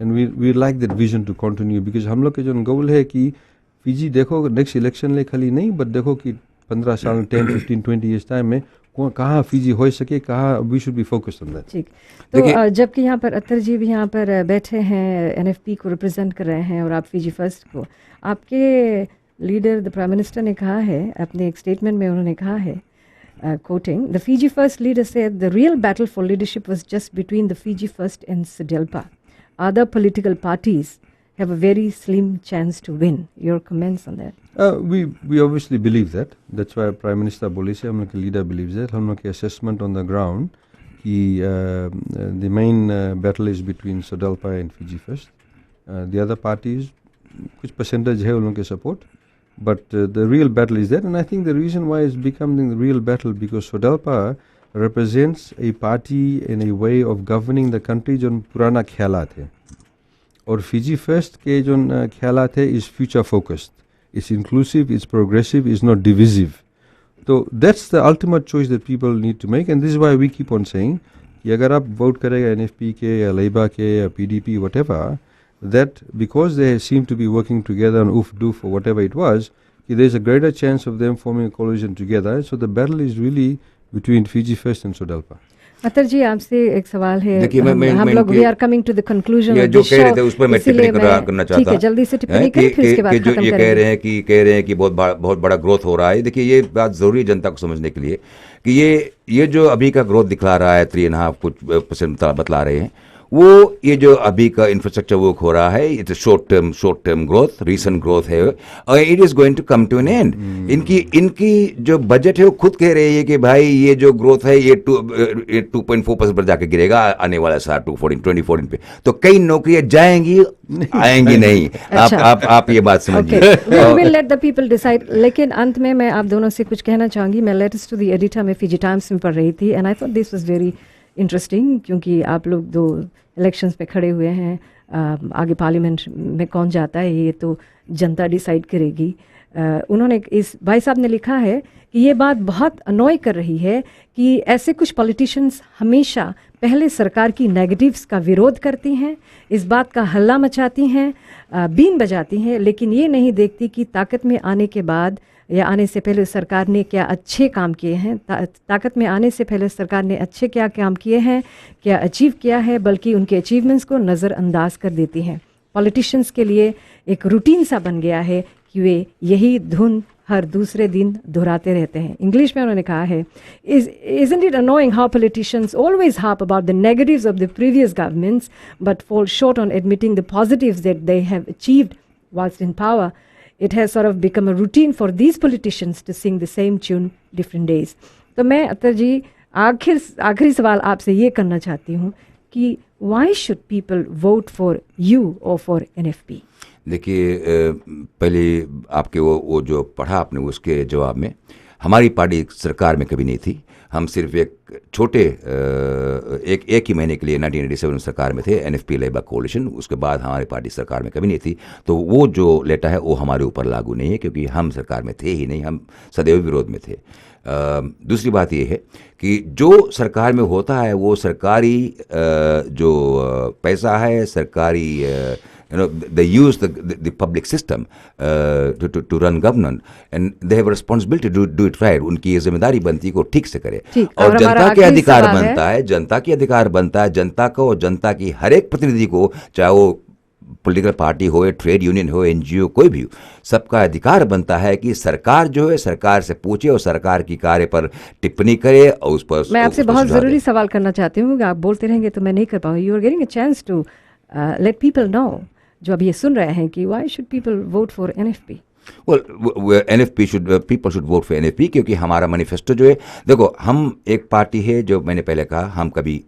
and we like that vision to continue because हम लोग के जो goal है कि Fiji देखो next election ले खाली नहीं, but देखो कि 15 साल 10, 15, 20 years time में कहाँ फिजी हो सके, कहाँ we should be focused on that. ठीक, तो जबकि यहाँ पर अत्तर जी भी यहाँ पर बैठे हैं, एनएफपी को रिप्रेजेंट कर रहे हैं और आप फिजी फर्स्ट को, आपके लीडर द प्राइम मिनिस्टर ने कहा है अपने एक स्टेटमेंट में, उन्होंने कहा है quoting, the Fiji First leader said the real battle for leadership was just between the Fiji First and SODELPA. Other political parties have a very slim chance to win. Your comments on that? We obviously believe that. That's why Prime Minister बोले से हम लोग के leader believes that. हम लोग के assessment on the ground कि the main battle is between SODELPA and Fiji First. The other parties कुछ percentage है उन लोग के support, but the real battle is that, and I think the reason why it's becoming the real battle because SODELPA represents a party and a way of governing the country जो पुराना ख्यालात है, और Fiji First के जो ख्यालात है is future focused. It's inclusive, it's progressive, it's not divisive. So that's the ultimate choice that people need to make, and this is why we keep on saying कि अगर आप vote करेगा NFP के या Labour के या PDP whatever, that because they seem to be working together on oof doof or whatever it was, कि there is a greater chance of them forming a coalition together. So the battle is really between Fiji First and SODELPA. अतर जी, आपसे एक सवाल है। देखिए, हम लोग we are coming to the conclusion ये जो कह रहे थे उस पर मैं टिप्पणी करना चाहता। ठीक है, जल्दी से टिप्पणी करें, फिर इसके बाद जो खत्म ये करेंगे। कह रहे हैं कि बहुत बड़ा ग्रोथ हो रहा है। देखिए, ये बात जरूरी जनता को समझने के लिए कि ये जो अभी का ग्रोथ दिखला रहा है 3.5 कुछ % बतला रहे हैं, वो ये जो अभी का इंफ्रास्ट्रक्चर वर्क हो रहा है, it's short term growth, recent growth है और it is going to come to an end. इनकी जो बजट है वो खुद कह रही है कि भाई ये जो ग्रोथ है ये 2.4% पर जाके गिरेगा आने वाला साल 2014 पे। तो कई नौकरियां जाएंगी, आएंगी नहीं। आप ये बात समझिए। Will let the people decide. लेकिन अंत में मैं आप दोनों से कुछ कहना चाहूंगी। मैं लेटर्स टू द एडिटर में फिजी टाइम्स में पढ़ रही थी and I thought this was very interesting, क्योंकि आप लोग 2 इलेक्शंस पे खड़े हुए हैं। आगे पार्लियामेंट में कौन जाता है ये तो जनता डिसाइड करेगी। उन्होंने इस भाई साहब ने लिखा है कि ये बात बहुत अनॉय कर रही है कि ऐसे कुछ पॉलिटिशियंस हमेशा पहले सरकार की नेगेटिव्स का विरोध करती हैं, इस बात का हल्ला मचाती हैं, बीन बजाती हैं, लेकिन ये नहीं देखती कि ताकत में आने के बाद या आने से पहले सरकार ने क्या अच्छे काम किए हैं। ताकत में आने से पहले सरकार ने अच्छे क्या काम किए हैं, क्या अचीव किया है, बल्कि उनके अचीवमेंट्स को नज़रअंदाज कर देती हैं। पॉलिटिशियंस के लिए एक रूटीन सा बन गया है कि वे यही धुन हर दूसरे दिन दोहराते रहते हैं। इंग्लिश में उन्होंने कहा है, isn't it annoying how politicians always harp about the negatives of the previous governments but fall short on admitting the positives that they have achieved whilst in power? It has sort of become a routine for these politicians to sing the same tune different days. तो मैं अतर जी आखिरी सवाल आपसे ये करना चाहती हूँ कि why should people vote for you or for NFP? देखिए, पहले आपके वो जो पढ़ा आपने उसके जवाब में, हमारी पार्टी सरकार में कभी नहीं थी। हम सिर्फ एक छोटे एक ही महीने के लिए 1987 में सरकार में थे, एनएफपी लेबर कोalition। उसके बाद हमारी पार्टी सरकार में कभी नहीं थी। तो वो जो लेटर है वो हमारे ऊपर लागू नहीं है, क्योंकि हम सरकार में थे ही नहीं, हम सदैव विरोध में थे। दूसरी बात ये है कि जो सरकार में होता है वो सरकारी जो पैसा है, सरकारी they use the public system to run government and they have a responsibility to do it right. उनकी ये जिम्मेदारी बनती है को ठीक से करे। और जनता के अधिकार बनता है, जनता को और जनता की हर एक प्रतिनिधि को, चाहे वो पॉलिटिकल पार्टी हो, ट्रेड यूनियन हो, एनजीओ कोई भी हो, सबका अधिकार बनता है कि सरकार जो है सरकार से पूछे और सरकार की कार्य पर टिप्पणी करे और उस पर। मैं आपसे बहुत ज़रूरी सवाल करना चाहती हूँ, आप बोलते रहेंगे तो मैं नहीं कर पाऊँगी। You are getting a chance to let people know, जो अभी ये सुन रहे हैं, कि why should people vote for NFP? Well, people should vote for NFP क्योंकि हमारा मैनिफेस्टो जो है, देखो, हम एक पार्टी है जो मैंने पहले कहा, हम कभी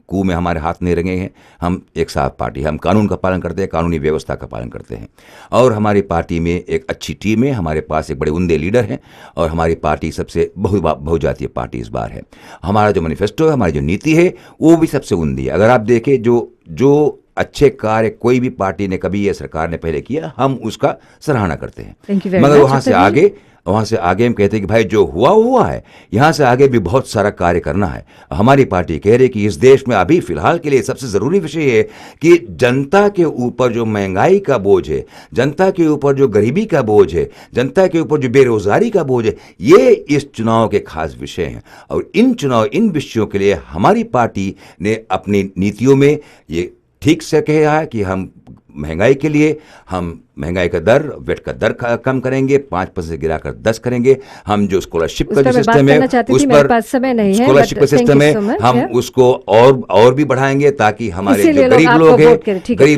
कू में हमारे हाथ नहीं रंगे हैं। हम एक साफ पार्टी, हम कानून का पालन करते हैं, कानूनी व्यवस्था का पालन करते हैं। और हमारी पार्टी में एक अच्छी टीम है, हमारे पास एक बड़े उम्दे लीडर हैं और हमारी पार्टी सबसे बहुजातीय पार्टी इस बार है। हमारा जो मैनिफेस्टो है, हमारी जो नीति है, वो भी सबसे उम्दी है। अगर आप देखें जो अच्छे कार्य कोई भी पार्टी ने कभी ये सरकार ने पहले किया, हम उसका सराहना करते हैं। मगर वहाँ से आगे हम कहते हैं कि भाई जो हुआ है, यहाँ से आगे भी बहुत सारा कार्य करना है। हमारी पार्टी कह रही है कि इस देश में अभी फिलहाल के लिए सबसे ज़रूरी विषय है कि जनता के ऊपर जो महंगाई का बोझ है, जनता के ऊपर जो गरीबी का बोझ है, जनता के ऊपर जो बेरोजगारी का बोझ है, ये इस चुनाव के खास विषय हैं। और इन विषयों के लिए हमारी पार्टी ने अपनी नीतियों में ये ठीक से कहा है कि हम महंगाई के लिए हम महंगाई का दर, वेट का दर कम करेंगे, 5% से गिराकर 10 करेंगे। हम जो स्कॉलरशिप का जो सिस्टम है, उस पर स्कॉलरशिप का सिस्टम है, हम उसको और भी बढ़ाएंगे ताकि हमारे जो गरीब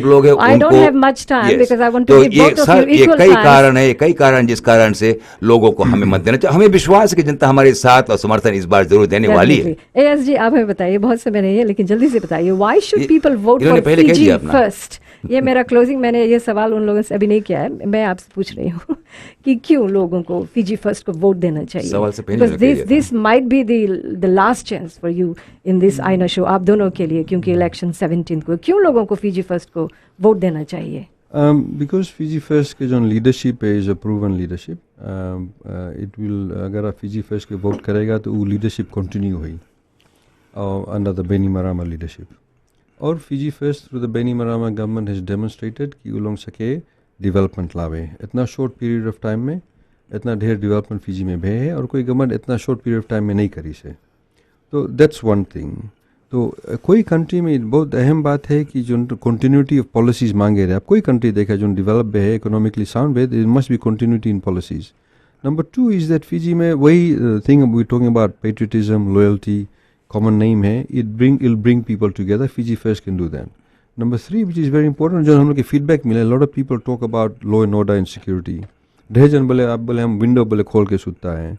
लोग हैं उनको, तो ये कई कारण जिस कारण से लोगों को हमें मत देना चाहिए। हमें विश्वास है कि जनता हमारे साथ और समर्थन इस बार जरूर देने वाली है। एएस जी, आप हमें बताइए, बहुत समय नहीं है लेकिन जल्दी से बताइए, why should people vote for Fiji first? ये मेरा क्लोजिंग, मैंने ये सवाल उन लोगों से अभी नहीं किया है, मैं आपसे पूछ रही हूँ कि क्यों लोगों को फिजी फर्स्ट को वोट देना चाहिए? सवाल से पहले this might be the last chance for you in this आईना शो, आप दोनों के लिए, क्योंकि इलेक्शन 17 को, क्यों लोगों को फिजी फर्स्ट को वोट देना चाहिए? बिकॉज फिजी फर्स्ट के जो लीडरशिप है, is a proven leadership. It will, अगर आप फिजी फर्स्ट के वोट करेगा तो वो लीडरशिप कंटिन्यू हुई अंडर द बेनीमारामा लीडरशिप। और Fiji First through the Bainimarama government has demonstrated कि वो लोग सके डेवलपमेंट लावे इतना शॉर्ट पीरियड ऑफ टाइम में। इतना ढेर डेवलपमेंट फिजी में भे है और कोई गवर्नमेंट इतना शॉर्ट पीरियड ऑफ टाइम में नहीं करी से। तो दैट्स वन थिंग। तो कोई कंट्री में बहुत अहम बात है कि जो कंटिन्यूटी ऑफ पॉलिसीज मांगे रहे। आप कोई कंट्री देखा जो डेवलप है, इकोनॉमिकली साउंड है, there must be continuity in policies. Number 2 is that Fiji में वही thing we talking about patriotism, loyalty, common name है, it bring people together. Fiji First can do that. Number 3 which is very important, जो हम लोग के फीडबैक मिले, lot of people talk about law and order and security. ढेर जन बोले आप बोले हम विंडो बोले खोल के सुतता है,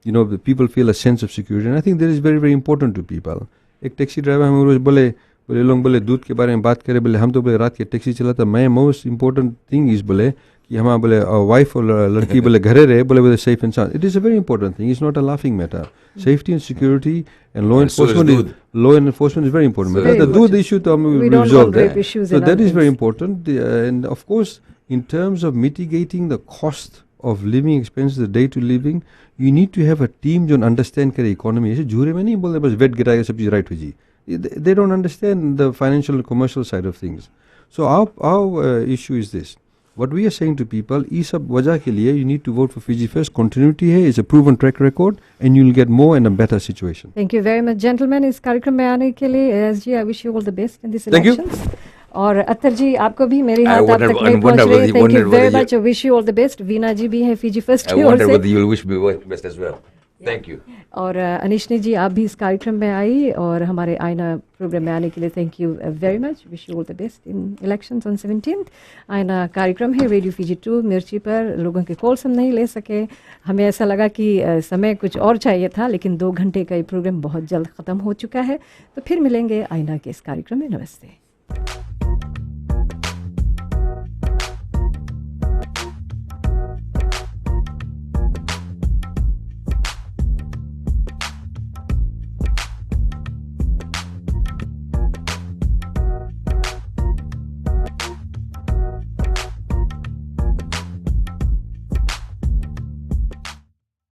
you know, people feel a sense of security, and I think that is very very important to people. एक टैक्सी ड्राइवर हमें रोज बोले लोग बोले दूध के बारे में बात करें, बोले हम तो बोले रात के टैक्सी चलाता, मैं मोस्ट इंपॉर्टेंट थिंग इज बोले कि हमारा बोले वाइफ और लड़की बोले घरे रहे, बोले safe and sound. It is a very important thing, it's not a laughing matter. Safety and security and law enforcement is very important. The दूध इशू तो हम resolve that, so that is very important. End of course in terms of mitigating the cost of living expenses, the day to living, you need to have a team जो understand करे economy। ऐसे झूरे में नहीं बोलते बस वेट गिराएगा सब चीज़ right हो जी। They don't understand the financial and commercial side of things. So our issue is this. What we are saying to people, इस सब वजह के लिए you need to vote for Fiji First. Continuity है, it's a proven track record, and you'll get more and a better situation. Thank you very much, gentlemen. इस कार्यक्रम में आने के लिए SG, I wish you all the best in this Thank you. elections. और अत्तर जी आपको भी मेरे हाथ आप तक नहीं पहुंच रहे। Thank you very much, wish you all the best. Veena ji भी है फिजी फर्स्ट की ओर से। Thank you. और अनिशनी जी आप भी इस कार्यक्रम में आई और हमारे आईना प्रोग्राम में आने के लिए thank you very much. Wish you all the best in elections on 17th। आईना कार्यक्रम है रेडियो फिजी 2 मिर्ची पर। लोगों के कॉल्स हम नहीं ले सके, हमें ऐसा लगा कि समय कुछ और चाहिए था, लेकिन 2 घंटे का ये प्रोग्राम बहुत जल्द ख़त्म हो चुका है। तो फिर मिलेंगे आईना के इस कार्यक्रम में। नमस्ते।